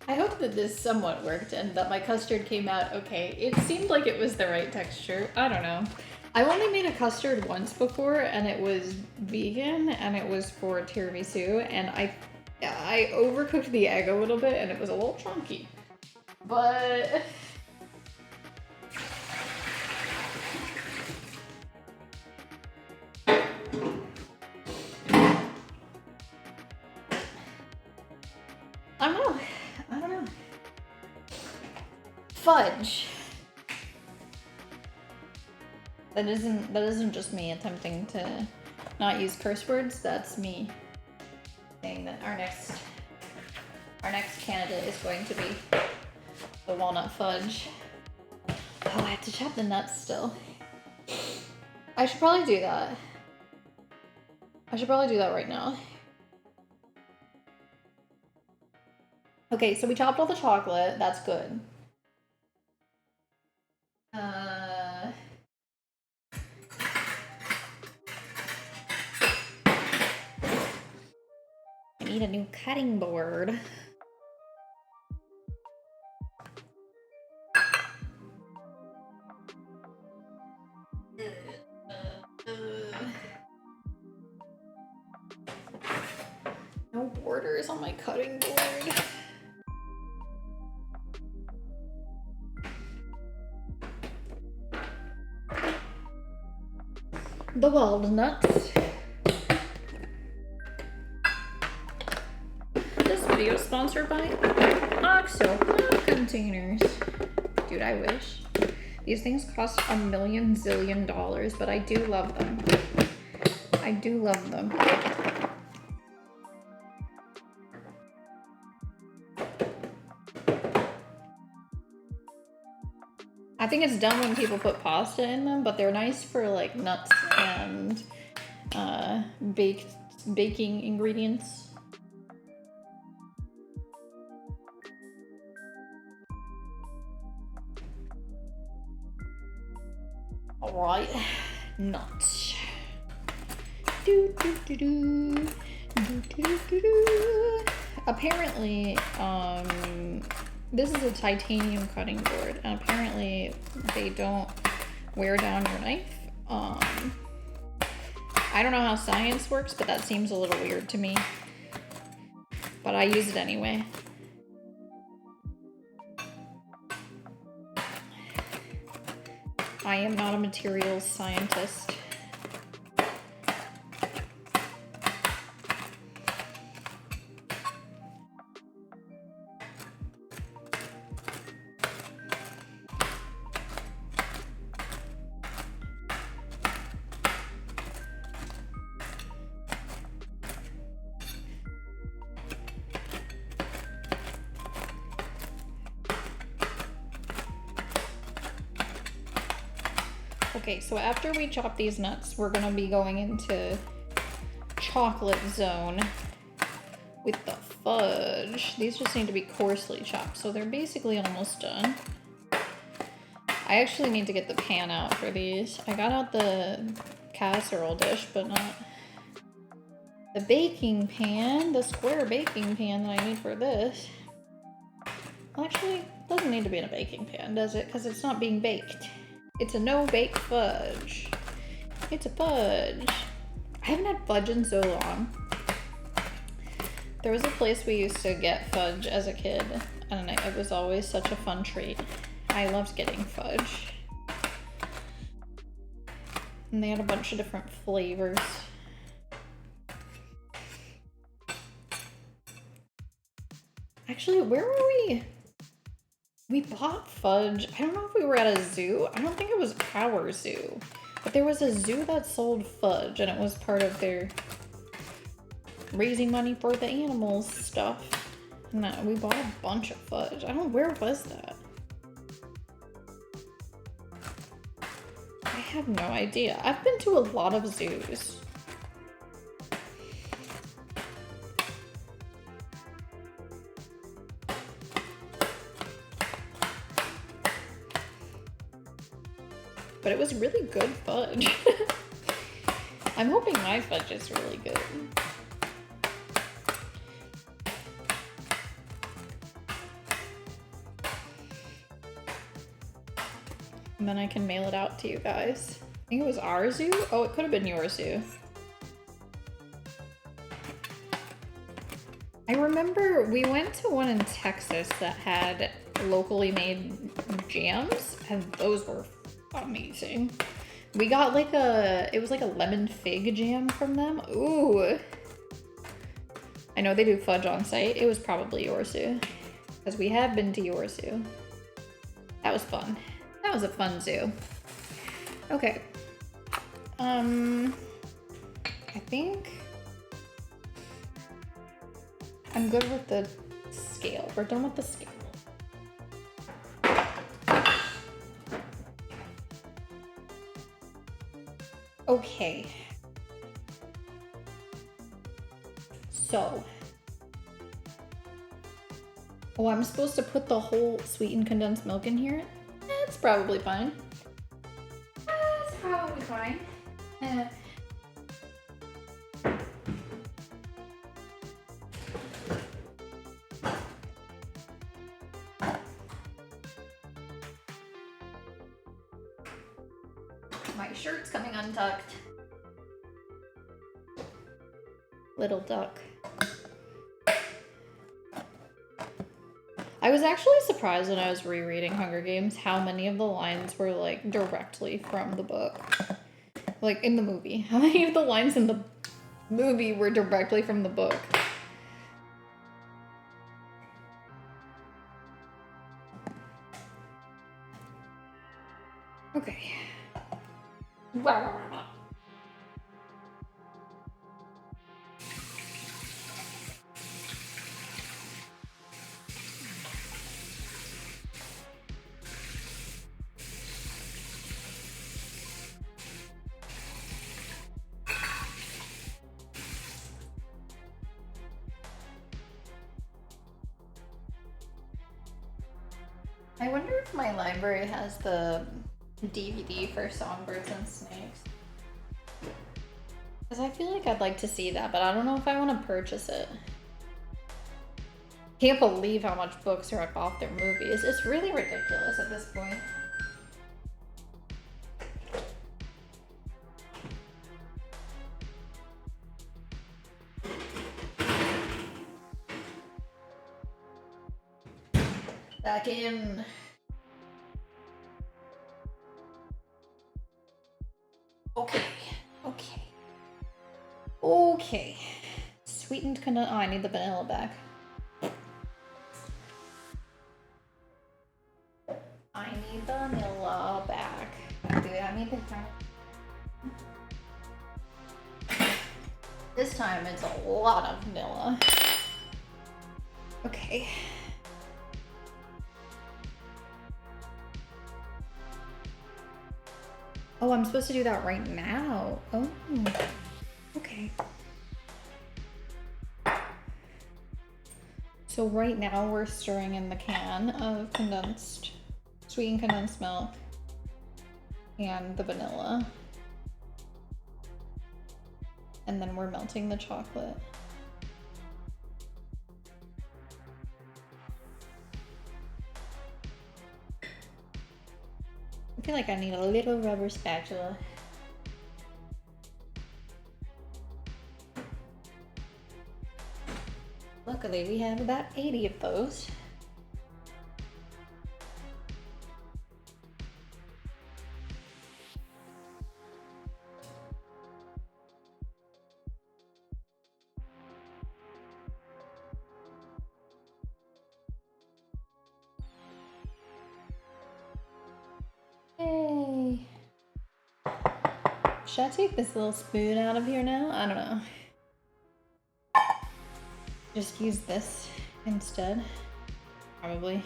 [SPEAKER 1] I hope that this somewhat worked and that my custard came out okay. It seemed like it was the right texture. I don't know. I've only made a custard once before and it was vegan and it was for tiramisu, and I overcooked the egg a little bit and it was a little chunky. But I don't know. Fudge. That isn't just me attempting to not use curse words. That's me saying that our next candidate is going to be the walnut fudge. Oh, I have to chop the nuts still. I should probably do that. I should probably do that right now. Okay, so we chopped all the chocolate. That's good. I need a new cutting board. No borders on my cutting board. The walnuts. This video is sponsored by OXO containers. Dude, I wish. These things cost $1 million zillion, but I do love them. I do love them. I think it's dumb when people put pasta in them, but they're nice for like nuts and baking ingredients. All right, nuts. Apparently, this is a titanium cutting board, and apparently they don't wear down your knife. I don't know how science works, but that seems a little weird to me. But I use it anyway. I am not a materials scientist. Okay, so after we chop these nuts, we're gonna be going into chocolate zone with the fudge. These just need to be coarsely chopped, so they're basically almost done. I actually need to get the pan out for these. I got out the casserole dish, but not the baking pan, the square baking pan that I need for this. Well, actually, it doesn't need to be in a baking pan, does it? Because it's not being baked. It's a no-bake fudge. It's a fudge. I haven't had fudge in so long. There was a place we used to get fudge as a kid, and it was always such a fun treat. I loved getting fudge. And they had a bunch of different flavors. Actually, where were we? We bought fudge. I don't know if we were at a zoo. I don't think it was our zoo. But there was a zoo that sold fudge, and it was part of their raising money for the animals stuff. And we bought a bunch of fudge. I don't know, where was that? I have no idea. I've been to a lot of zoos. But it was really good fudge. I'm hoping my fudge is really good. And then I can mail it out to you guys. I think it was our zoo? Oh, it could have been your zoo. I remember we went to one in Texas that had locally made jams, and those were amazing. We got like it was like a lemon fig jam from them. Ooh. I know they do fudge on site. It was probably your zoo, because we have been to your zoo. That was fun. That was a fun zoo. Okay. I think I'm good with the scale. We're done with the scale. Okay. So. Oh, I'm supposed to put the whole sweetened condensed milk in here? That's probably fine. That's probably fine. My shirt's coming untucked. Little duck. I was actually surprised when I was rereading Hunger Games how many of the lines were like directly from the book. Like in the movie. How many of the lines in the movie were directly from the book? Okay. I wonder if my library has the DVD for Songbirds and Snakes. Because I feel like I'd like to see that, but I don't know if I want to purchase it. Can't believe how much books rip off their movies. It's really ridiculous at this point. Back in. Okay. Sweetened condensed. Oh, I need the vanilla back. I need the vanilla back. Do I need the This time it's a lot of vanilla. Okay. Oh, I'm supposed to do that right now. Oh, okay. So right now we're stirring in the can of sweetened condensed milk and the vanilla. and then we're melting the chocolate. I feel like I need a little rubber spatula. Luckily, we have about 80 of those. Yay! Should I take this little spoon out of here now? I don't know. Just use this instead. Probably.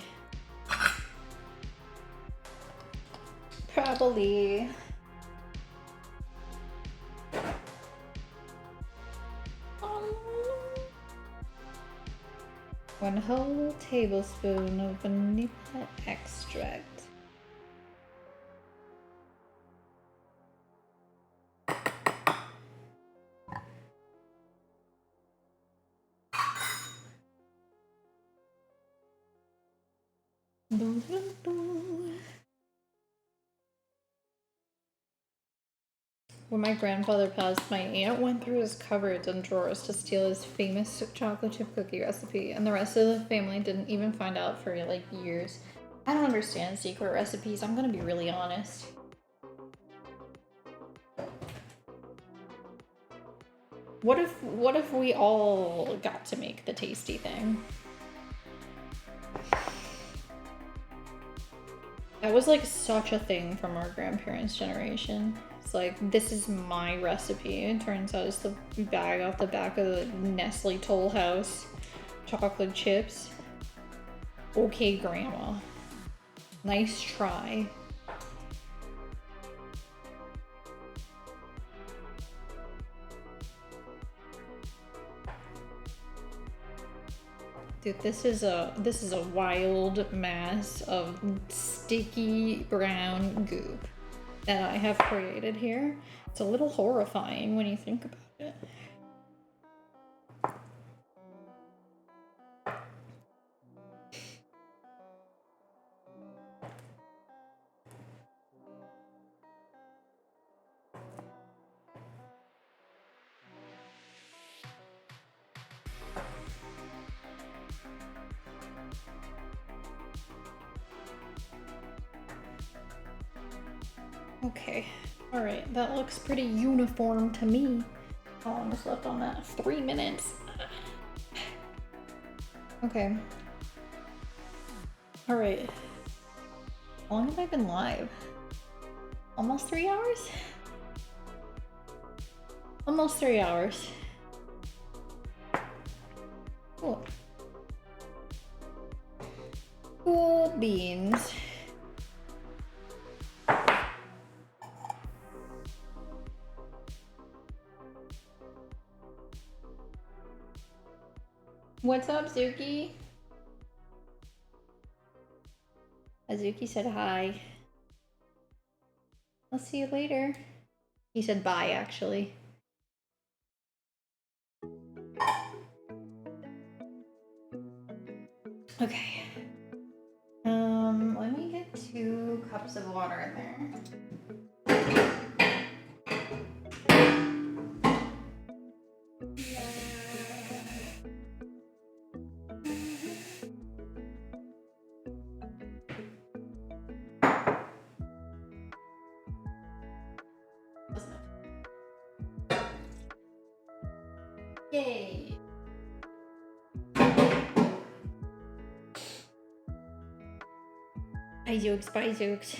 [SPEAKER 1] Probably. One whole tablespoon of vanilla extract. When my grandfather passed, my aunt went through his cupboards and drawers to steal his famous chocolate chip cookie recipe, and the rest of the family didn't even find out for like years. I don't understand secret recipes, I'm gonna be really honest. What if we all got to make the tasty thing? That was like such a thing from our grandparents' generation. It's like, this is my recipe. It turns out it's the bag off the back of the Nestle Toll House chocolate chips. Okay, Grandma. Nice try. Dude, this is a wild mass of sticky brown goop that I have created here. It's a little horrifying when you think about it. Okay, all right, that looks pretty uniform to me. How long is left on that? 3 minutes. Okay. All right. How long have I been live? Almost 3 hours? Almost 3 hours. Cool. Cool beans. What's up, Zuki? Azuki said hi. I'll see you later. He said bye, actually. Okay. Let me get 2 cups of water in there. Yay! Bye, jokes, bye, jokes.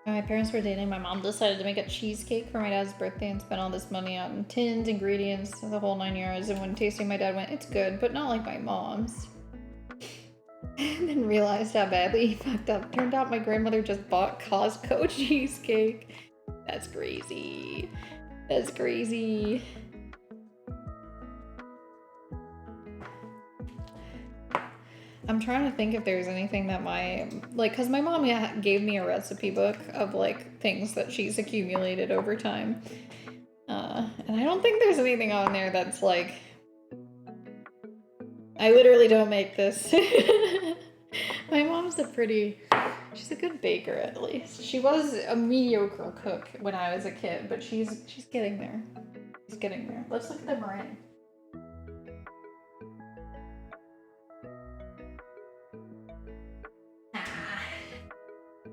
[SPEAKER 1] When my parents were dating, my mom decided to make a cheesecake for my dad's birthday and spent all this money on tins, ingredients, the whole 9 yards. And when tasting, my dad went, "It's good, but not like my mom's." And then realized how badly he fucked up. Turned out my grandmother just bought Costco cheesecake. That's crazy. That's crazy. I'm trying to think if there's anything that because my mom gave me a recipe book of like things that she's accumulated over time. And I don't think there's anything on there that's like, I literally don't make this. My mom's she's a good baker at least. She was a mediocre cook when I was a kid, but she's getting there. She's getting there. Let's look at the meringue.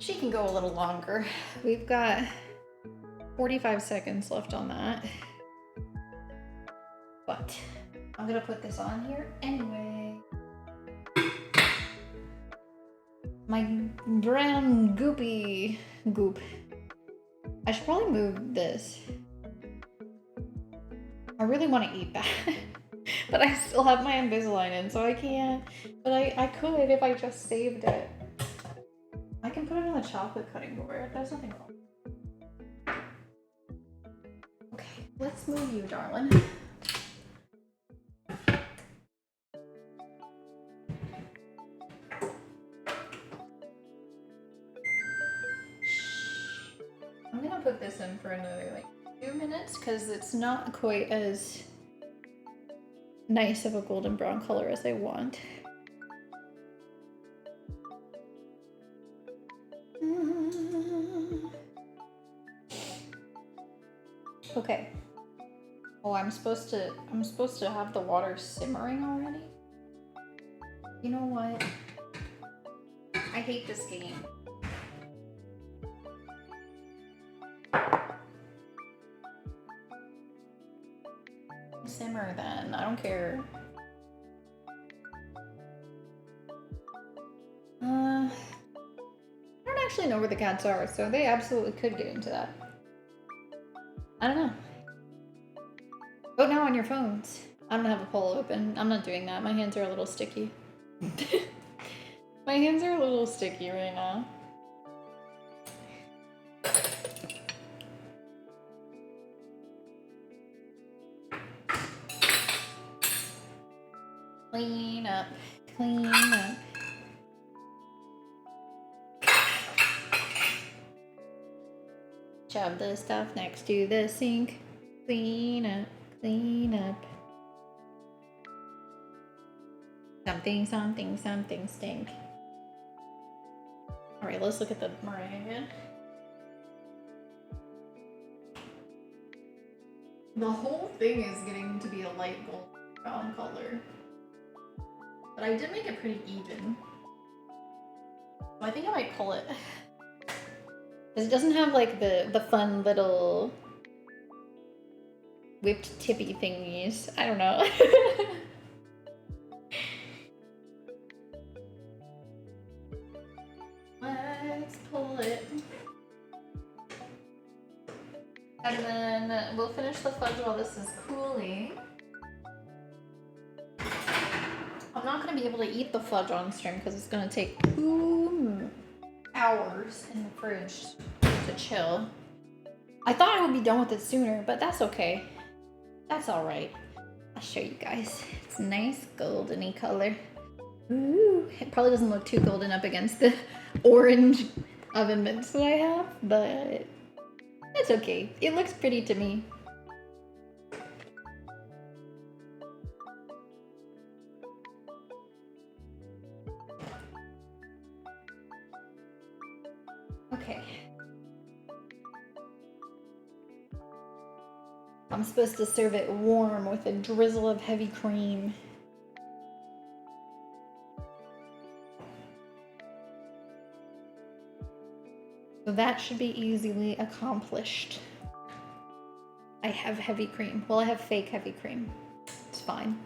[SPEAKER 1] She can go a little longer. We've got 45 seconds left on that. But I'm gonna put this on here anyway. My brown goopy goop. I should probably move this. I really want to eat that. But I still have my Invisalign in, so I can't. But I could if I just saved it. I can put it on the chocolate cutting board. There's nothing wrong. Okay, let's move you, darling. I'm gonna put this in for another like 2 minutes because it's not quite as nice of a golden brown color as I want. Okay. Oh, I'm supposed to have the water simmering already? You know what? I hate this game. Simmer then. I don't care. I don't actually know where the cats are, so they absolutely could get into that. I don't know. Vote now on your phones. I don't have a poll open. I'm not doing that. My hands are a little sticky. My hands are a little sticky right now. Clean up. Clean up. Shove the stuff next to the sink. Clean up. Clean up. Something, something, something stink. Alright, let's look at the meringue again. The whole thing is getting to be a light gold brown color. But I did make it pretty even. So I think I might pull it. Because it doesn't have like the fun little whipped tippy thingies. I don't know. Let's pull it. And then we'll finish the fudge while this is cooling. I'm not going to be able to eat the fudge on stream because it's going to take 2 hours in the fridge to chill. I thought I would be done with it sooner, but that's okay. That's alright. I'll show you guys. It's nice goldeny color. Ooh, it probably doesn't look too golden up against the orange oven mitts that I have, but it's okay. It looks pretty to me. Okay. I'm supposed to serve it warm with a drizzle of heavy cream. So that should be easily accomplished. I have heavy cream. Well, I have fake heavy cream. It's fine.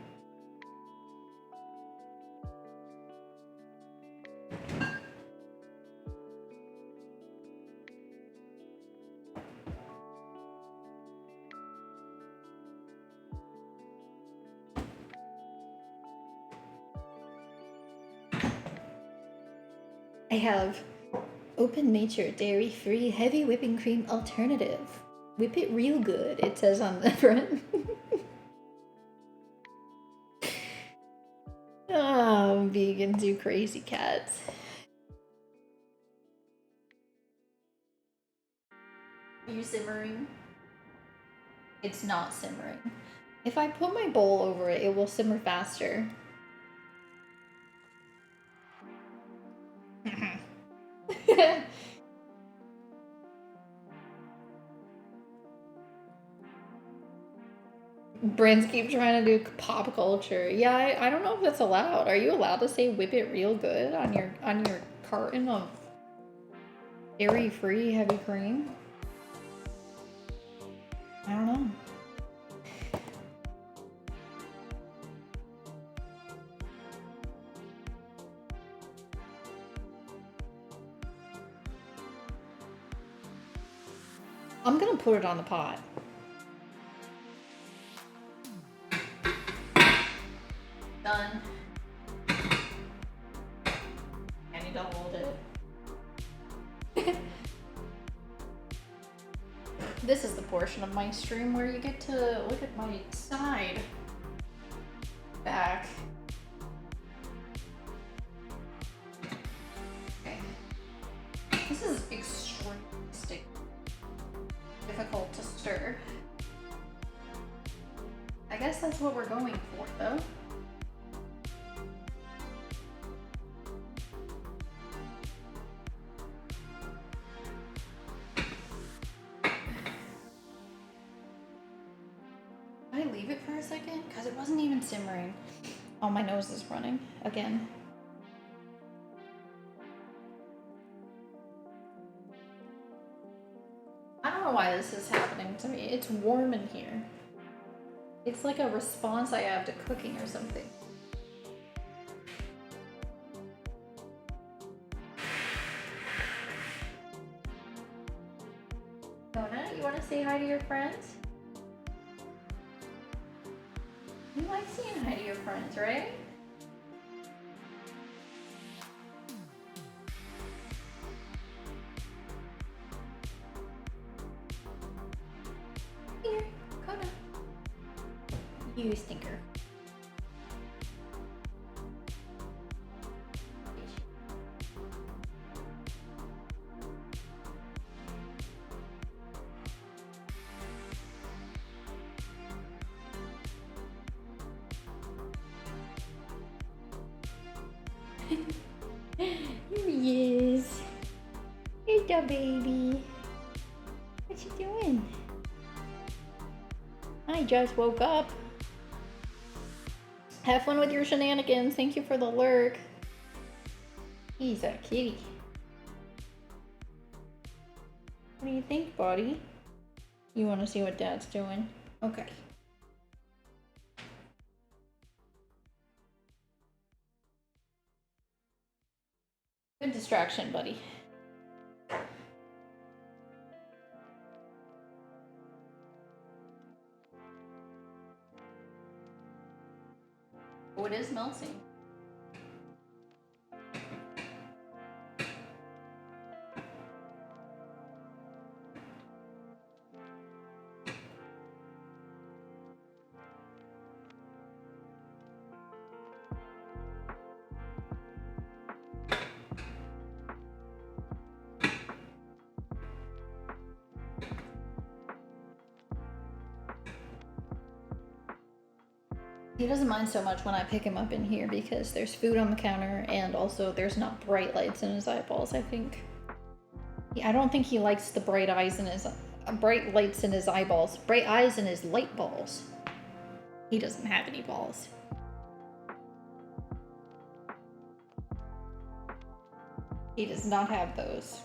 [SPEAKER 1] I have Open Nature Dairy-Free Heavy Whipping Cream Alternative. Whip it real good, it says on the front. Oh, vegans, you crazy cats. Are you simmering? It's not simmering. If I put my bowl over it, it will simmer faster. Brands keep trying to do pop culture. Yeah, I don't know if that's allowed. Are you allowed to say whip it real good on your carton of dairy-free heavy cream? I don't know. I'm gonna put it on the pot. Done. I need to hold it. This is the portion of my stream where you get to look at my side back. Okay. This is extremely sticky. Difficult to stir. I guess that's what we're going for, though. Did I leave it for a second? Because it wasn't even simmering. Oh, my nose is running again. I don't know why this is happening to me. It's warm in here. It's like a response I have to cooking or something. Donna, you want to say hi to your friends? You like saying hi to your friends, right? Here, Kona. You stinker. Here he is. Hey, the baby. What you doing? I just woke up. Have fun with your shenanigans. Thank you for the lurk. He's a kitty. What do you think, buddy? You want to see what Dad's doing? Okay. Good distraction, buddy. Oh, it is melting. He doesn't mind so much when I pick him up in here because there's food on the counter and also there's not bright lights in his eyeballs, I think. I don't think he likes the bright eyes in his bright lights in his eyeballs. Bright eyes in his light balls. He doesn't have any balls. He does not have those.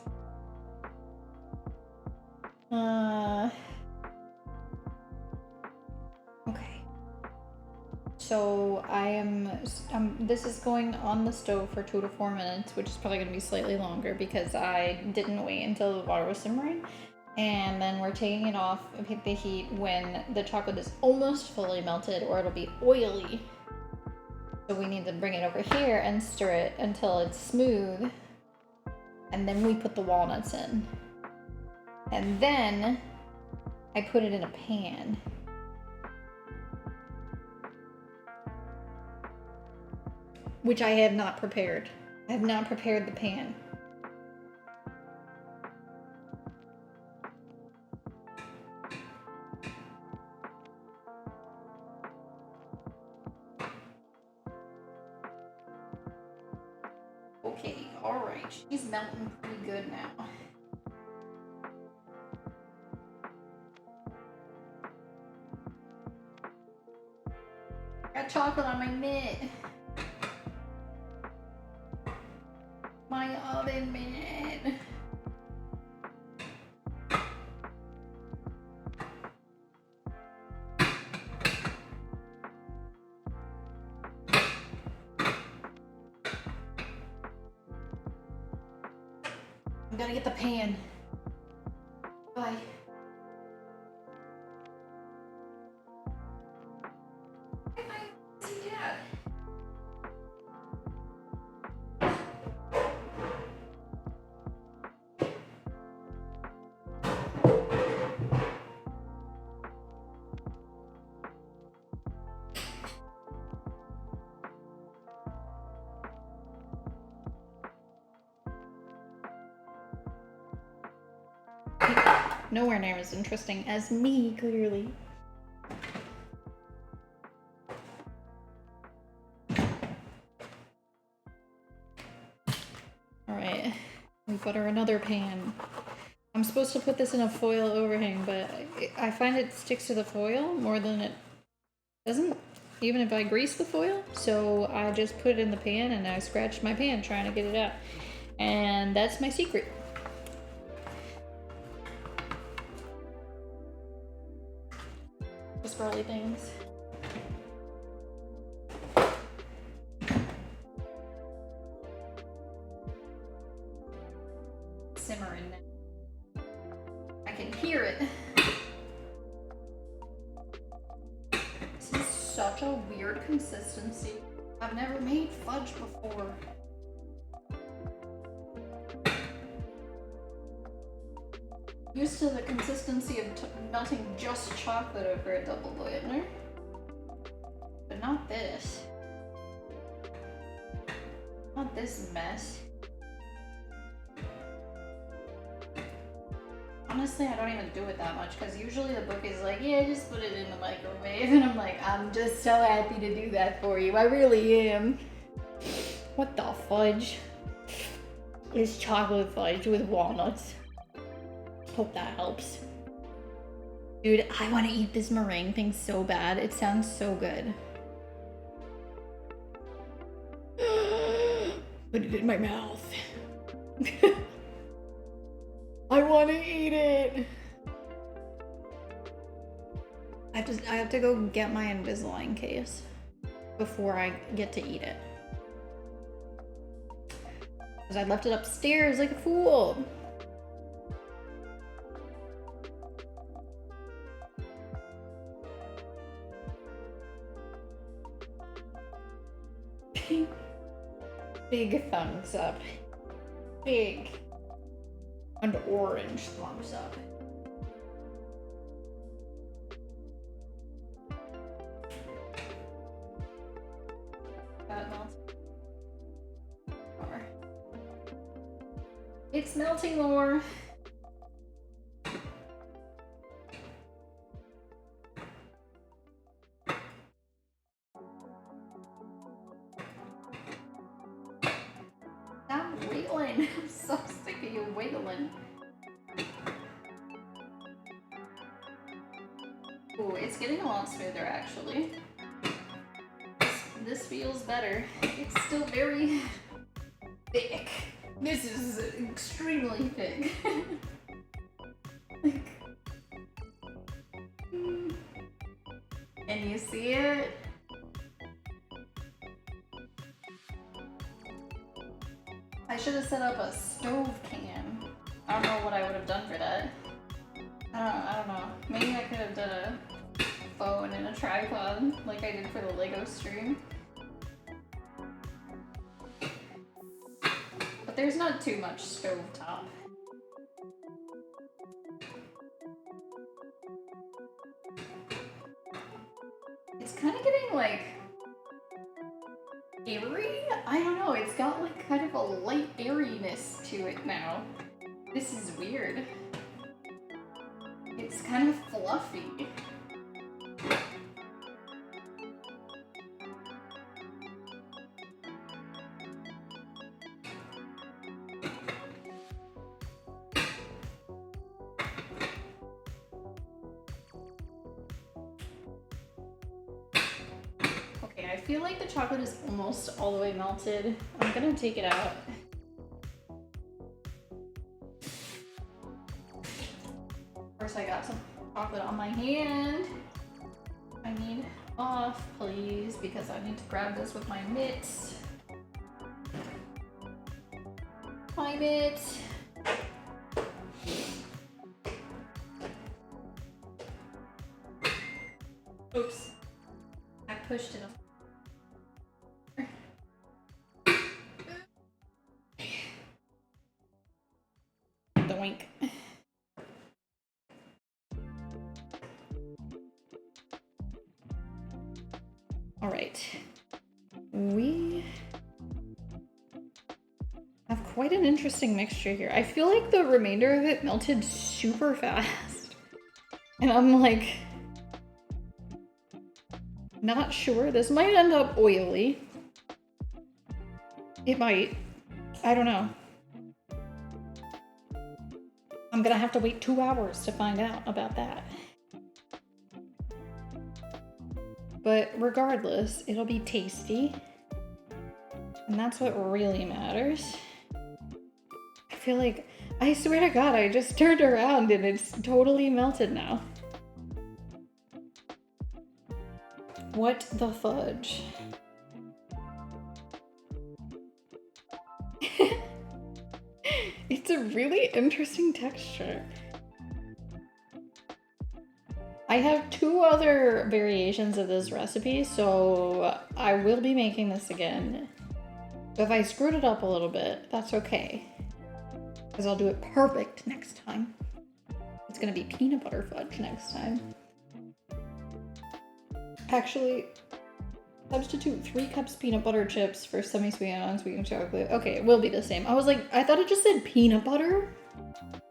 [SPEAKER 1] Okay. So this is going on the stove for 2 to 4 minutes, which is probably gonna be slightly longer because I didn't wait until the water was simmering. And then we're taking it off the heat when the chocolate is almost fully melted or it'll be oily. So we need to bring it over here and stir it until it's smooth. And then we put the walnuts in. And then I put it in a pan. which I have not prepared. I have not prepared the pan. Okay, alright. She's melting pretty good now. Got chocolate on my mitt. My oven mitt. I'm gonna get the pan. Bye. Nowhere near as interesting as me, clearly. Alright, we butter another pan. I'm supposed to put this in a foil overhang, but I find it sticks to the foil more than it doesn't, even if I grease the foil. So I just put it in the pan and I scratched my pan trying to get it out. And that's my secret. Probably things. Simmering now. I can hear it. This is such a weird consistency. I've never made fudge before. Used to the consistency of melting just chocolate over a double boiler, but not this. Not this mess. Honestly, I don't even do it that much because usually the book is like, yeah, just put it in the microwave, and I'm like, I'm just so happy to do that for you. I really am. What the fudge? It's chocolate fudge with walnuts. Hope that helps. Dude, I want to eat this meringue thing so bad. It sounds so good. Put it in my mouth. I want to eat it. I have to go get my Invisalign case before I get to eat it. Because I left it upstairs like a fool. Big thumbs up. Big and orange thumbs up. That melts. It's melting more. I'm so sick of you wiggling. Ooh, it's getting a lot smoother actually. This feels better. It's still very thick. This is extremely thick. Can you see it? I should have set up a stove can. I don't know what I would have done for that. I don't know. Maybe I could have done a phone and a tripod like I did for the Lego stream. But there's not too much stove top. It's kind of getting like eerie. I don't know, it's got like kind of a light airiness to it now. This is weird. It's kind of fluffy. Okay, I feel like the chocolate is almost all the way melted. I'm gonna take it out. Of course, I got some chocolate on my hand. I need off, please, because I need to grab this with my mitts. My mitts. Oops. I pushed it. Doink. All right. We have quite an interesting mixture here. I feel like the remainder of it melted super fast. And I'm like, not sure. This might end up oily. It might. I don't know. I'm gonna have to wait 2 hours to find out about that. But regardless, it'll be tasty. And that's what really matters. I feel like, I swear to God, I just turned around and it's totally melted now. What the fudge? It's a really interesting texture. I have 2 other variations of this recipe, so I will be making this again. So if I screwed it up a little bit, that's okay. Because I'll do it perfect next time. It's gonna be peanut butter fudge next time. Actually, substitute 3 cups peanut butter chips for semi-sweet and unsweetened chocolate. Okay, it will be the same. I was like, I thought it just said peanut butter.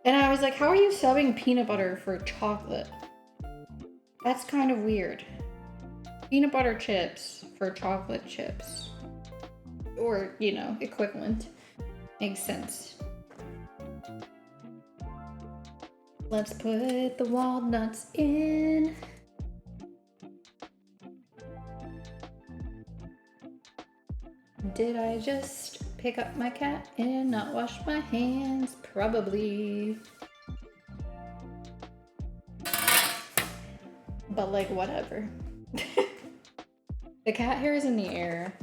[SPEAKER 1] And I was like, how are you subbing peanut butter for chocolate? That's kind of weird. Peanut butter chips for chocolate chips. Or, you know, equivalent. Makes sense. Let's put the walnuts in. Did I just pick up my cat and not wash my hands? Probably. But like, whatever. The cat hair is in the air.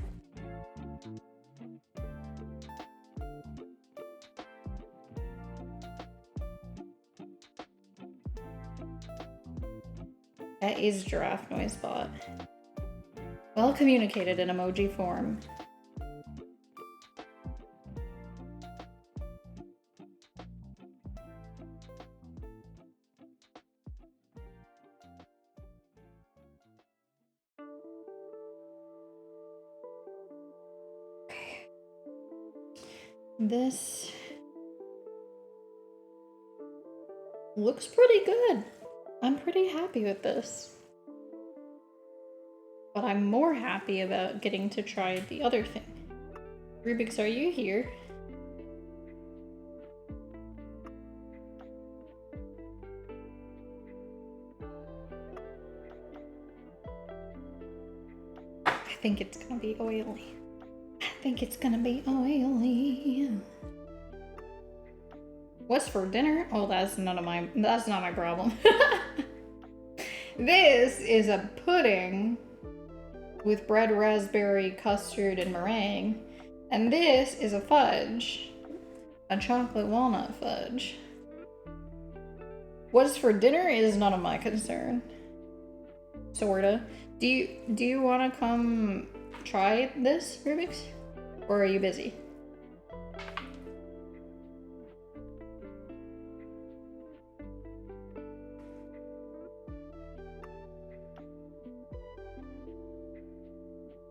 [SPEAKER 1] That is giraffe noise bot. Well communicated in emoji form. This looks pretty good. I'm pretty happy with this. But I'm more happy about getting to try the other thing. Rubik's, are you here? I think it's gonna be oily. I think it's gonna be oily. What's for dinner? Oh, that's not my problem. This is a pudding with bread, raspberry, custard, and meringue. And this is a fudge. A chocolate walnut fudge. What's for dinner is none of my concern. Sorta. Do you wanna come try this, Rubik's? Or are you busy?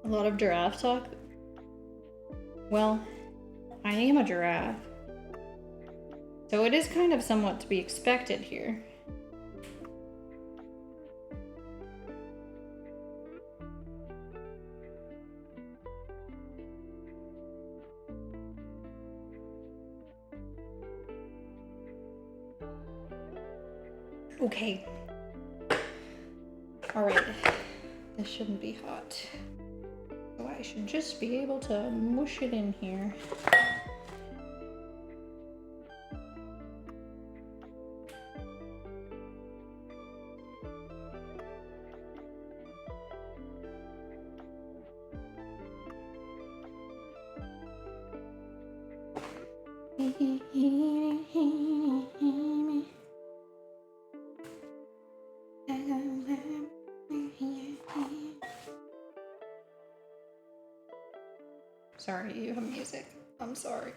[SPEAKER 1] A lot of giraffe talk. Well, I am a giraffe. So it is kind of somewhat to be expected here. Okay. Alright. This shouldn't be hot. So I should just be able to mush it in here. Sorry, you have music. I'm sorry.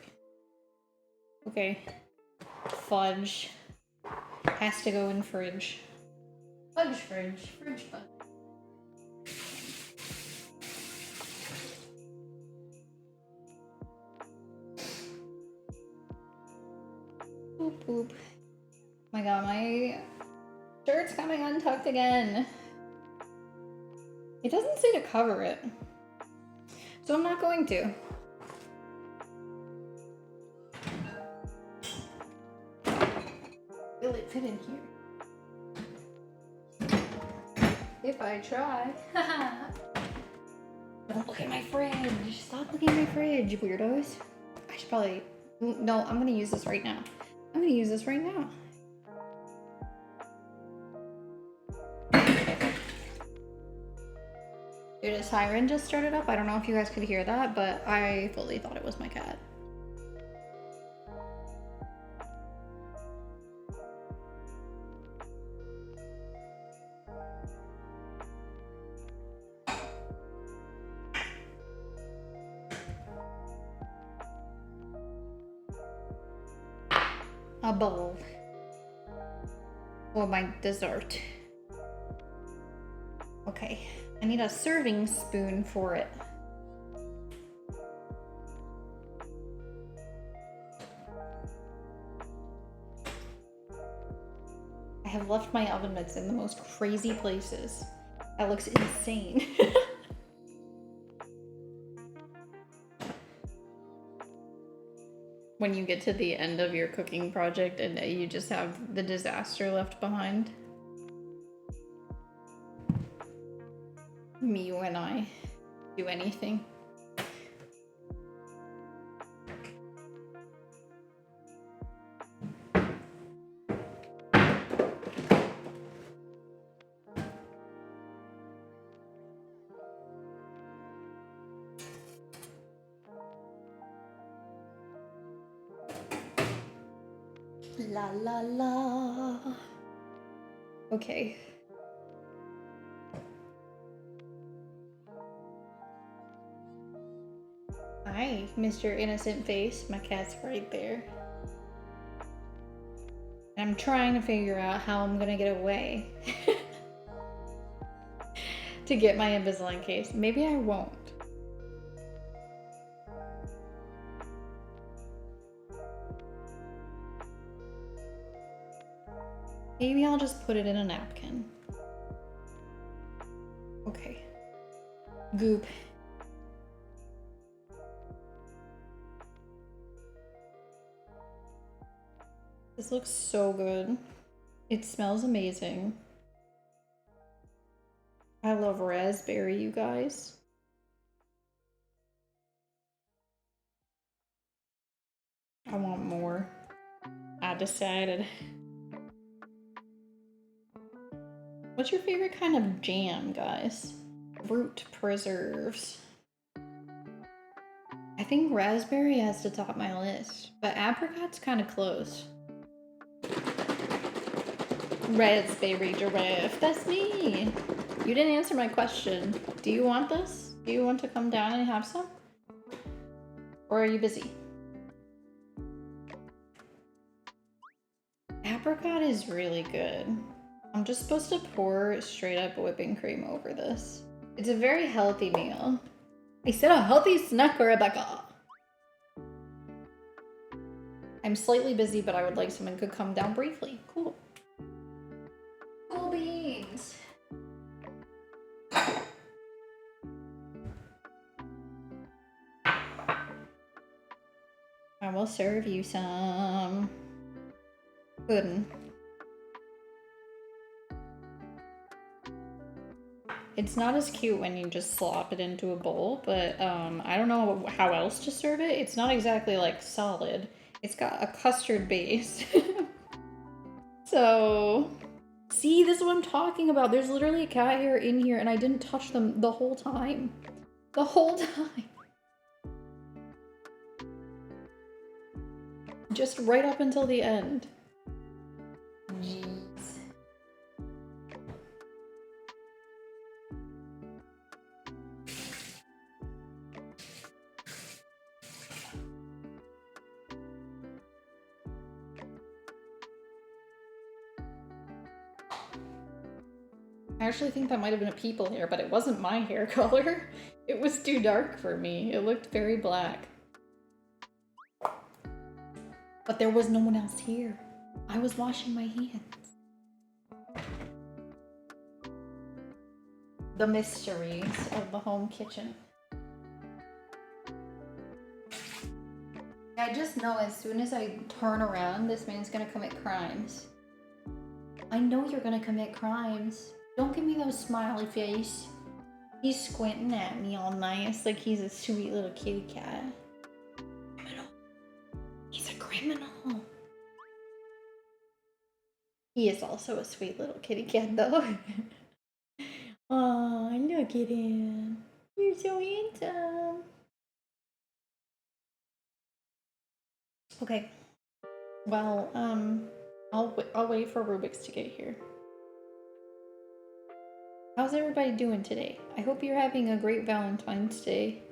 [SPEAKER 1] Okay. Fudge. Has to go in fridge. Fudge fridge. Fridge fudge. Boop boop. Oh my god, my shirt's coming untucked again. It doesn't say to cover it. So I'm not going to. Will it fit in here? If I try. Don't look at my fridge. Stop looking at my fridge, weirdos. I should probably... No, I'm gonna use this right now. I'm gonna use this right now. Dude, a siren just started up. I don't know if you guys could hear that, but I fully thought it was my cat. A bowl. For my dessert. Okay. I need a serving spoon for it. I have left my oven mitts in the most crazy places. That looks insane. When you get to the end of your cooking project and you just have the disaster left behind. Me when I do anything. La la la. Okay. Hi, Mr. Innocent Face. My cat's right there. I'm trying to figure out how I'm gonna get away to get my Invisalign case. Maybe I won't. Maybe I'll just put it in a napkin. Okay. Goop. This looks so good. It smells amazing. I love raspberry, you guys. I want more. I decided. What's your favorite kind of jam, guys? Fruit preserves. I think raspberry has to top my list, but apricot's kind of close. Raspberry giraffe, that's me. You didn't answer my question. Do you want this? Do you want to come down and have some? Or are you busy? Apricot is really good. I'm just supposed to pour straight up whipping cream over this. It's a very healthy meal. I said a healthy snack, Rebecca. I'm slightly busy, but I would like someone could come down briefly. Cool. Cool beans. I will serve you some pudding. It's not as cute when you just slop it into a bowl, but I don't know how else to serve it. It's not exactly like solid. It's got a custard base. So, see, this is what I'm talking about. There's literally a cat hair in here and I didn't touch them the whole time. The whole time. Just right up until the end. Jeez. I actually think that might have been a people hair, but it wasn't my hair color. It was too dark for me. It looked very black. But there was no one else here. I was washing my hands. The mysteries of the home kitchen. I just know as soon as I turn around, this man's gonna commit crimes. I know you're gonna commit crimes. Don't give me those smiley face. He's squinting at me all nice like he's a sweet little kitty cat. Criminal. He's a criminal. He is also a sweet little kitty cat though. Oh, look at him. You're so handsome. Okay. Well, I'll wait for Rubik's to get here. How's everybody doing today? I hope you're having a great Valentine's Day.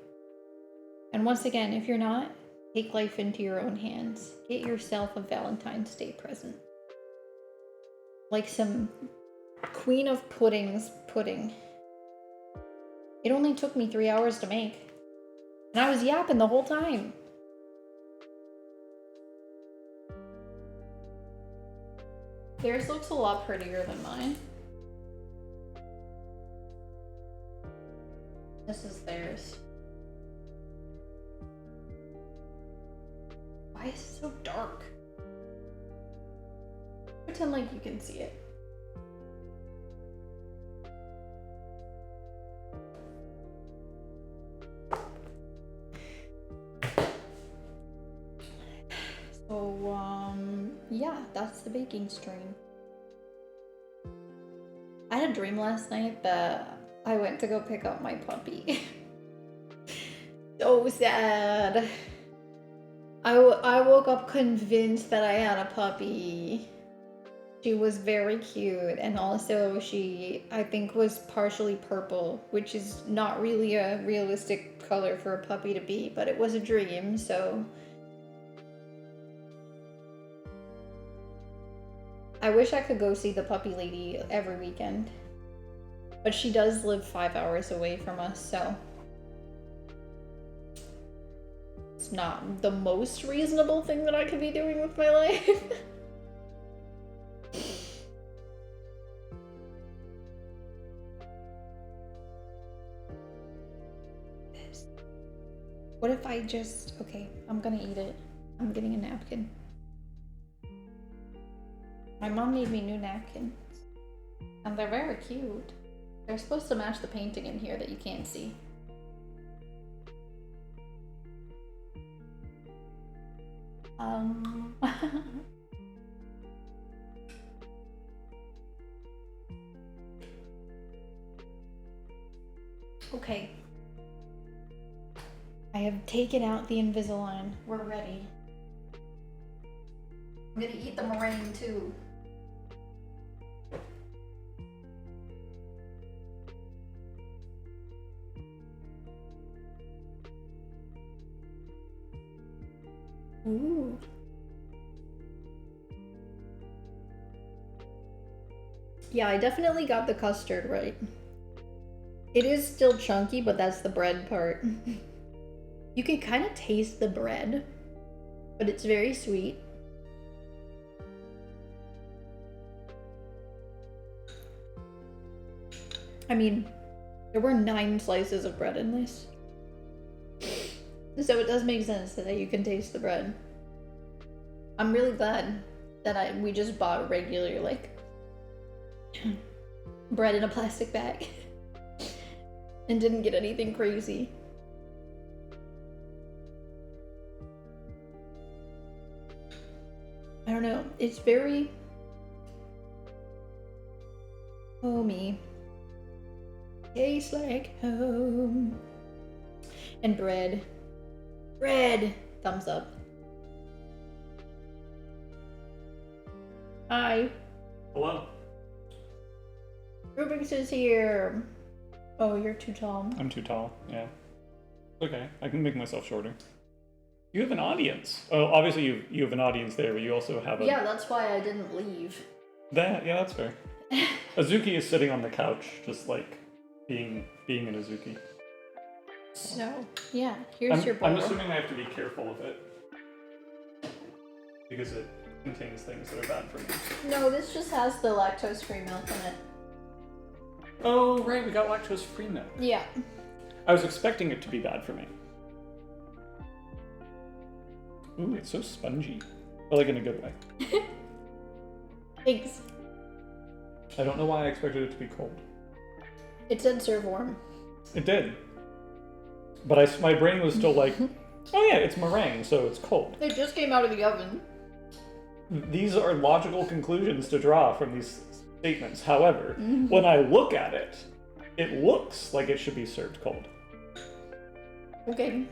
[SPEAKER 1] And once again, if you're not, take life into your own hands. Get yourself a Valentine's Day present. Like some Queen of Puddings pudding. It only took me 3 hours to make. And I was yapping the whole time. Theirs looks a lot prettier than mine. This is theirs. Why is it so dark? Pretend like you can see it. So, yeah, that's the baking stream. I had a dream last night that I went to go pick up my puppy. So sad. I woke up convinced that I had a puppy. She was very cute, and also she, I think, was partially purple, which is not really a realistic color for a puppy to be, but it was a dream, so... I wish I could go see the puppy lady every weekend. But she does live 5 hours away from us, so... It's not the most reasonable thing that I could be doing with my life. What if I just... Okay, I'm gonna eat it. I'm getting a napkin. My mom made me new napkins. And they're very cute. They're supposed to match the painting in here that you can't see. Okay. I have taken out the Invisalign. We're ready. I'm gonna eat the meringue too. Ooh. Yeah, I definitely got the custard right. It is still chunky, but that's the bread part. You can kind of taste the bread, but but it's very sweet. I mean, there were 9 slices of bread in this. So it does make sense that you can taste the bread. I'm really glad that we just bought regular, like, bread in a plastic bag and didn't get anything crazy. I don't know, it's very homey. Tastes like home. And bread. Bread! Thumbs up. Hi.
[SPEAKER 5] Hello.
[SPEAKER 1] Rubik's is here. Oh, you're too tall.
[SPEAKER 5] I'm too tall, yeah. Okay, I can make myself shorter. You have an audience. Oh, obviously you have an audience there, but you also have a...
[SPEAKER 1] Yeah, that's why I didn't leave.
[SPEAKER 5] Yeah, that's fair. Azuki is sitting on the couch, just like being an Azuki.
[SPEAKER 1] So, yeah, here's your bowl.
[SPEAKER 5] I'm assuming I have to be careful of it. Because it contains things that are bad for me.
[SPEAKER 1] No, this just has the lactose-free milk in it.
[SPEAKER 5] Oh, right, we got lactose-free milk.
[SPEAKER 1] Yeah.
[SPEAKER 5] I was expecting it to be bad for me. Ooh, it's so spongy. But like in a good way.
[SPEAKER 1] Thanks.
[SPEAKER 5] I don't know why I expected it to be cold.
[SPEAKER 1] It said serve warm.
[SPEAKER 5] It did. But my brain was still like, oh yeah, it's meringue, so it's cold.
[SPEAKER 1] It just came out of the oven.
[SPEAKER 5] These are logical conclusions to draw from these statements. However, when I look at it, it looks like it should be served cold.
[SPEAKER 1] Okay.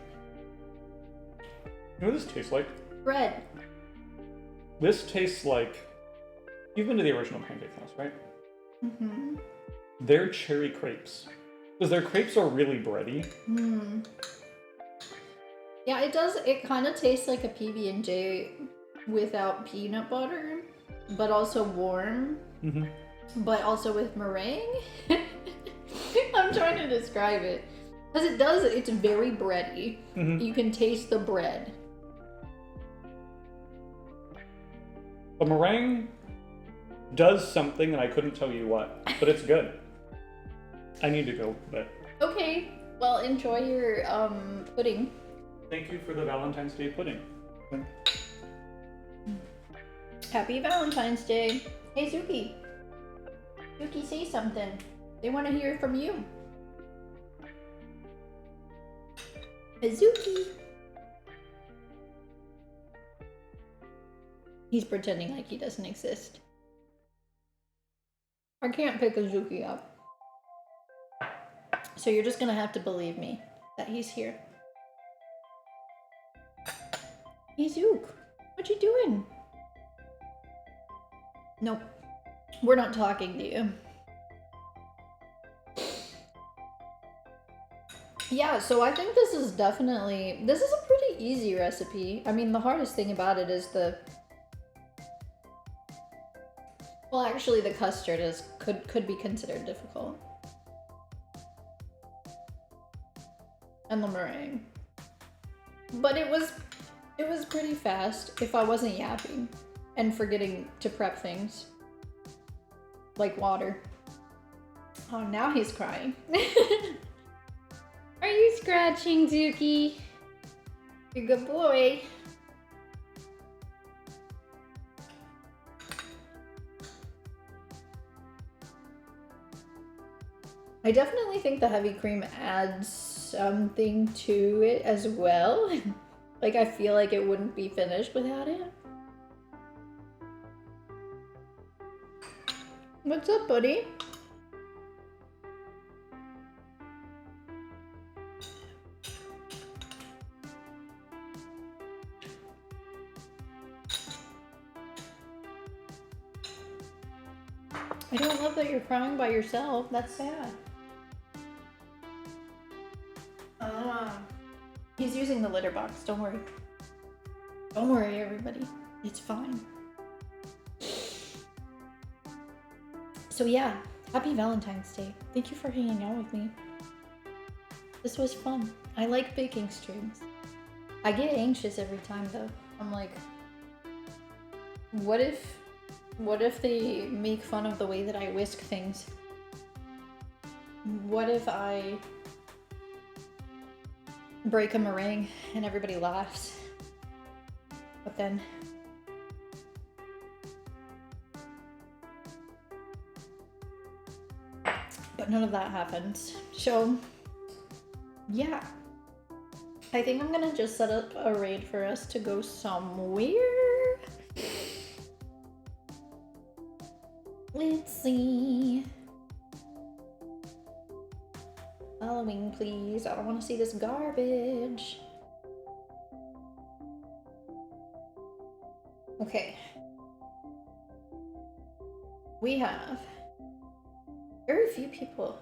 [SPEAKER 5] You know what this tastes like?
[SPEAKER 1] Bread.
[SPEAKER 5] This tastes like... You've been to the original Pancake House, right?
[SPEAKER 1] Mm-hmm.
[SPEAKER 5] They're cherry crepes. Because their crepes are really bready.
[SPEAKER 1] Mm. Yeah, it does. It kind of tastes like a PB&J without peanut butter, but also warm.
[SPEAKER 5] Mm-hmm.
[SPEAKER 1] But also with meringue. I'm trying to describe it. Because it does, it's very bready.
[SPEAKER 5] Mm-hmm.
[SPEAKER 1] You can taste the bread.
[SPEAKER 5] The meringue does something, and I couldn't tell you what, but it's good. I need to go, but...
[SPEAKER 1] Okay, well, enjoy your pudding.
[SPEAKER 5] Thank you for the Valentine's Day pudding.
[SPEAKER 1] Happy Valentine's Day. Hey, Zuki. Zuki, say something. They want to hear from you. Zuki. He's pretending like he doesn't exist. I can't pick Azuki up. So you're just gonna have to believe me that he's here. Hey Zook, what you doing? Nope, we're not talking to you. Yeah, so I think this is a pretty easy recipe. I mean, the hardest thing about it is well, actually the custard could be considered difficult. And the meringue. But it was pretty fast if I wasn't yapping and forgetting to prep things. Like water. Oh, now he's crying. Are you scratching, Zuki? You're a good boy. I definitely think the heavy cream adds something to it as well. Like, I feel like it wouldn't be finished without it. What's up, buddy? I don't love that you're crying by yourself. That's sad. He's using the litter box. Don't worry. Don't worry, everybody. It's fine. So yeah, happy Valentine's Day. Thank you for hanging out with me. This was fun. I like baking streams. I get anxious every time though. I'm like, what if they make fun of the way that I whisk things? What if I break a meringue and everybody laughs? But then none of that happens. So yeah, I think I'm gonna just set up a raid for us to go somewhere. Let's see. Following, please. I don't want to see this garbage. Okay. We have very few people.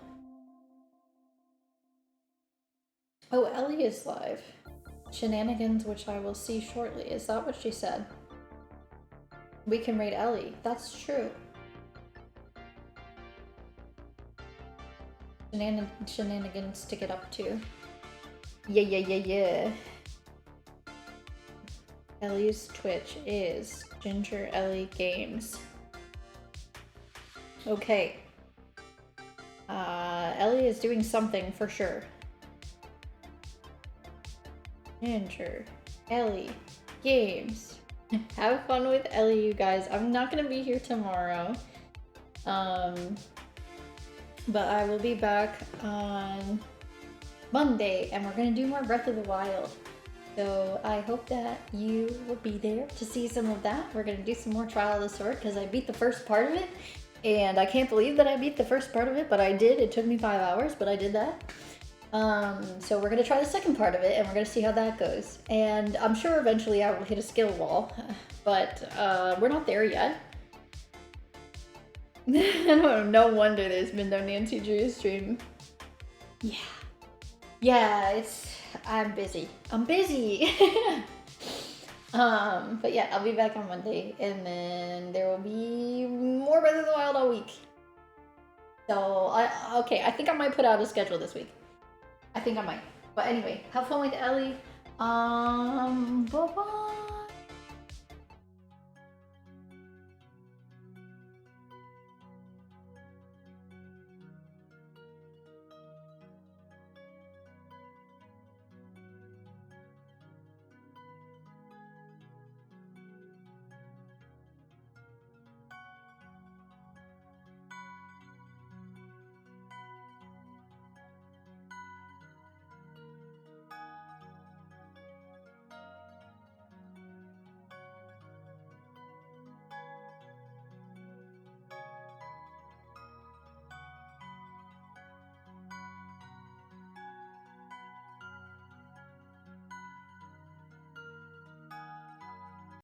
[SPEAKER 1] Oh, Ellie is live. Shenanigans, which I will see shortly. Is that what she said? We can raid Ellie. That's true. Shenanigans to get up to. Yeah. Ellie's Twitch is Ginger Ellie Games. Okay. Ellie is doing something for sure. Ginger Ellie Games. Have fun with Ellie, you guys. I'm not gonna be here tomorrow. But I will be back on Monday, and we're gonna do more Breath of the Wild. So I hope that you will be there to see some of that. We're gonna do some more Trial of the Sword because I beat the first part of it, and I can't believe that I beat the first part of it, but I did. It took me 5 hours, but I did that. So we're gonna try the second part of it, and we're gonna see how that goes. And I'm sure eventually I will hit a skill wall, but we're not there yet. No wonder there's been no Nancy Drew stream. Yeah, I'm busy. But yeah, I'll be back on Monday, and then there will be more Breath of the Wild all week. So I think I might put out a schedule this week. I think I might. But anyway, have fun with Ellie.